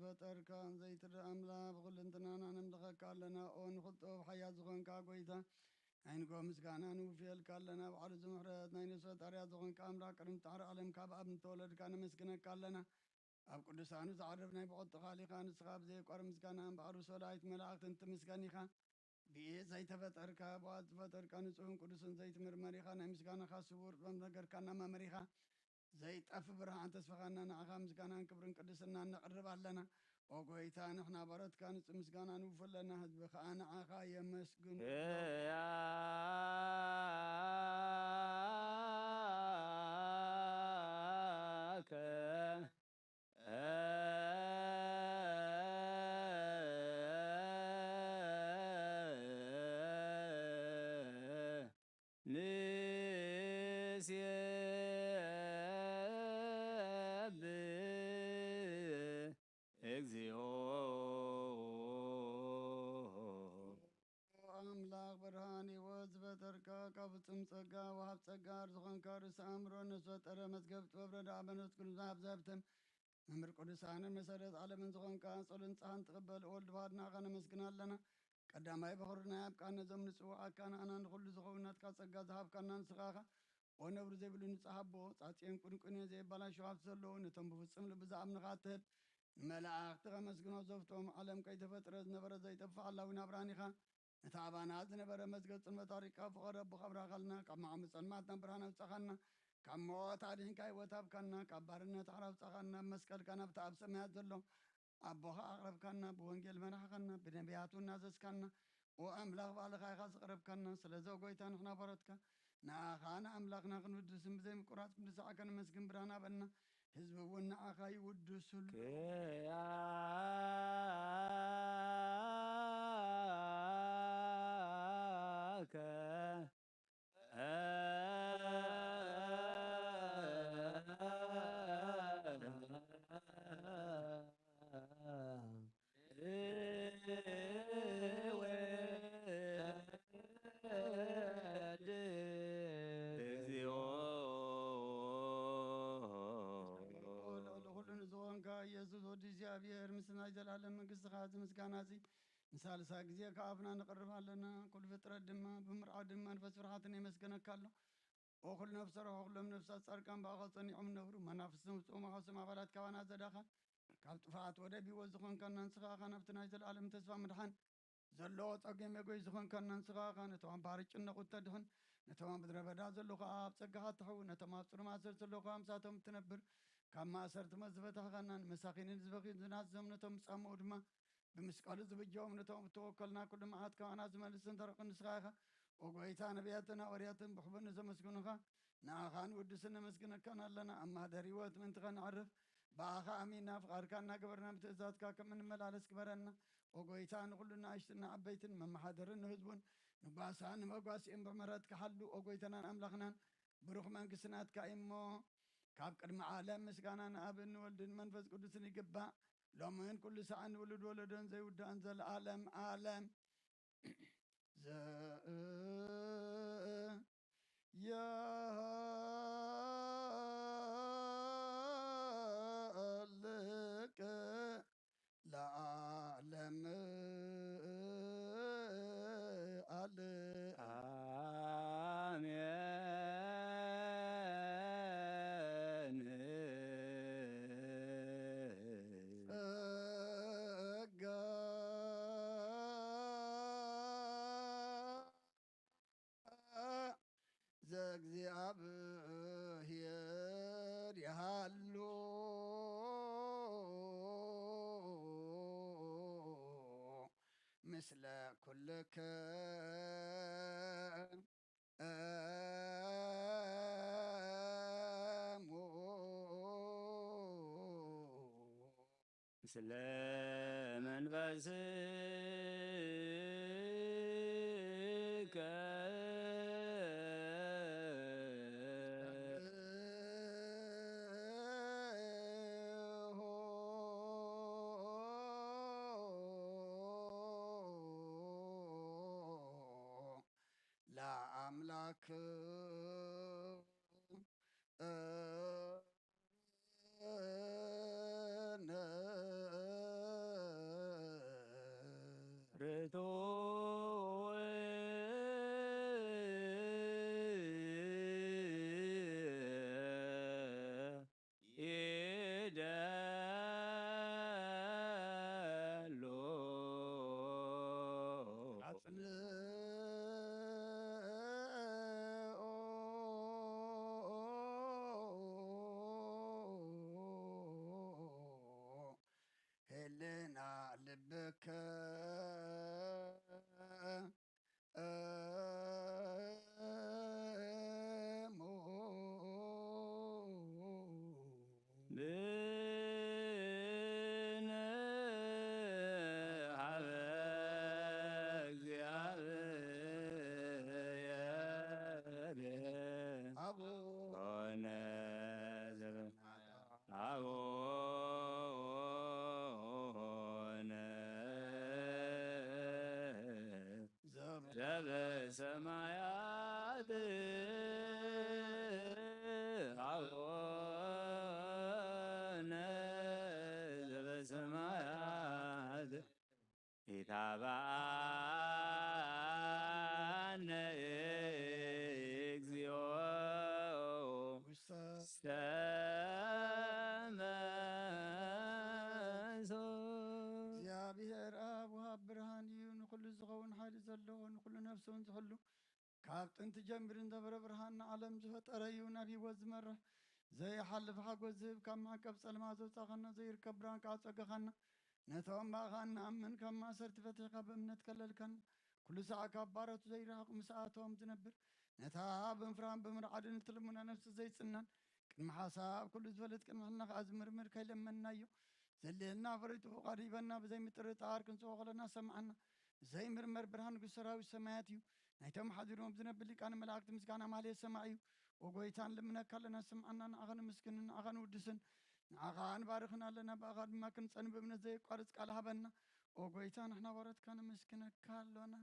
ፈጠርካን ዘይትረአ አምላክ ብኩልንትናና ነምልኸካ ኣለና ኦ ንኽልጦ ብሓያት ዝኾንካ ጎይታ ዓይንጎ ምስጋና ንውፍየልካ ኣለና ባዕሉ ዝምሕረት ናይ ነፍሲ ፈጣርያ ዝኾንካ ኣምላክ ቅድሚ ጣዕሪ ዓለምካ ብኣብ እንተወለድካ ነመስግነካ ኣለና ኣብ ቅዱሳኑ ዝዓርፍ ናይ ብቕልጥኻ ሊኻ ንስኻ ብዘይቋር ምስጋናን ባዕሉ ሰላይት መላእኽትን ትምስገን ኢኻ ብኢድ ዘይተፈጠርካ ብዋት ዝፈጠርካ ንጹህን ቅዱስን ዘይትምርመር ኢኻ ናይ ምስጋናኻ ስውር ጥበብ ነገርካ እናመምር ኢኻ ዘይጠፍ ብርሃን ተስፋኻና ንዓኻ ምስጋናን ክብርን ቅድስና ነቕርብ ኣለና ኦ ጎይታ ንሕና በረትካ ንጹህ ምስጋና ንውፍለና ህዝቢ ከዓ ንዓኻ የመስግኑ ፍጹም ጸጋ ወሃብ ጸጋር ዝኾንካ ርእሰ ኣእምሮ ነዝፈጠረ መዝገብ ጥበብ ረዳእ መንፈስ ቅዱስ ሃብዘብትም መምህር ቅዱሳንን መሰረት ዓለምን ዝኾንካ ጸሎን ጸሓን ትቕበል ወልድ ባድናኻ ነመስግና ኣለና ቀዳማይ በኽርና ያብቃን ነዞም ንጽውዓካ ንኣና ንኹሉ ዝኸውን ናትካ ጸጋ ዝሃብካና ንስኻኻ ኦ ነብሪ ዘይብሉ ንጽሓቦ ጻጽየን ቁንቁንየ ዘይበላሸው ሃብቲ ዘለዉ ነቶም ብፍጹም ልቢ ዝኣምንኻ ትህብ ንመላእኽቲ ኸመስግኖ ዘፍቶም ዓለም ከይተፈጥረ ዝነበረ ዘይጠፍእ ሓላዊ ናብራን ኢኻ ነታ ኣባና ዝነበረ መዝገብ ጽልመት ታሪኽካ ፍቐረ ብኸብራኸልና ካብ መዓሙፅ ጸልማትና ብርሃን ኣውፃኻና ካብ ሞት ኣድሒንካ ሕይወት ሃብካና ካብ ባርነት ዓር ኣውፃኻና ብመስቀልካ ናብቲ ኣብ ሰማያት ዘሎ ኣቦኻ ኣቕረብካና ብወንጌል መራሕኻና ብነቢያቱ እናዘዝካና ኦ ኣምላኽ ባዕልኻ ኢኻ ዘቕረብካና ስለዚ ጐይታ ንሕና በረትካ ንኣኻ ንኣምላኽና ክንውድስን ብዘይ ምቁራፅ ቅዱሳዕከ ነመስግን ብርሃን ኣበልና ህዝቢ እውን ንኣኻ ይውድሱሉ እግዚአብሔር ምስናይ ዘላለም መንግሥትኻ ዝምስጋና እዚ ንሳልሳ ጊዜ ከኣፍና ንቕርብ ኣለና ኩሉ ፍጥረት ድማ ብምርዓው ድማ መንፈስ ፍርሃትን የመስገነካ ኣሎ ኦ ኩሉ ነፍሰ ረኸ ኩሎም ነፍሳት ጻድቃን ብኣኻ ጸኒዖም ነብሩ መናፍስትን ውፅኦም ኣኻስም ኣባላት ካባና ዘዳኻ ካብ ጥፋት ወደ ቢወት ዝኾንካና ንስኻኻ ናብቲ ናይ ዘለዓለም ተስፋ ምድሓን ዘለዎ ጸገም መጎይ ዝኾንካና ንስኻኻ ነቶም ኣብ ባሕሪ ጭነቑ ተድኽን ነቶም ኣብ ምድረ በዳ ዘለዉ ከዓ ኣብ ጸጋኻ ትሕዉ ነቶም ኣብ ጽሩም ማእሰር ዘለዉ ከዓ ምሳቶም ትነብር ካብ ማእሰርቲ መዝበታኻና ንመሳኺንን ዝበኺን ዝናዝዞም ነቶም ዝጸምኡ ድማ ብምስቀሉ ዝብጀዎም ነቶም ብተወከልና ኩሉ መዓት ካባና ዝመልስን ተረቕን ንስኻ ኢኻ ኦ ጐይታ ነቢያትን ኣወርያትን ብኽብር ንዘመስግኑኻ ንኣኻ ንውድስን ነመስግነካን ኣለና ኣብ ማህደር ህይወት ምንትኸ ንዓርፍ ብኣኻ ኣሚንና ፍቓድካ እናገበርና ብትእዛዝካ ከም እንመላለስ ክበረና ኦ ጐይታ ንኹሉና ኣሽትና ዓበይትን መማሓደርን ንህዝቡን ንጓሳን ንመጓሲኦም ብምሕረት ክሓሉ ኦ ጐይታናን ኣምላኽናን ብሩኽ መንግሥትናትካ እሞ ካብ ቅድሚ ዓለም ምስጋናን ኣብን ወልድን መንፈስ ቅዱስን ይግባእ ሎምን ኩሉ ሰዓን ውሉድ ወለዶን ዘይውዳእን ዘለዓለም ዓለም يهلك لعالم آمين ዘእግዚአብሔር ያሃሉ ምስለ ኩልከ ምስለ መንፈስከ ለአምላክ هلنا لبك ሰማያት አቡነ ዘበሰማያት ኢታብአነ እግዚኦ ውስተ እግዚአብሔር አብ ወሃብ ብርሃን እዩ ንኩሉ ዝኸውን ሓይሊ ዘለዎ ንኩሉ ነፍሱን ዝሕሉ ካብ ጥንቲ ጀሚሩ ዝነበረ ብርሃን ንዓለም ዝፈጠረ እዩ ናብ ሂወት ዝመርሕ ዘይሓልፍ ሓጎስ ዝህብ ካብ ማዕቀብ ፀልማ ዘውፃእኸና ዘይርከብ ብርሃን ከዓ ፀገኻና ነቶም ባእኻ ንኣምን ካብ ማእሰርቲ ፈቲሕካ ብእምነት ከለልከና ኩሉ ሰዓት ካብ ባሮቱ ዘይረሓቑ ምስኣቶም ዝነብር ነታ ብምፍራን ብምርዓድን እትልሙና ነፍሲ ዘይፅናን ቅድሚ ሓሳብ ኩሉ ዝበለት ቅድሚ ሕልና ከዓ ዝምርምር ከይለመና እዩ ዘልየልና ፈሪጡ ፍቃዱ ይበና ብዘይምጥርጣር ክንፅሆ ከለና ሰማዓና ዘይምርመር ብርሃን ንጉስ ሰራዊት ሰማያት እዩ ናይቶም ሓዚሮም ዝነብር ሊቃነ መላእክቲ ምስጋና ማህሌት ሰማዕ እዩ ወጎይታን ልምነካ ኣለና ስምዓና ንኣኸ ንምስክንን ንኣኸ ንውድስን ንኣኻ ንባርኽን ኣለና ብኣኻ ድማ ክንፀን ብእምነት ዘይቋርፅ ቃል ሃበና ኦ ጎይታ ንሕና ወረትካ ንምስክነካ ኣሎና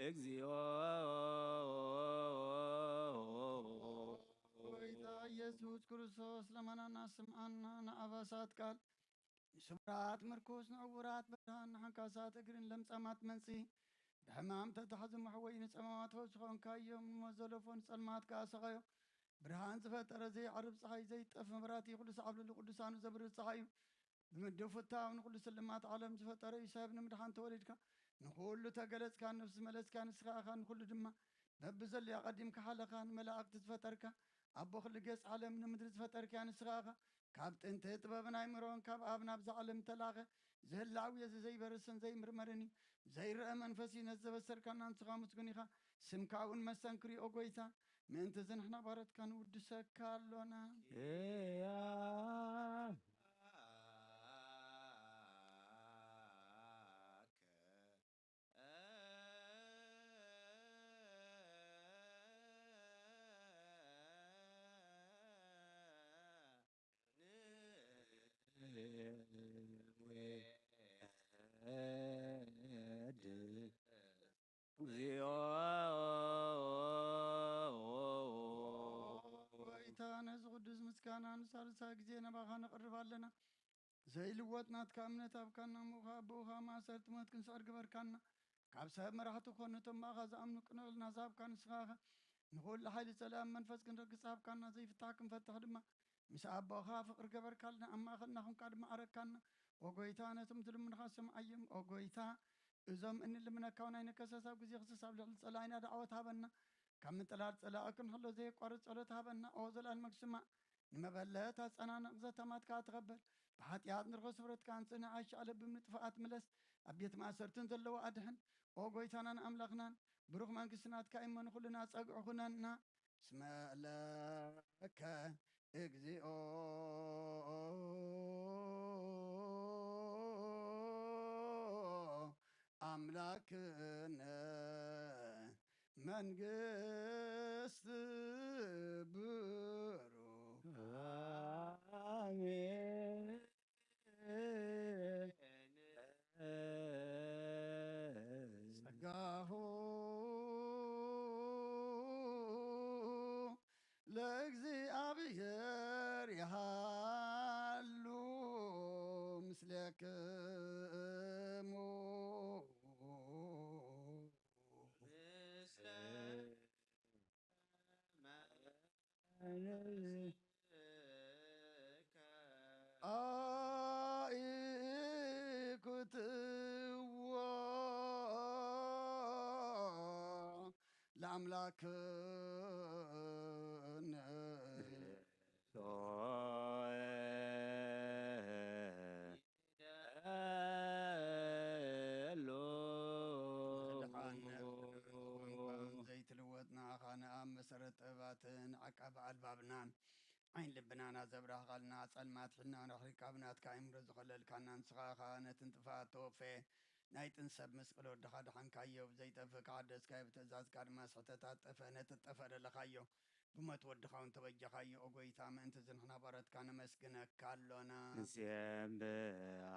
እግዚኦ ጎይታ ኢየሱስ ክርስቶስ ለመናና ስምዓና ንኣባሳት ቃል ንስውራት ምርኩስ ንዕውራት ብርሃን ንሓንካሳት እግርን ለምጻማት መንጽሂ ብሕማም ተታሕዙ መሕወይ ንጸማማት ፈውሲ ኾንካ እዮም ንመዘለፎን ጸልማት ከኣሰኸዮ ብርሃን ዝፈጠረ ዘይዓርብ ፀሓይ ዘይጠፍ መብራህቲ ኩሉ ሰዓብልሉ ቅዱሳኑ ዘብርህ ፀሓይ እዩ ብምድብ ፍታው ንኩሉ ስልማት ዓለም ዝፈጠረ እዩ ሰብ ንምድሓን ተወሊድካ ንኩሉ ተገለጽካ ነፍሲ መለስካ ንስኻ ኢኻ ንኩሉ ድማ በብዘለያ ቀዲምካ ሓለኻ ንመላእክቲ ዝፈጠርካ ኣቦ ኩሉ ገጽ ዓለም ንምድሪ ዝፈጠርካ ንስኻ ኢኻ ካብ ጥንቲ ጥበብን ኣይምሮን ካብ ኣብ ናብዛ ዓለም ተላኸ زهلاوي زي برسن زي مرمرني زي رأى منفسي نزب السركان عن سغامت جنيخا سمكاون مسانكري أوغويتا من تزن احنا بارت كان ودسك كالونا قدس مسكانا نصار ساكزينا باخانا قربالنا زي لواتنات كامنة أبكانا موخا بوخا ما سرت موت كن سعر قبر كانا كاب سهب مرحتو خونتو ماخا زامنو كنول نازاب كان سخاخا نقول لحالي سلام منفس كن رقص ساب كانا زي فتاكم فتح دما مساب بوخا فقر قبر كالنا أما خلنا خم كاد ما أرك كانا وقويتانا تمتل من خاسم أيام وقويتا إزام إن اللي منا كونا ينكسا ساب كزي خصي ساب لحالي دعوة هابنا كم من طلعت صلاة هلو زي قارت صلاة هابنا أوزل المقسمة نمبلات أنا نقزة تمات كاتغبل بحات ياد نرغو سفرت كان سنة عايش على بمنطفقات ملس أبيت ما سرتن زلو أدهن أوغوي تانا أملغنان بروغ مانك سنات كايما نخلنا ساقع خنانا اسم لك اجزئو أملاكنا መንግስት ብሩክ አሜን ጸጋሁ ለእግዚአብሔር ያሃሉ ምስሌክሙ ለአምላክነ ዘይትልወጥና ኻነ ኣብ መሰረት ጥበባትን ዓቃብ ኣልባብናን ዓይን ልብናና ዘብራኻልና ጸልማት ሕና ረኺብካብናት ካይምሮ ዝኸለልካና ንስኻኻ ነትን ጥፋት ተወፈ ናይ ጥንሰብ መስቀል ወድኻ ድሓንካዮ ብዘይጠፍእ ካዓደስካዮ ብትእዛዝካ ድማ ስሕተታት ጠፈ ነትጠፈ ደለኻዮ ብሞት ወድኻ እውን ተበጀኻዮ ኦጎይታ ምእንቲ ዝንሕና ባረትካ ነመስግነካ ኣሎና ንሴብሓከ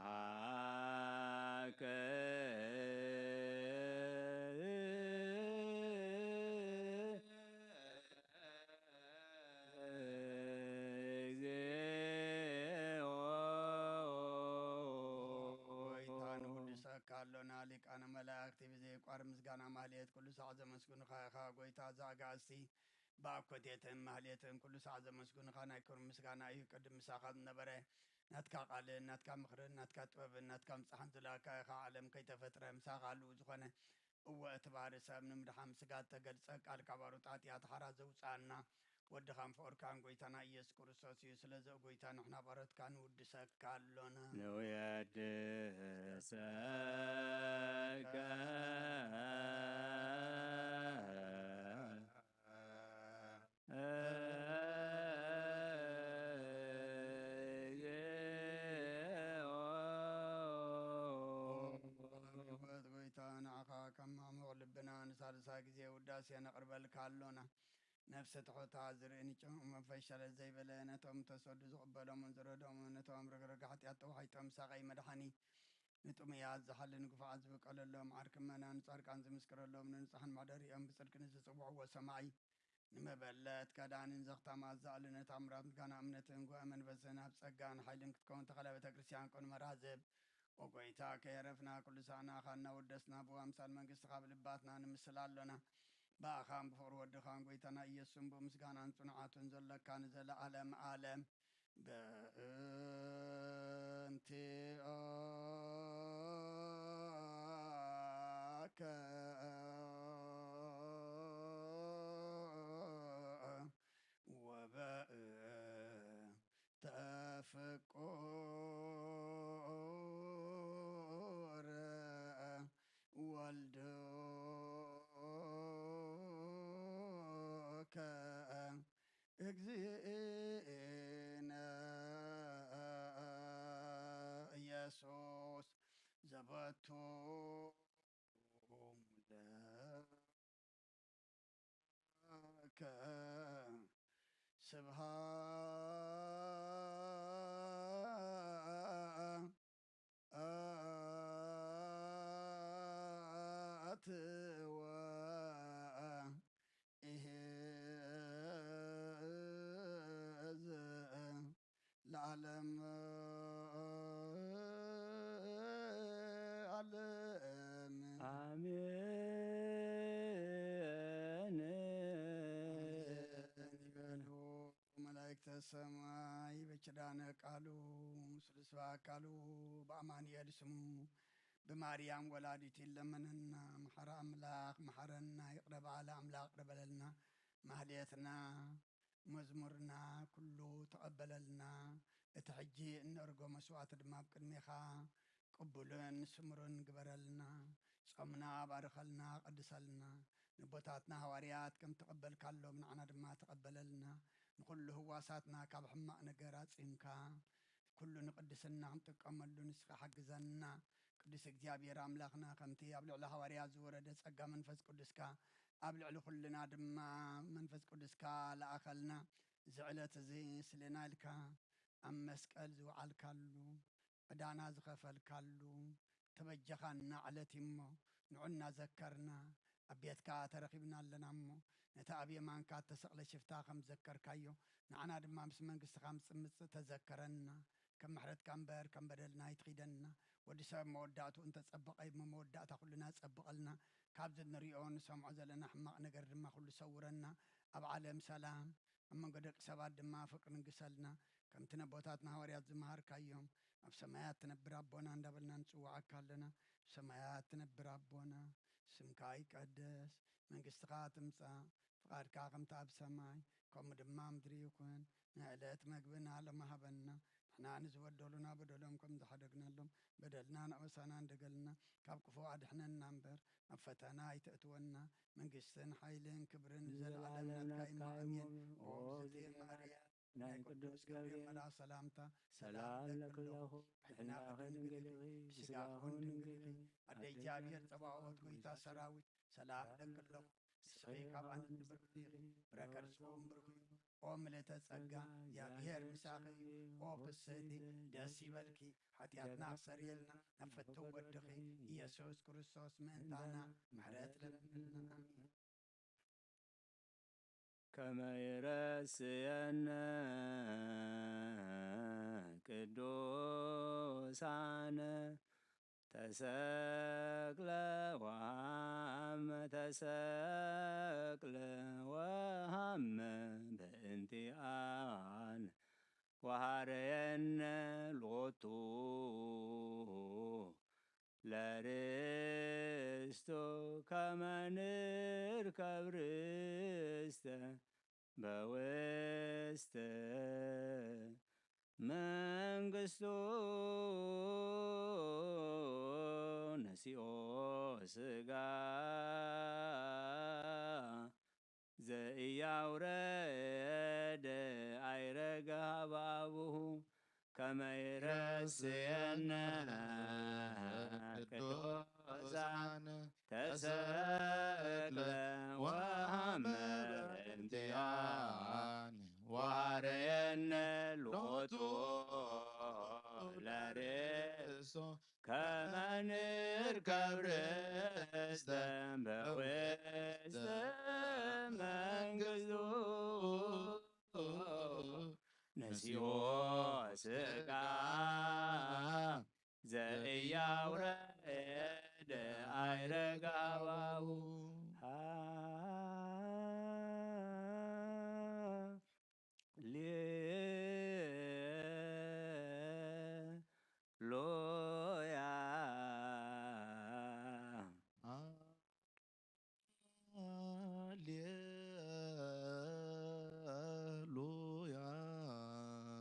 ካሎና ሊቃነ መላእክቲ ብዘይ ቋር ምስጋና ማህሌት ኩሉ ሰዓት ዘመስግኑኻ ኢኻ ጎይታ ዛጋእስቲ ብኣኮቴትን ማህሌትን ኩሉ ሰዓት ዘመስግኑኻ ናይ ክብሪ ምስጋና እዩ ቅድም ምሳኻ ዝነበረ ናትካ ቃልን ናትካ ምክርን ናትካ ጥበብን ናትካ ምፅሓን ዝላካ ኢኻ ዓለም ከይተፈጥረ ምሳኻ ኣልኡ ዝኾነ እወ እትባህሪ ሰብ ንምድሓን ስጋ ተገልፀ ቃልካ ባሩጣት እያ ተሓራ ዘውፃአና ወድኻን ፍቅርካን ጎይታና ኢየሱስ ክርስቶስ እዩ ስለዚ ጎይታ ንሕና ባረትካ ንውድሰካ ኣሎና ንውየድሰከ ጎይታ ንዓኻ ከማምቕ ልብና ንሳልሳ ግዜ ውዳሴ ነቕርበልካ ኣሎና ነፍሲ ትሑታ ዝርእን ይጭምዑ መንፈስ ዘይበለ ነቶም ተሰዱ ዝቕበሎምን ዝረድኦምን ነቶም ርግርግ ሓጢኣት ተዋሒጦም ሳቐይ መድሓኒት ንጥሙያት ዝሓሊ ንጉፋዓት ዝብቀለሎም ዓርኪ መናን ጻድቃን ዝምስክረሎም ንንጹሓን ማደሪኦም ብጽድቂ ንዝጽውዕዎ ሰማይ ንመበለት ከዳንን ዘኽታማት ዝኣልነ ታምራት ምስጋና እምነትን ጉዕ መንፈስን ኣብ ጸጋን ሓይልን ክትከውን ተኸለ ቤተ ክርስቲያን ኮን መራዝብ ወጎይታ ከየረፍና ኩሉ ሰዓና ኻና ወደስና ብኣምሳል መንግሥትኻ ብልባትና ንምስል ኣሎና بأخام بفور ودخان قويتنا إيسون بمسكان صنعات زلك كان زل عالم عالم بأنتي وباء تفقو ሰበቱ ለከ ስብሃት ወኢሕዝ ለዓለም ዓለም አሜን። ይበሉ መላእክተ ሰማይ በኪዳነ ቃሉ ስልስባ አካሉ በአማኑኤል ስሙ በማርያም ወላዲት ይለመንና መሐረ አምላክ መሐረና ይቅረ በዓለ አምላክ ይቅረ በለልና ማህሌትና መዝሙርና ኩሉ ተቀበለልና እቲ ሕጂ እንርጎ መስዋዕት ድማ ብቅድሜኻ ቅቡልን ስምሩን ግበረልና ጾምና ባርከልና ቀድሰልና ንቦታትና ሃዋርያት ከም ተቐበልካሎም ንዓና ድማ ተቐበለልና ንኩሉ ህዋሳትና ካብ ሕማቅ ነገር አጽምካ ኩሉ ንቅድስና ክንጥቀመሉ ንስኻ ሓግዘና ቅዱስ እግዚአብሔር አምላኽና ከምቲ ኣብ ልዕሊ ሃዋርያት ዝወረደ ጸጋ መንፈስ ቅዱስካ ኣብ ልዕሊ ኩልና ድማ መንፈስ ቅዱስካ ለኣኸልና እዚ ዕለት እዚ ስልና ኢልካ ኣብ መስቀል ዝወዓልካሉ ዕዳና ዝኸፈልካሉ ተበጀኻና ዕለት እሞ ንዑ እናዘከርና ኣብ ቤትካ ተረኺብና ኣለና እሞ ነቲ ኣብ የማንካ ተሰቕለ ሽፍታ ከም ዘከርካዮ ንዓና ድማ ምስ መንግስትኻ ምፅምፅእ ተዘከረና ከም ምሕረትካ እምበር ከም በደልና ይትኺደና ወዲ ሰብ መወዳእቱ እንተፀበቐ መወዳእታ ኩልና ፀብቐልና ካብዚ ንሪኦ ንሰምዖ ዘለና ሕማቕ ነገር ድማ ኩሉ ሰውረና ኣብ ዓለም ሰላም ኣብ መንጎ ደቂ ሰባት ድማ ፍቅሪ ንግሰልና ከምቲ ነቦታትና ሃዋርያት ዝመሃርካዮም ኣብ ሰማያት ትነብር ኣቦና እንዳበልና ንፅዋዓካ ኣለና ሰማያት ትነብር ኣቦና ስምካ ይቀደስ መንግስትኻ ትምፃእ ፍቃድካ ከምቲ ኣብ ሰማይ ከምኡ ድማ ምድሪ ይኹን ናይ ዕለት መግብና ሎሚ ሃበና ንሕና ንዝበደሉና በደሎም ከም ዝሓደግናሎም በደልና ንኣበሳና እንደገልና ካብ ክፉ ኣድሕነና እምበር ኣብ ፈተና ኣይተእትወና መንግስትን ሓይልን ክብርን ዘለዓለም ናትካ ኣሜን። ኦ እግዝእትየ ማርያም ናይ ቅዱስ ገብርኤል መልአክ ሰላምታ ሰላም ለክለኹ ሕናኽን ድንግል ኢኺ ብስጋኹን ድንግል ኢኺ ኣደ እግዚአብሔር ፀባዖት ጎይታ ሰራዊት ሰላም ለክለኹ ንስኺ ካብ ኣንስቲ ብርክቲ ኢኺ በረከት ዝኹም ብርክ እዩ ኦ ምልዕተ ጸጋ እግዚአብሔር ምሳኺ እዩ ኦ ፍስሕቲ ደስ ይበልኪ ሓጢአትና ክሰርየልና ነፈቱ ወድኺ ኢየሱስ ክርስቶስ ምእንታና ምሕረት ለምንልና አሜን። ከመ ይረስየነ ቅዱሳነ ተሰቅለ ወሃመ ተሰቅለ ወሃመ በእንቲአነ ወሃረየነ ሎቱ ለርስቱ ከመ ንርከብ ርስተ በውስተ መንግሥቱ ነሲኦ ሥጋ ዘኢያውረደ አይረገ ሀባቡሁ ከመ ይረስየነ ቅዱሳነ ተሰቅለ ወሃመ በእንቲአነ ወሃረየነ ሎቱ ለርእሱ ከመ ንርከብ ርስተ በውስተ መንግሥቱ ነሲኦ ሥጋ ዘኢያውረደ አይረገ ሀባቡ ሃሌሉያ ሃሌሉያ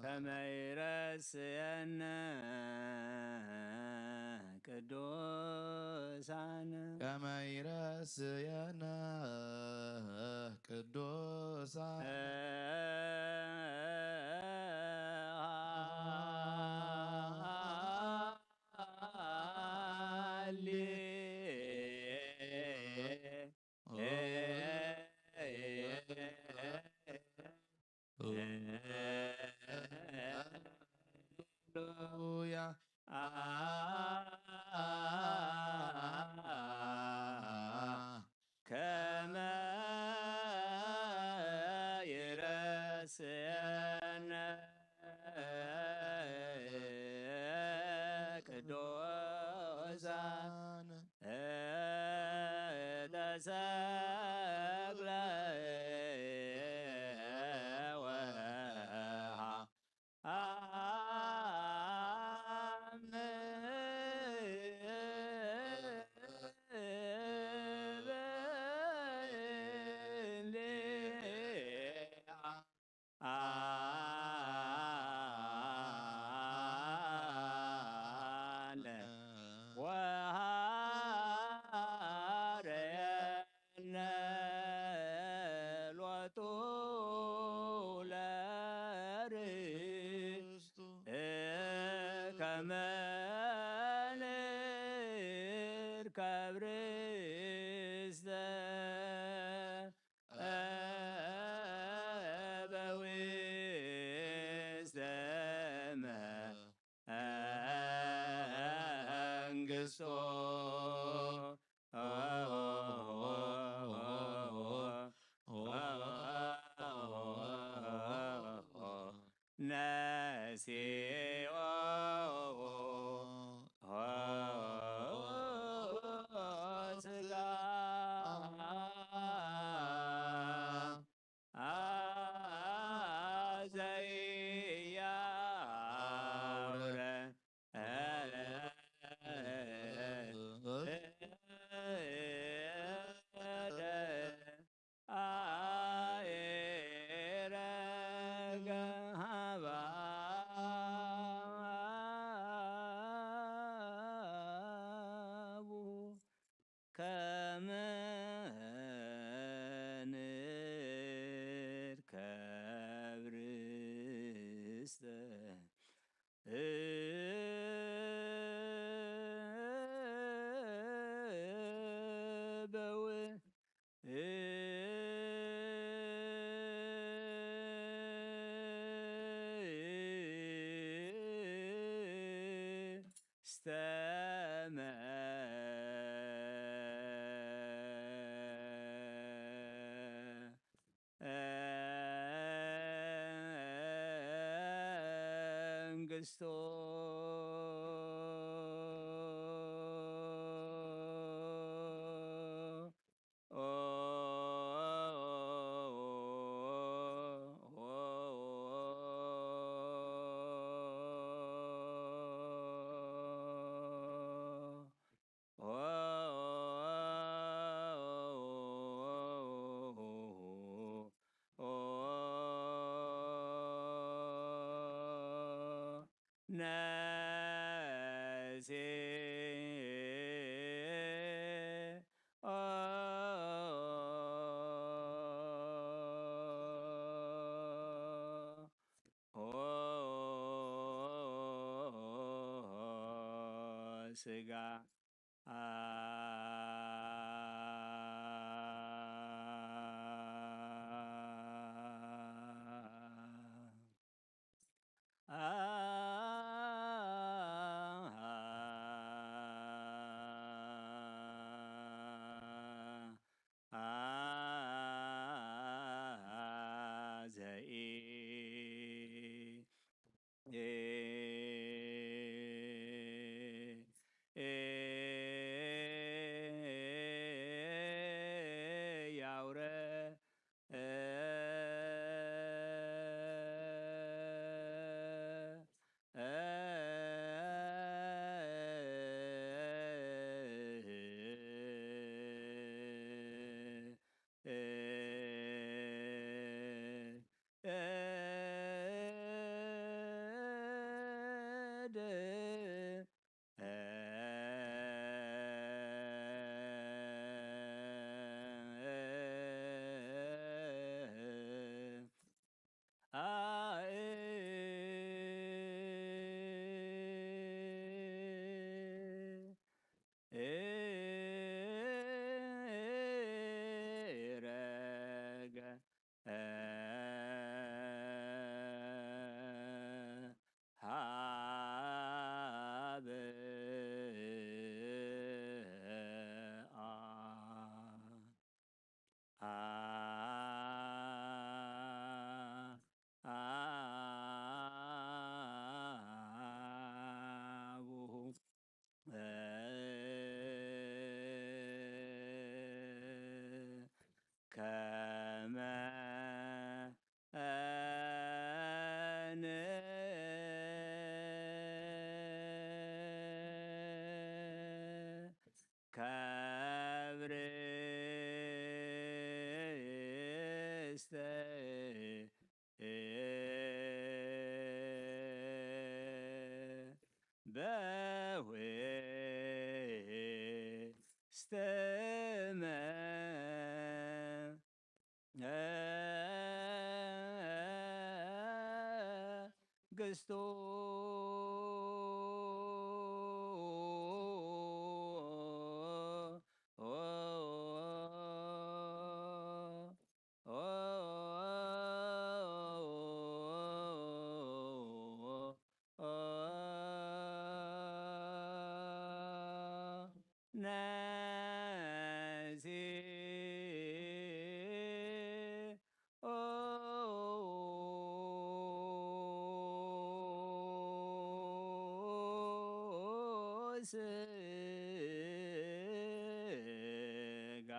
ከመ ይረስየነ ቅዱሳነ ከመ ይረስየነ ቅዱሳነ ተሰቅለ ስጋ ዘኢ ውስተ በውስተ መንግሥቱ ስጋ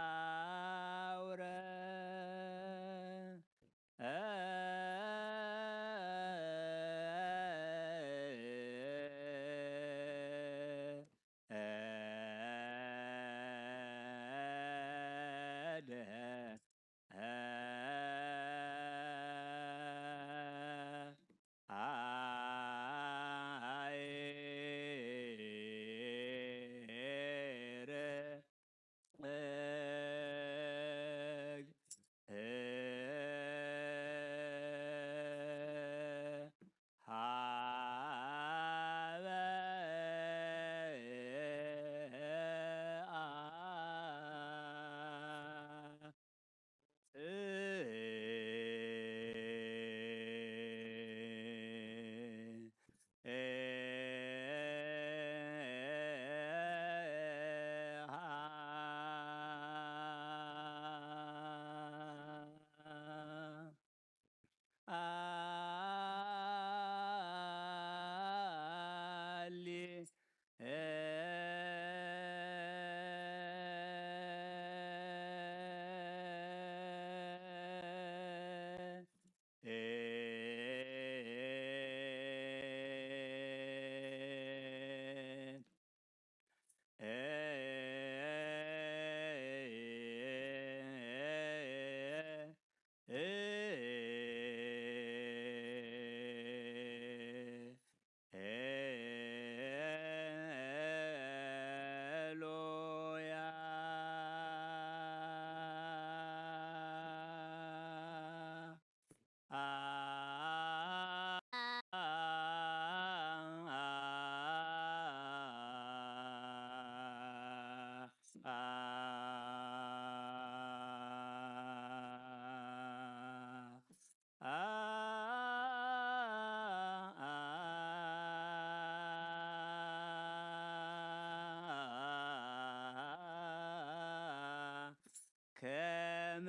አውረ ከመ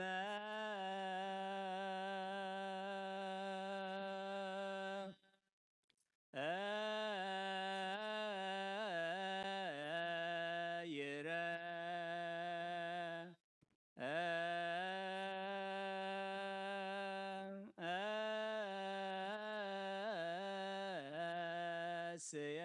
ይረስየ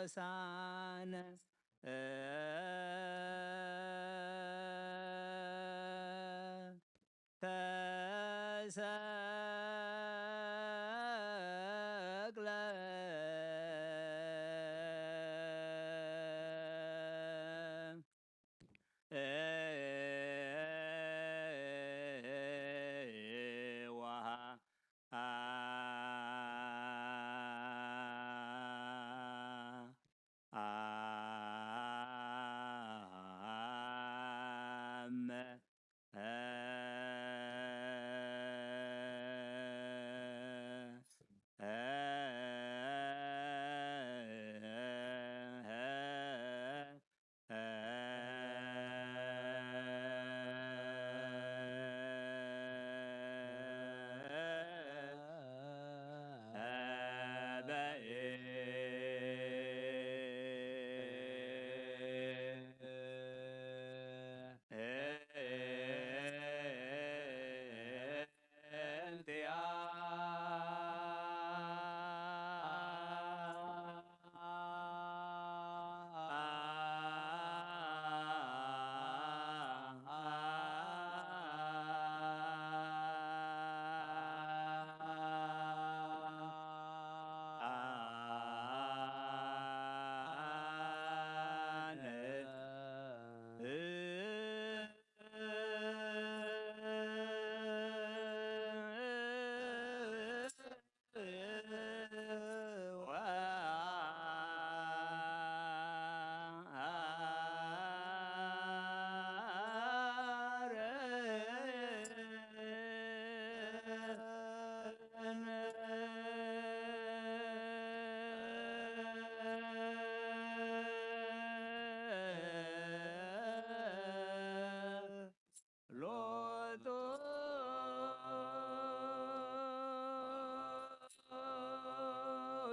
ቅዱሳነ ተሰቅለ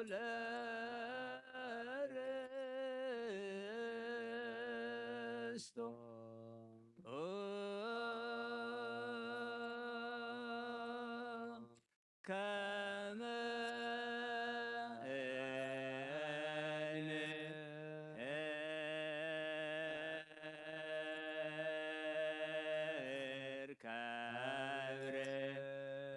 ለርስቶ ከመ ንርከብ ርእስተ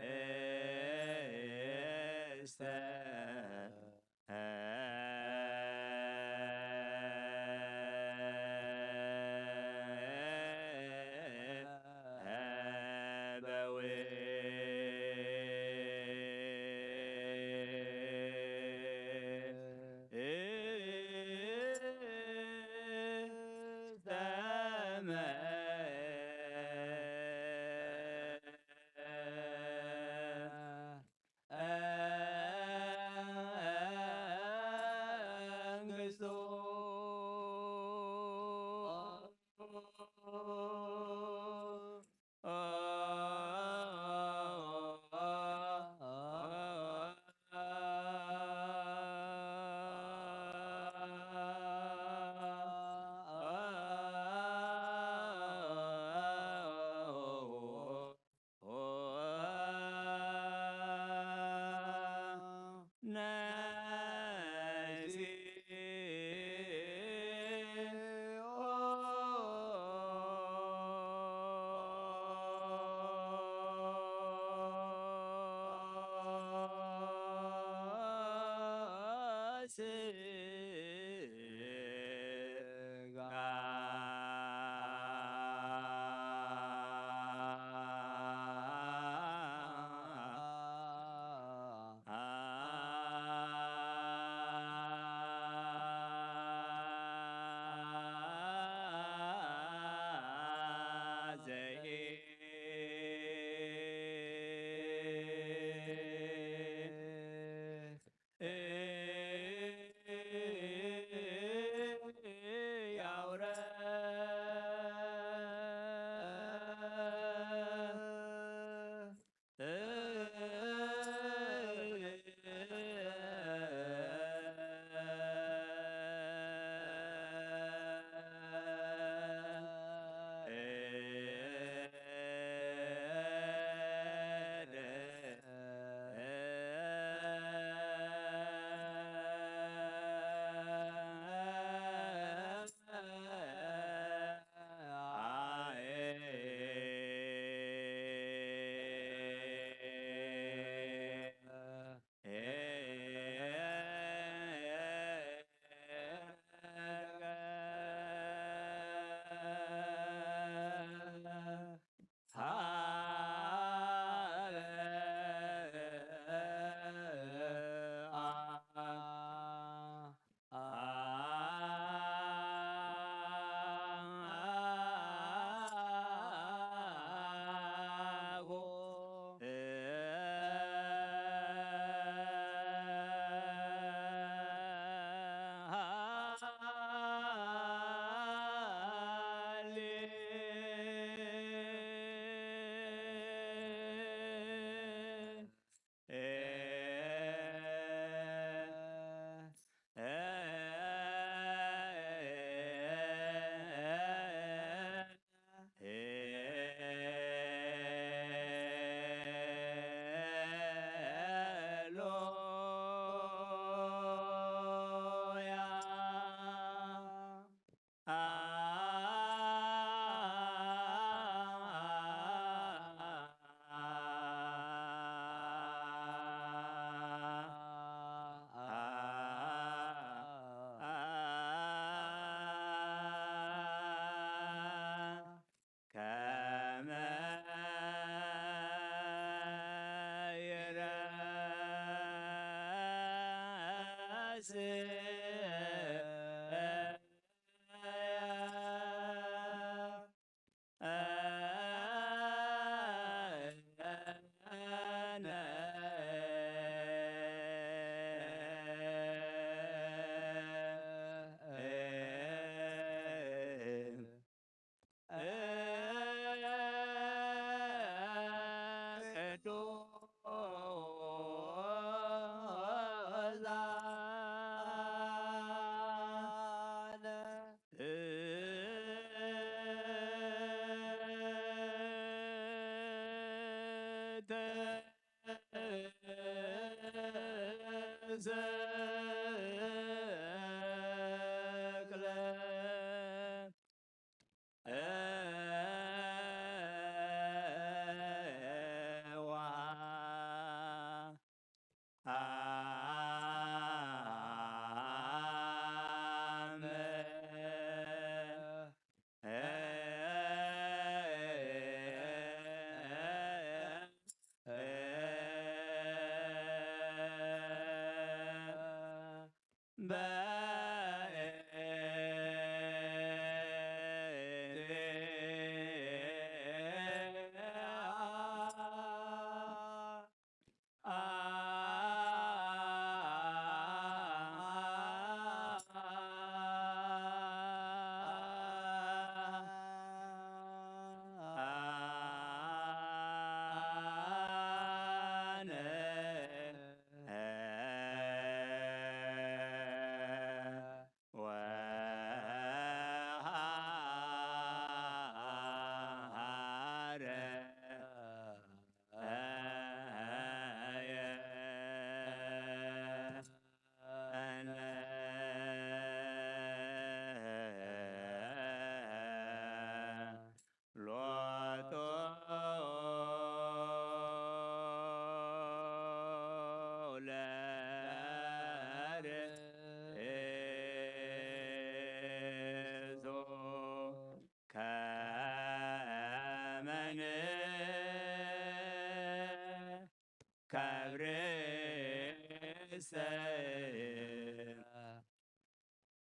ቅዱስ ስቅለ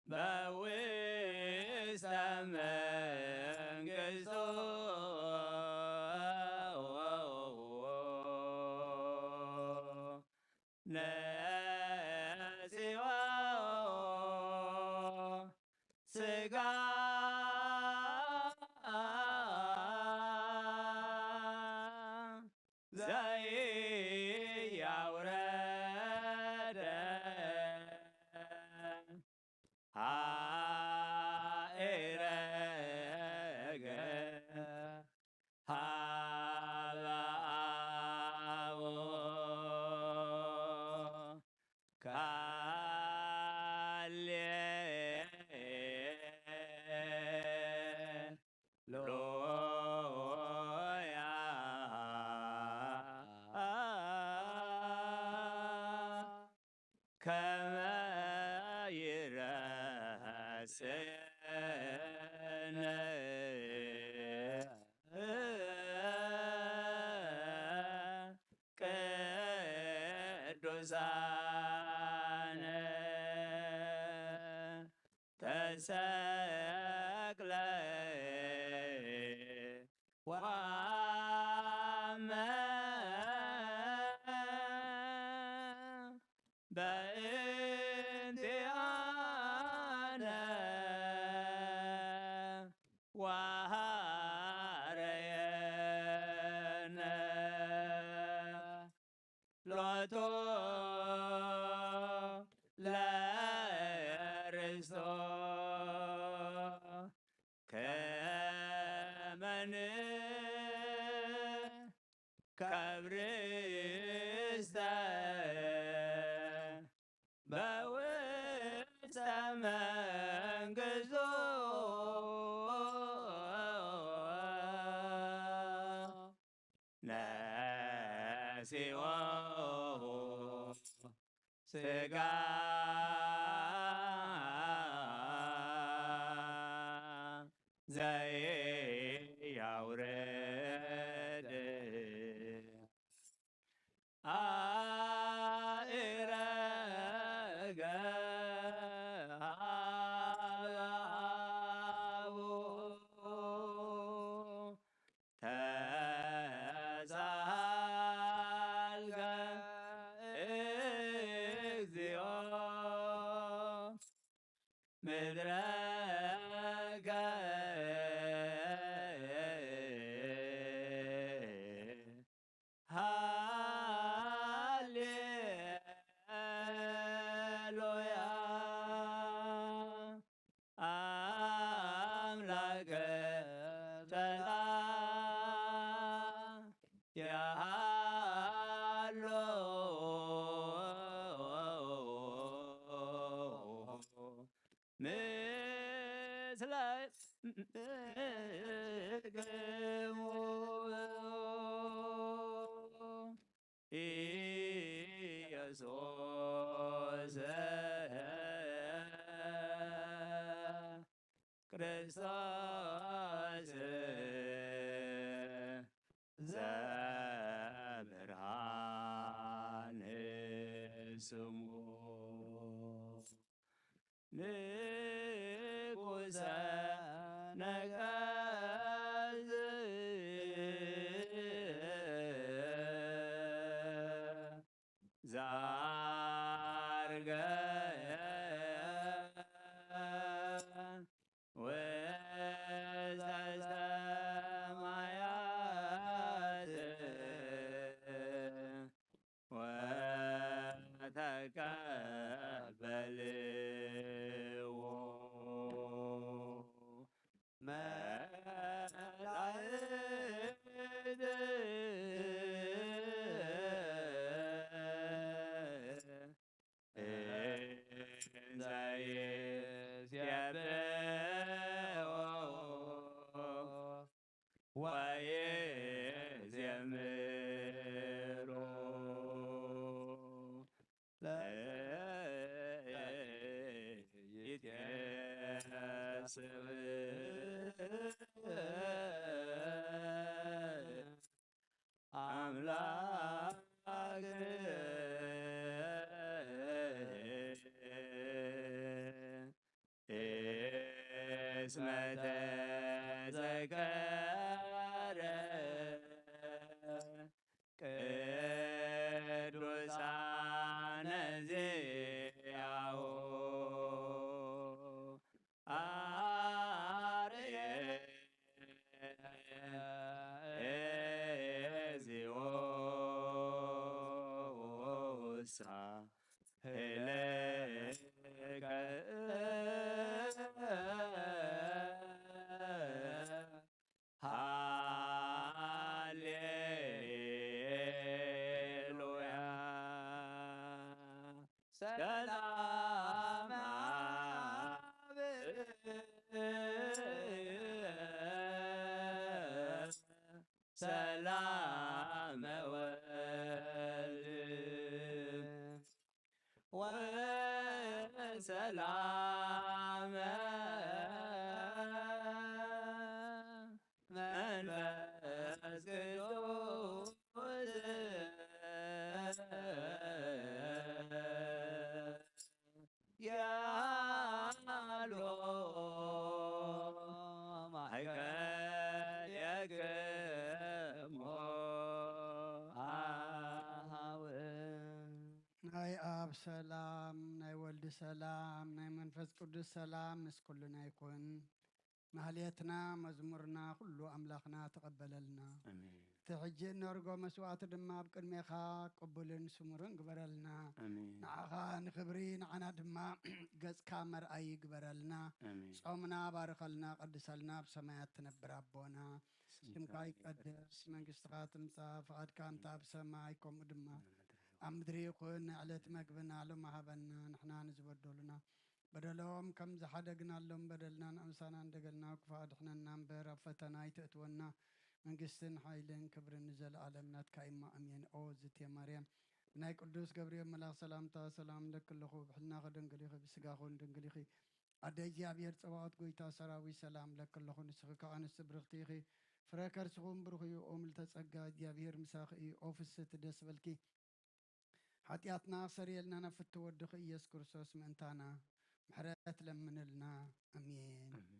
በውስተ መንግሥቱ ነሲዋ ሥጋ ዘኢያውረደ አኤረገ ሀበ አቡሁ ሃሌሉያ ከመ ይረስየነ ቅዱሳነ ተሰቅለ ወአመ በእንቲአነ ወሐረየነ ሎቱ ለርስቶ ከመ ንከብርስተ በውስተ መንግሥቱ ነሲኦ ሥጋ ዘኢያውረደ አኤረገ ሀበ አቡሁ ተሳሃልከ እግዚኦ ምድረከ ሃሌሉያ አምላከ ያሃሎ ምስለ ጽግሙ ኢየሱስ ክርስቶስ ዘብርሃን ስሙ ንጉሰ ነገሥት ዘአርገ ወዘሰማያት ወተቀበልዎ አምላክ እስመ ተዘከረ ቅዱሳነ ዚአሁ አርኤዝዮ ሳህለከ ሃሌሉያ ሰላም ሰላም ወልድ ወሰላም መንፈስ ቅዱስ ያሎ ማእከልክሙ ናይ አብ ሰላም ናይ ወልድ ሰላም ናይ መንፈስ ቅዱስ ሰላም ምስ ኩልና ይኩን። ማህሌትና መዝሙርና ኩሉ አምላኽና ተቀበለልና። እቲ ሕጂ ነርጎ መስዋዕቲ ድማ ኣብ ቅድሜኻ ቅቡልን ስሙርን ግበረልና። ንዓኻ ንክብሪ ንዓና ድማ ገጽካ መርአይ ግበረልና። ጾምና ባርከልና ቀድሰልና ብሰማያት ትነብር ኣቦና ስምካ ይቀደስ መንግስትኻ ትምጻእ ፈቃድካ እንታ ኣብ ሰማይ ከምኡ ድማ ኣብ ምድሪ ይኹን ዕለት መግብና ሎም ሃበና ንሕና ንዝበደሉና በደሎም ከም ዝሓደግናሎም በደልና ንእምሳና እንደገልና ክፉ ኣድሕነና እምበር ኣብ ፈተና ይትእትወና መንግስትን ሓይልን ክብርን ንዘለኣለም ናትካ ኢማ ኣሜን። ኦ ዝትየ ማርያም ናይ ቅዱስ ገብርኤል መልኣክ ሰላምታ ሰላም ለክለኹ ብሕልና ከደንግል ኢኺ ብስጋኹን ድንግል ኢኺ ኣደ እግዚኣብሔር ፀባዖት ጎይታ ሰራዊት ሰላም ለክለኹ ንስኺ ከዓ ኣንስቲ ብርኽቲ ኢኺ ፍረ ከርስኹም ብሩኽ እዩ ኦ ምልዕተ ጸጋ እግዚኣብሔር ምሳኺ እዩ ኦ ፍስሕቲ ደስ በልኪ ኃጢአትና ሰሪየልና ነፍት ወድኽ ኢየሱስ ክርስቶስ ምእንታና ምሕረት ለምንልና አሜን።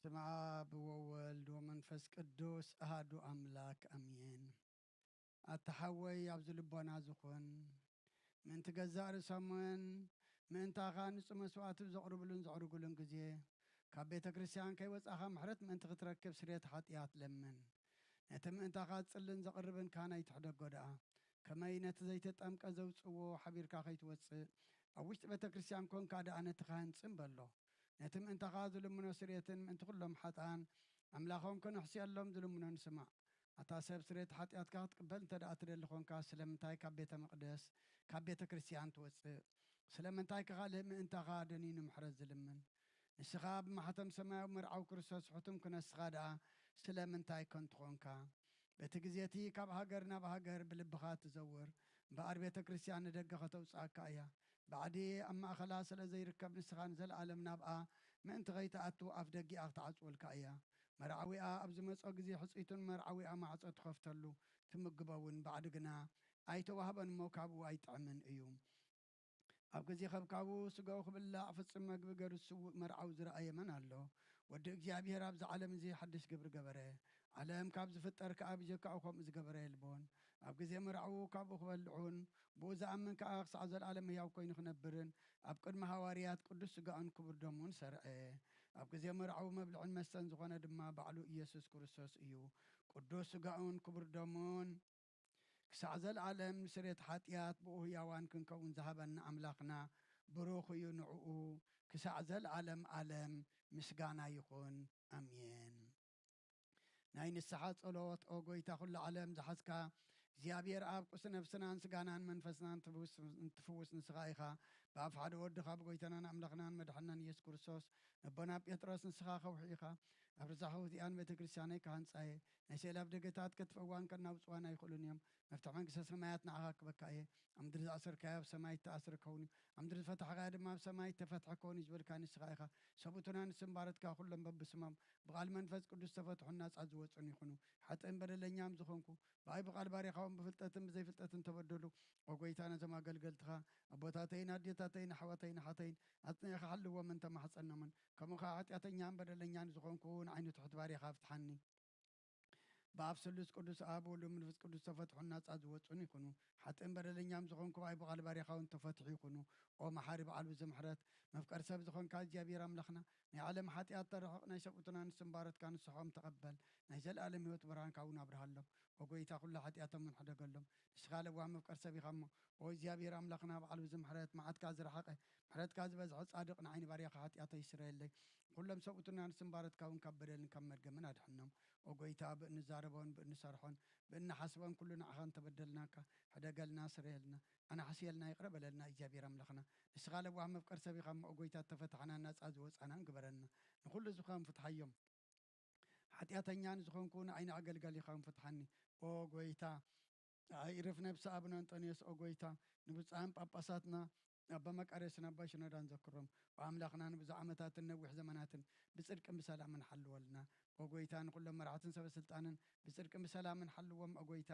በስመ አብ ወወልድ ወመንፈስ ቅዱስ አሃዱ አምላክ አሜን። አተሐወይ ኣብዚ ልቦና ዝኾን ምእንቲ ገዛእ ርእሶምን ምእንታኻ ንጹህ መስዋዕቲ ዘቕርብሉን ዘዕርጉሉን ግዜ ካብ ቤተ ክርስቲያን ከይወፃኻ ምሕረት ምእንቲ ክትረክብ ስርየት ሓጢኣት ለምን። ነቲ ምእንታኻ ዝጽልን ዘቕርብንካ ናይትሕደጎ ደኣ ከመይ ነቲ ዘይተጠምቀ ዘውፅዎ ሓቢርካ ከይትወፅእ ኣብ ውሽጢ ቤተ ክርስቲያን ኮንካ ደኣ ነቲ ካህንጽም በሎ ነቲ ምእንታኻ ዝልምኖ ስርየትን ምእንቲ ኩሎም ሓጥኣን ኣምላኾም ከነሕስየሎም ዝልምኖ ንስማዕ። ኣታ ሰብ ስርየት ሓጢኣትካ ክትቅበል እንተ ደኣ ትደሊ ኮንካ ስለምንታይ ካብ ቤተ መቕደስ ካብ ቤተ ክርስቲያን ትወፅእ? ስለምንታይ ከኻልእ ምእንታኻ ደኒኑ ምሕረት ዝልምን? ንስኻ ብማሕተም ሰማያዊ መርዓዊ ክርስቶስ ሕቱም ክነስኻ ደኣ ስለምንታይ ከንቱ ኮንካ? በቲ ግዜቲ ካብ ሃገር ናብ ሃገር ብልብኻ ትዘውር እምበኣር ቤተ ክርስቲያን ንደገ ከተውፅኣካ እያ። ባዕዲ ኣብ ማእኸላ ስለ ዘይርከብ ንስኻ ንዘለኣለም ናብኣ ምእንቲ ከይተኣቱ ኣፍ ደጊኣ ክትዓፅወልካ እያ። መርዓዊኣ ኣብ ዝመጾ ግዜ ሕፂቱን መርዓዊኣ ማዕፆ ትኸፍተሉ ትምግበውን ባዕዲ ግና ኣይተዋህበን እሞ ካብኡ ኣይጥዕምን እዩ። ኣብ ግዜ ከብካቡ ስጋኡ ክብላዕ ፍጹም መግቢ ገይሩ ዝስውእ መርዓዊ ዝረኣየ መን ኣሎ? ወዲ እግዚኣብሔር ኣብዚ ዓለም እዚ ሓድሽ ግብሪ ገበረ። ዓለም ካብ ዝፍጠር ከዓ ብጀካኡ ከምኡ ዝገበረ የልቦን። ኣብ ግዜ መርዓዊ ካብኡ ክበልዑን ብኡ ዝኣምን ከዓ ክሳዕ ዘለኣለም ህያው ኮይኑ ክነብርን ኣብ ቅድሚ ሃዋርያት ቅዱስ ስጋኡን ክቡር ደሙን ሰርዐ። ኣብ ግዜ መርዓዊ መብልዕን መስተን ዝኾነ ድማ ባዕሉ ኢየሱስ ክርስቶስ እዩ። ቅዱስ ስጋኡን ክቡር ደሙን ክሳዕ ዘለኣለም ንስርየት ሓጢኣት ብኡ ህያዋን ክንከውን ዝሃበና ኣምላኽና ብሩኽ እዩ። ንዕኡ ክሳዕ ዘለኣለም ዓለም ምስጋና ይኹን ኣሜን። ናይ ንስሓ ጸሎት ኦ ጎይታ ኩሉ ዓለም ዝሓዝካ እግዚኣብሔር ኣብ ቁስ ነፍስናን ስጋናን መንፈስናን ትፍውስ ንስኻ ኢኻ። ብኣፍ ሓደ ወድኻ ብጎይታናን ኣምላኽናን መድሓናን ኢየሱስ ክርስቶስ ነቦና ጴጥሮስ ንስኻ ኸውሒ ኢኻ። ኣብ ርዛሕውቲኣን ቤተ ክርስቲያነይ ካህንጻየ ናይ ስእላፍ ደገታት ከትፈዋን ከናውፅዋን ኣይኽእሉን እዮም። መፍትሒ መንግስተ ሰማያት ንዓኻ ክበካ እየ። ኣብ ምድሪ ዝኣሰርካዮ ኣብ ሰማይ ተኣስር ከውን እዩ። ኣብ ምድሪ ዝፈታሕካዮ ድማ ኣብ ሰማይ ተፈትሐ ከውን እዩ ዝብልካ ንስኻ ኢኻ። ሰቡእቱና ንስምባረትካ ኩሎም በብስሞም ብቓል መንፈስ ቅዱስ ተፈትሑን ናጻ ዝወፁን ይኹኑ። ሓጥእን በደለኛም ዝኾንኩ ብኣይ ብቓል ባሪኻዎም ብፍልጠትን ብዘይፍልጠትን ተበደሉ ኦ ጎይታ ነዞም ኣገልገልትኻ ኣቦታተይን ኣዴታተይን ኣሕዋተይን ሓተይን ኣጽኒዕኻ ሓልዎምን ተማሕፀኖምን ከምኡ ከዓ ሓጢኣተኛን በደለኛን ዝኾንኩ ንዓይኑ ትሑት ባሪኻ ፍትሓኒ። በኣብ ስሉስ ቅዱስ ኣብ ወልድ መንፈስ ቅዱስ ተፈትሑን ናጻ ዝወፁን ይኹኑ። ሓጥእን በደለኛም ዝኾንኩ ብኣይ ብቓል ባሪኻውን ተፈትሑ ይኹኑ። ኦ መሓሪ በዓል ብዘምሕረት መፍቀሪ ሰብ ዝኾንካ እግዚኣብሔር ኣምላኽና ናይ ዓለም ሓጢኣት ተረሕቕ ናይ ሰብኡትና ንስምባረትካ ንስሖም ተቐበል። ናይ ዘለኣለም ህይወት ብርሃን ካብኡ ናብርሃሎም ኦ ጎይታ ኩሉ ሓጢኣቶም ንሕደገሎም ንስኻ ለዋህ መፍቀሪ ሰብ ኢኻ እሞ ኦ እግዚኣብሔር ኣምላኽና በዓል ብዘምሕረት መዓትካ ዝረሓቐ ምሕረትካ ዝበዝሐ ጻድቕ ንዓይኒ ባርያኻ ሓጢኣተይ ይስረየለይ። ኩሎም ሰብኡትና ንስምባረትካ እውን ካብ በደልን ካብ መድገምን ኣድሕኖም ኦ ጎይታ ብእንዛረቦን ብእንሰርሖን ብእናሓስቦን ኩሉ ንዓኻ እንተበደልናካ ሕደገልና ስረየልና ኣናሓስየልና ይቕረ በለልና እግዚኣብሔር ኣምላኽና ንስኻ ለዋህ መፍቀሪ ሰብ ኢኻ እሞ ኦ ጎይታ ተፈታሕና ናጻ ዝወፃናን ግበረና። ንኩሉ ዝኸም ፍትሓዮም ሓጢኣተኛ ንዝኾንኩ ንዓይኒ ኣገልጋሊ ኢኻ ፍትሓኒ ኦ ጎይታ። ኣይርፍ ነብሲ ኣቡነ አንጦንዮስ ኦ ጎይታ ንብፁዓን ጳጳሳትና ኣባ መቃርዮስን ኣባ ሽኖዳን ዘክሮም ወኣምላኽና ንብዙሕ ዓመታትን ነዊሕ ዘመናትን ብጽድቅን ብሰላምን ሓልወልና ኦ ጎይታ። ንኩሎም መራሕትን ሰበስልጣንን ብጽድቅን ብሰላምን ሓልዎም ኦ ጎይታ።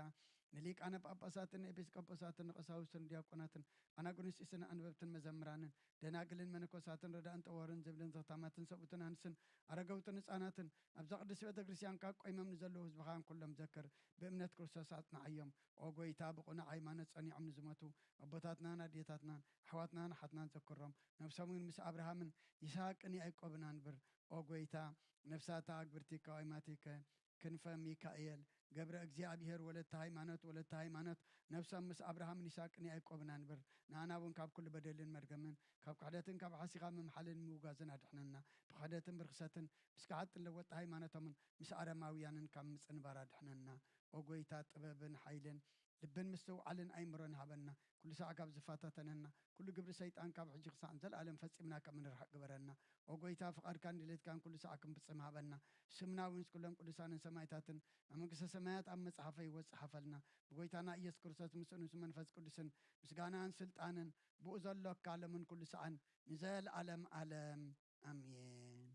ንሊቃነ ጳጳሳትን ኤጲስቆጶሳትን ንቐሳውስትን ዲያቆናትን ኣናጉንስጢስን ኣንበብትን መዘምራንን ደናግልን መነኮሳትን ረዳእን ጠወርን ዝብልን ተኽታማትን ሰብኡትን ኣንስን ኣረገውትን ህፃናትን ኣብዛ ቅዱስ ቤተ ክርስቲያን ካብ ቆይሞም ንዘለዉ ህዝብኻን ኩሎም ዘክር ብእምነት ክርስቶስ ኣጽናዕዮም ኦ ጎይታ። ብቑኑዕ ሃይማኖት ጸኒዖም ንዝመቱ ኣቦታትናን ኣዴታትናን ኣሕዋትናን ሓትናን ዘክሮም ነብሶምን ምስ ኣብርሃምን ይስሐቅን ያዕቆብን አንብር ኦ ጎይታ። ነፍሳታ ኣግብርቲከ ወይማቲከ ክንፈ ሚካኤል ገብረ እግዚአብሔር ወለተ ሃይማኖት ነፍሶም ምስ ኣብርሃምን ይስሐቅን ያዕቆብን አንብር። ንኣና እውን ካብ ኩሉ በደልን መርገምን ካብ ክሕደትን ካብ ሓሲኻ ምምሓልን ምውጋዝን ኣድሕነና። ብክሕደትን ብርክሰትን ምስ ካሓጥን ለወጢ ሃይማኖቶምን ምስ ኣረማውያንን ካብ ምጽንባር ኣድሕነና ኦ ጎይታ። ጥበብን ሓይልን ልብን ምስትውዓልን ኣይምሮን ሃበና። ኩሉ ሰዓት ካብ ዝፋታተነና ኩሉ ግብሪ ሰይጣን ካብ ሕጂ ክሳዕ ዘለኣለም ፈጺምና ከም ንርሕቕ ግበረና ኦ ጎይታ። ፍቓድካን ድሌትካን ኩሉ ሰዓት ክንፍጽም ሃበና። ስምና እውን ኩሎም ቅዱሳንን ሰማዕታትን ኣብ መንግስተ ሰማያት ኣብ መጽሓፈ ይወጽእ ሓፈልና ብጎይታና ኢየሱስ ክርስቶስ ምስኡ ምስ መንፈስ ቅዱስን ምስጋናን ስልጣንን ብኡ ዘሎ ካለምን ኩሉ ሰዓን ንዘለኣለም ዓለም ኣሜን።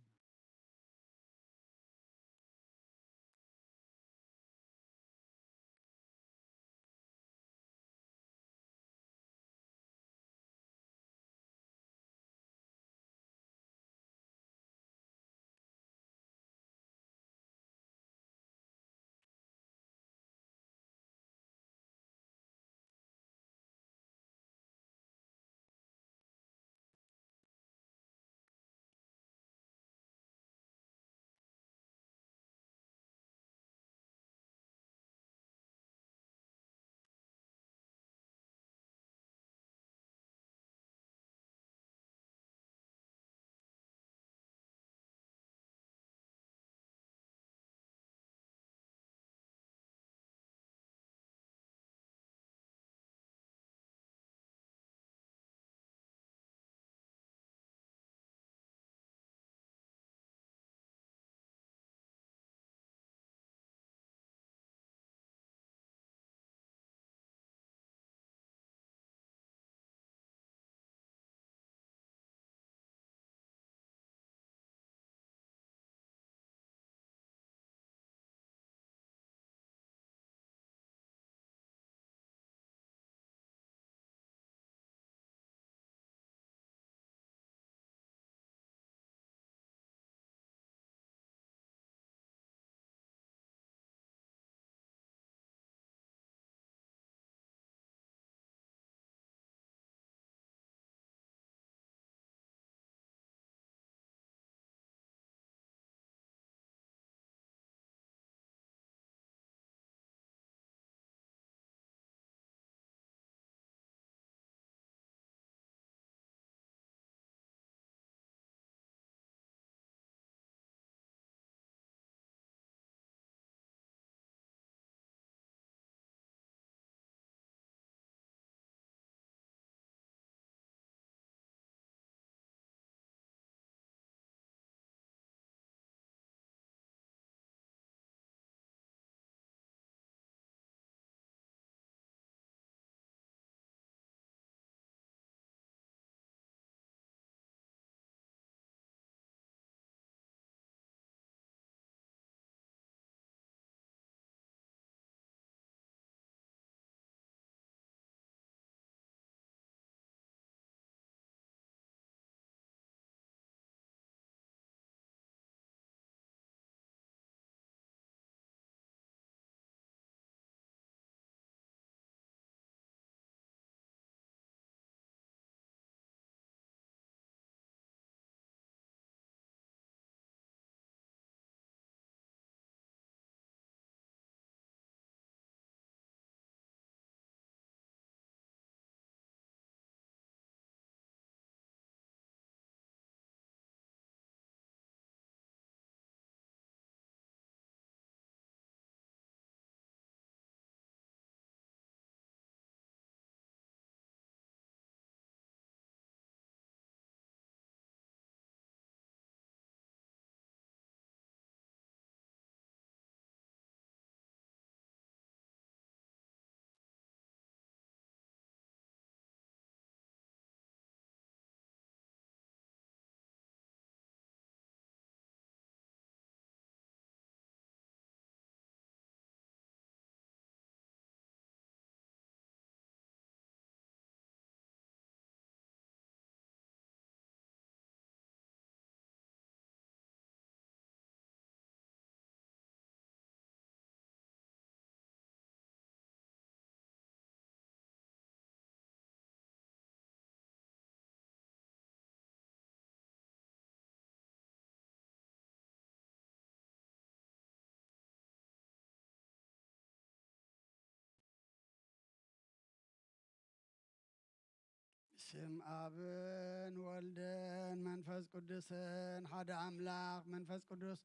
በስም አብን ወልደን መንፈስ ቅዱስን ሓደ አምላክ መንፈስ ቅዱስ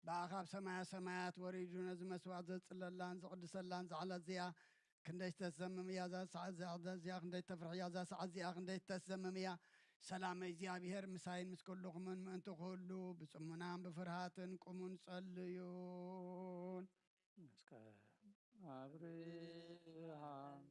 በአኻብ ሰማያ ሰማያት ወሪዱ ነዚ መስዋዕት ዘጽለላን ዝቅድሰላን ዝዓለት እዚኣ ክንደይ ተዘምም እያ እዛ ሰዓት እዚኣ ክንደይ ተፍርሕ እያ እዛ ሰዓት እዚኣ ክንደይ ተዘምም እያ ሰላም እግዚአብሔር ምሳይን ምስ ኩልኹምን ምእንቲ ኩሉ ብጽሙናን ብፍርሃትን ቁሙን ጸልዩን አብርሃም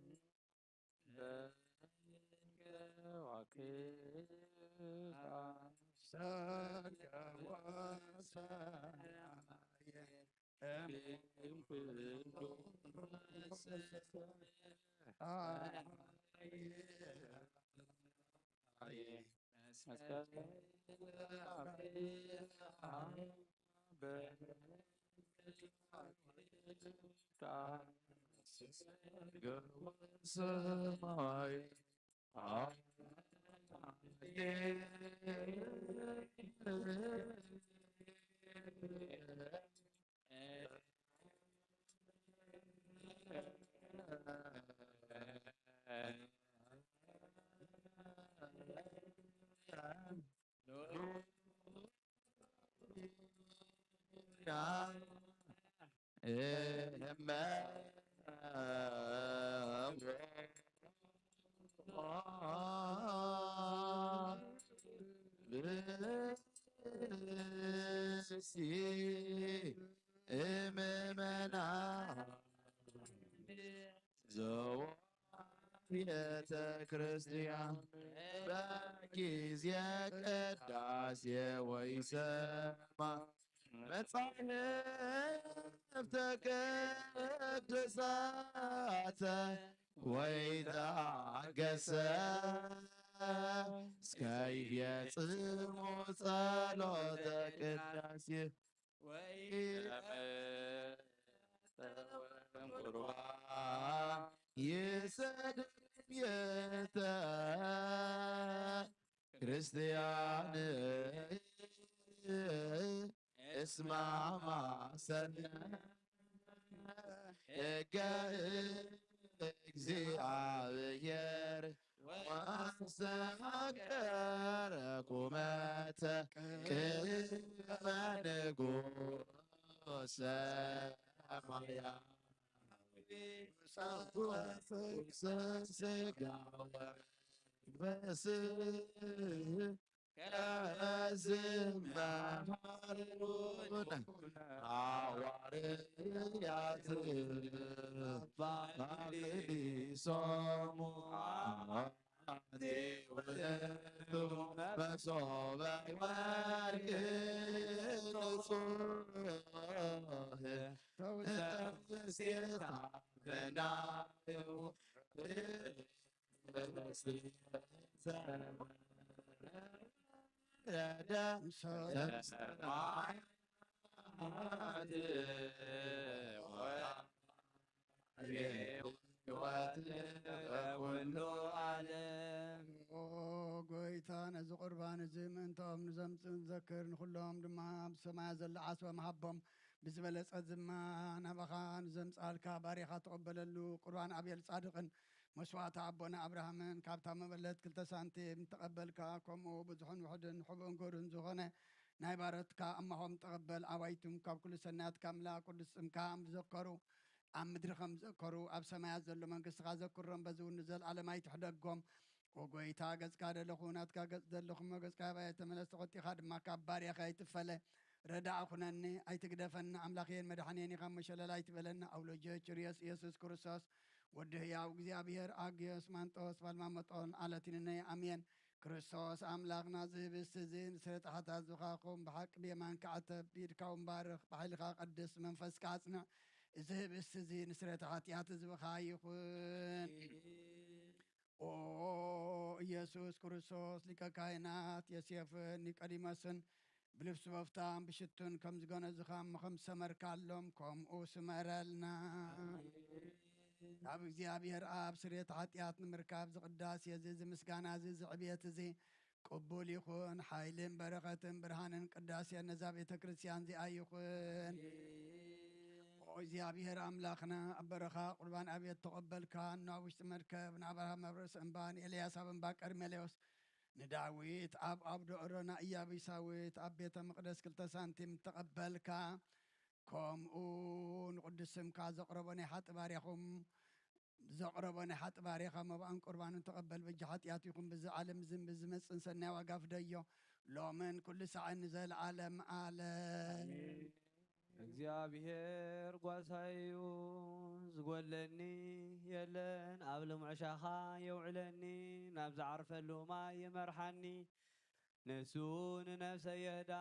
ቤተ ክርስቲያን በጊዜ ቅዳሴ ወይሰማ መጻሕፍተ ቅዱሳተ ወይታገሰ እስከ ይፈጽሙ ጸሎተ ቅዳሴ ቁርባን ይሰድም ቤተ ክርስቲያን እስማ ማሰነ ሕገ እግዚአብሔር ወአስተማከረ ቁመተ ቅድመ ንጉሠ ሰማያዊ ወፍቅሰ ሥጋዌ ከዝመሃሩን ሐዋርያት ባቅዲሶሙ ውእቱ መሶበ ወርቅ ንጹሕ ሴታ በናዩ ኩሉ ዓለም ጎይታ ነዚ ቁርባን እዚ ምእንቶም ንዘምፅእ ንዘክር ንኩሎም ድማ ብሰማያ ዘሎ ዓስበ መሃቦም ብዝበለፀ ድማ ናባኻ ንዘምፃልካ ባሪኻ ተቐበለሉ ቁርባን ኣብየል ጻድቕን መስዋዕቲ ኣቦና ኣብርሃምን ካብታ መበለት 2 ሳንቲም ተቐበልካ ከምኡ ብዙሕን ውሕድን ሕቡእን ጎርን ዝኾነ ናይ ባረትካ እማኾም ተቐበል ኣባይቱም ካብ ኩሉ ሰናያትካ ኣምላክ ቅዱስ ጽምካ ዝዘከሩ ኣብ ምድሪ ከም ዘከሩ ኣብ ሰማያት ዘሎ መንግስትኻ ዘክሮም በዚ እውን ንዘለዓለም ኣይትሕደጎም ወጎይታ ገጽካ ደለኹ ናትካ ገጽ ዘለኹም ገጽካ ባይ ተመለስ ተቆጢኻ ድማ ካብ ባርያኻ ኣይትፈለ ረዳእ ኩነኒ ኣይትግደፈኒ ኣምላኽየን መድሓንየን ኢኻ መሸለላ ኣይትበለኒ ኣውሎጀ ጭርዮስ ኢየሱስ ክርስቶስ ወዲ ሕያው እግዚኣብሔር ኣግዮስ ማንጦስ ባልማመጦን ኣለቲንነይ ኣሜን ክርስቶስ ኣምላኽና ዝህብስቲ እዚ ንስረጣሓታ ዝኻኹም ብሓቂ ብየማን ከዓተብ ቢድካው ምባርኽ ብሓይልኻ ቀድስ መንፈስካ ኣጽንዕ እዚ ህብስቲ እዚ ንስረታ ሓጢኣት ዝብኻ ይኹን ኦ ኢየሱስ ክርስቶስ ሊቀ ካህናት ዮሴፍን ኒቆዲሞስን ብልብሲ በፍታን ብሽቱን ከም ዝገነዝኻ ከም ሰመርካሎም ከምኡ ስመረልና ካብ እግዚኣብሔር ኣብ ስርየት ሓጢኣት ንምርካብ ዝቕዳስ እዚ ዝምስጋና እዚ ዝዕብየት እዚ ቅቡል ይኹን ሓይልን በረኸትን ብርሃንን ቅዳሴን ነዛ ቤተ ክርስቲያን እዚኣ ይኹን ኦ እግዚአብሔር አምላኽና ኣብ በረኻ ቁርባን ኣብየት ተቐበልካ ናብ ውሽጢ መርከብ ንኣብርሃም መብረስ እምባን ኤልያስ ኣብ እምባ ቀርሜሌዎስ ንዳዊት ኣብ ደዕሮና ኢያቢሳዊት ኣብ ቤተ መቕደስ 2 ሳንቲም ተቐበልካ ከምኡ ንቅዱስ ስምካ ዘቕረቦ ናይ ሓጢ ባርያኹም ዘቕረቦ ናይ ሓጢ ባርያኻ መባእን ቁርባንን ተቐበል በጂ ሓጢኣት ይኹን ብዚ ዓለም ዝንቢ ዝመፅን ሰናይ ዋጋ ፍደዮ ሎምን ኩሉ ሰዓን ዘለዓለም ዓለም እግዚአብሔር ጓሳዩ ዝጎለኒ የለን ኣብ ልምዕሻኻ የውዕለኒ ናብ ዝዓርፈሉ ማይ የመርሓኒ ነሱ ንነፍሰይ የዳ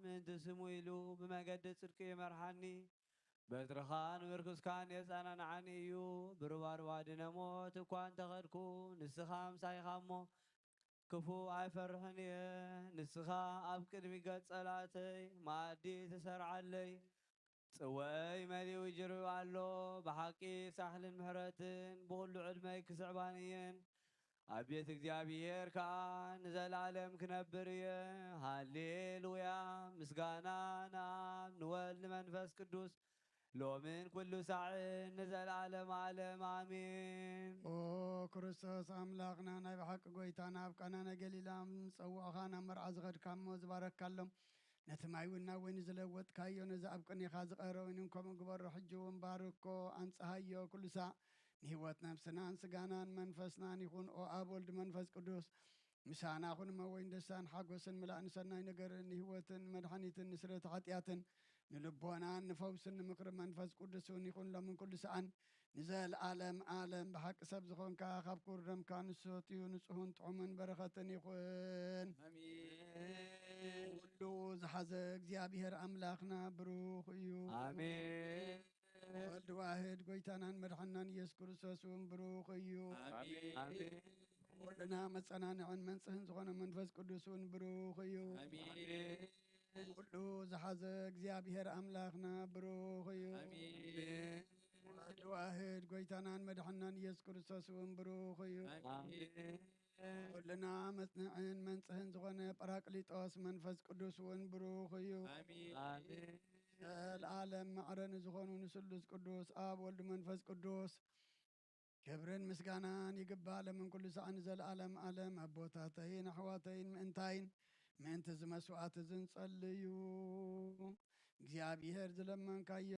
ምንቲ ስሙ ኢሉ ብመገዲ ጽድቂ የመርሓኒ በትርኻን ምርኩስካን የጸናንዓኒ እዩ ብርባርባ ድነሞት እኳ እንተኸድኩ ንስኻ ምሳይኻ እሞ ክፉ ኣይፈርሕን እየ ንስኻ ኣብ ቅድሚ ገጽ ጸላተይ ማእዲ ትሰርዓለይ ጽወይ መሊኡ ይጅርብ ኣሎ ብሓቂ ሳሕልን ምሕረትን ብኹሉ ዕድመይ ክስዕባን እየን ኣብ ቤት እግዚአብሔር ከዓ ንዘላለም ክነብር እየ ሃሌሉያ ምስጋና ናብ ንወልድ መንፈስ ቅዱስ ሎምን ኩሉ ሳዕን ንዘላለም ዓለም አሜን ኦ ክርስቶስ ኣምላኽና ናይ ብሓቂ ጎይታና ኣብ ቃናነ ገሊላ ፀውዕኻ ናብ መርዓ ዝኸድካሞ ዝባረካሎም ነቲ ማይ እውን ናብ ወይኒ ዝለወጥካዮ ነዚ ኣብ ቅኒኻ ዝቐረበን ከምኡ ግበሮ ሕጂ እውን ባርኮ ኣንጽሃዮ ኩሉ ሳዕ ንህይወት ነፍስናን ስጋናን መንፈስናን ይኹን ኦ ኣብ ወልድ መንፈስ ቅዱስ ምሳናኹን መወይን ደስታን ሓጎስን ምላእ ንሰናይ ነገርን ንህይወትን መድሓኒትን ንስረት ኃጢአትን ንልቦናን ንፈውስን ንምክሪ መንፈስ ቅዱስ እውን ይኹን ሎምን ኩሉ ሰዓን ንዘለዓለም ዓለም ብሓቂ ሰብ ዝኾንካ ካብ ክቡር ደምካ ንሰትዩ ንጹህን ጥዑምን በረኸትን ይኹን ኩሉ ዝሓዘ እግዚአብሔር ኣምላኽና ብሩኽ እዩ አሜን ወልድ ዋህድ ጎይታናን መድሓናን ኢየሱስ ክርስቶስ እውን ብሩኽ እዩ አሜን ኩልና መጸናንዕን መንጽህን ዝኾነ መንፈስ ቅዱስ እውን ብሩኽ እዩ ኩሉ ዝሓዘ እግዚአብሔር ኣምላኽና ብሩኽ እዩ ወልድ ዋህድ ጎይታናን መድሓናን ኢየሱስ ክርስቶስ እውን ብሩኽ እዩ ኩልና መጽንዕን መንጽህን ዝኾነ ጰራቅሊጦስ መንፈስ ቅዱስ እውን ብሩኽ እዩ ዘለዓለም ማዕረን ዝኾኑ ንስሉስ ቅዱስ ኣብ ወልድ መንፈስ ቅዱስ ክብርን ምስጋናን ይግባእ ለምን ኩሉ ሰዓን ዘለዓለም ዓለም ኣቦታተይን ኣሕዋተይን ምእንታይን ምእንቲ ዝመስዋዕት ዝንጸልዩ እግዚአብሔር ዝለመንካዮ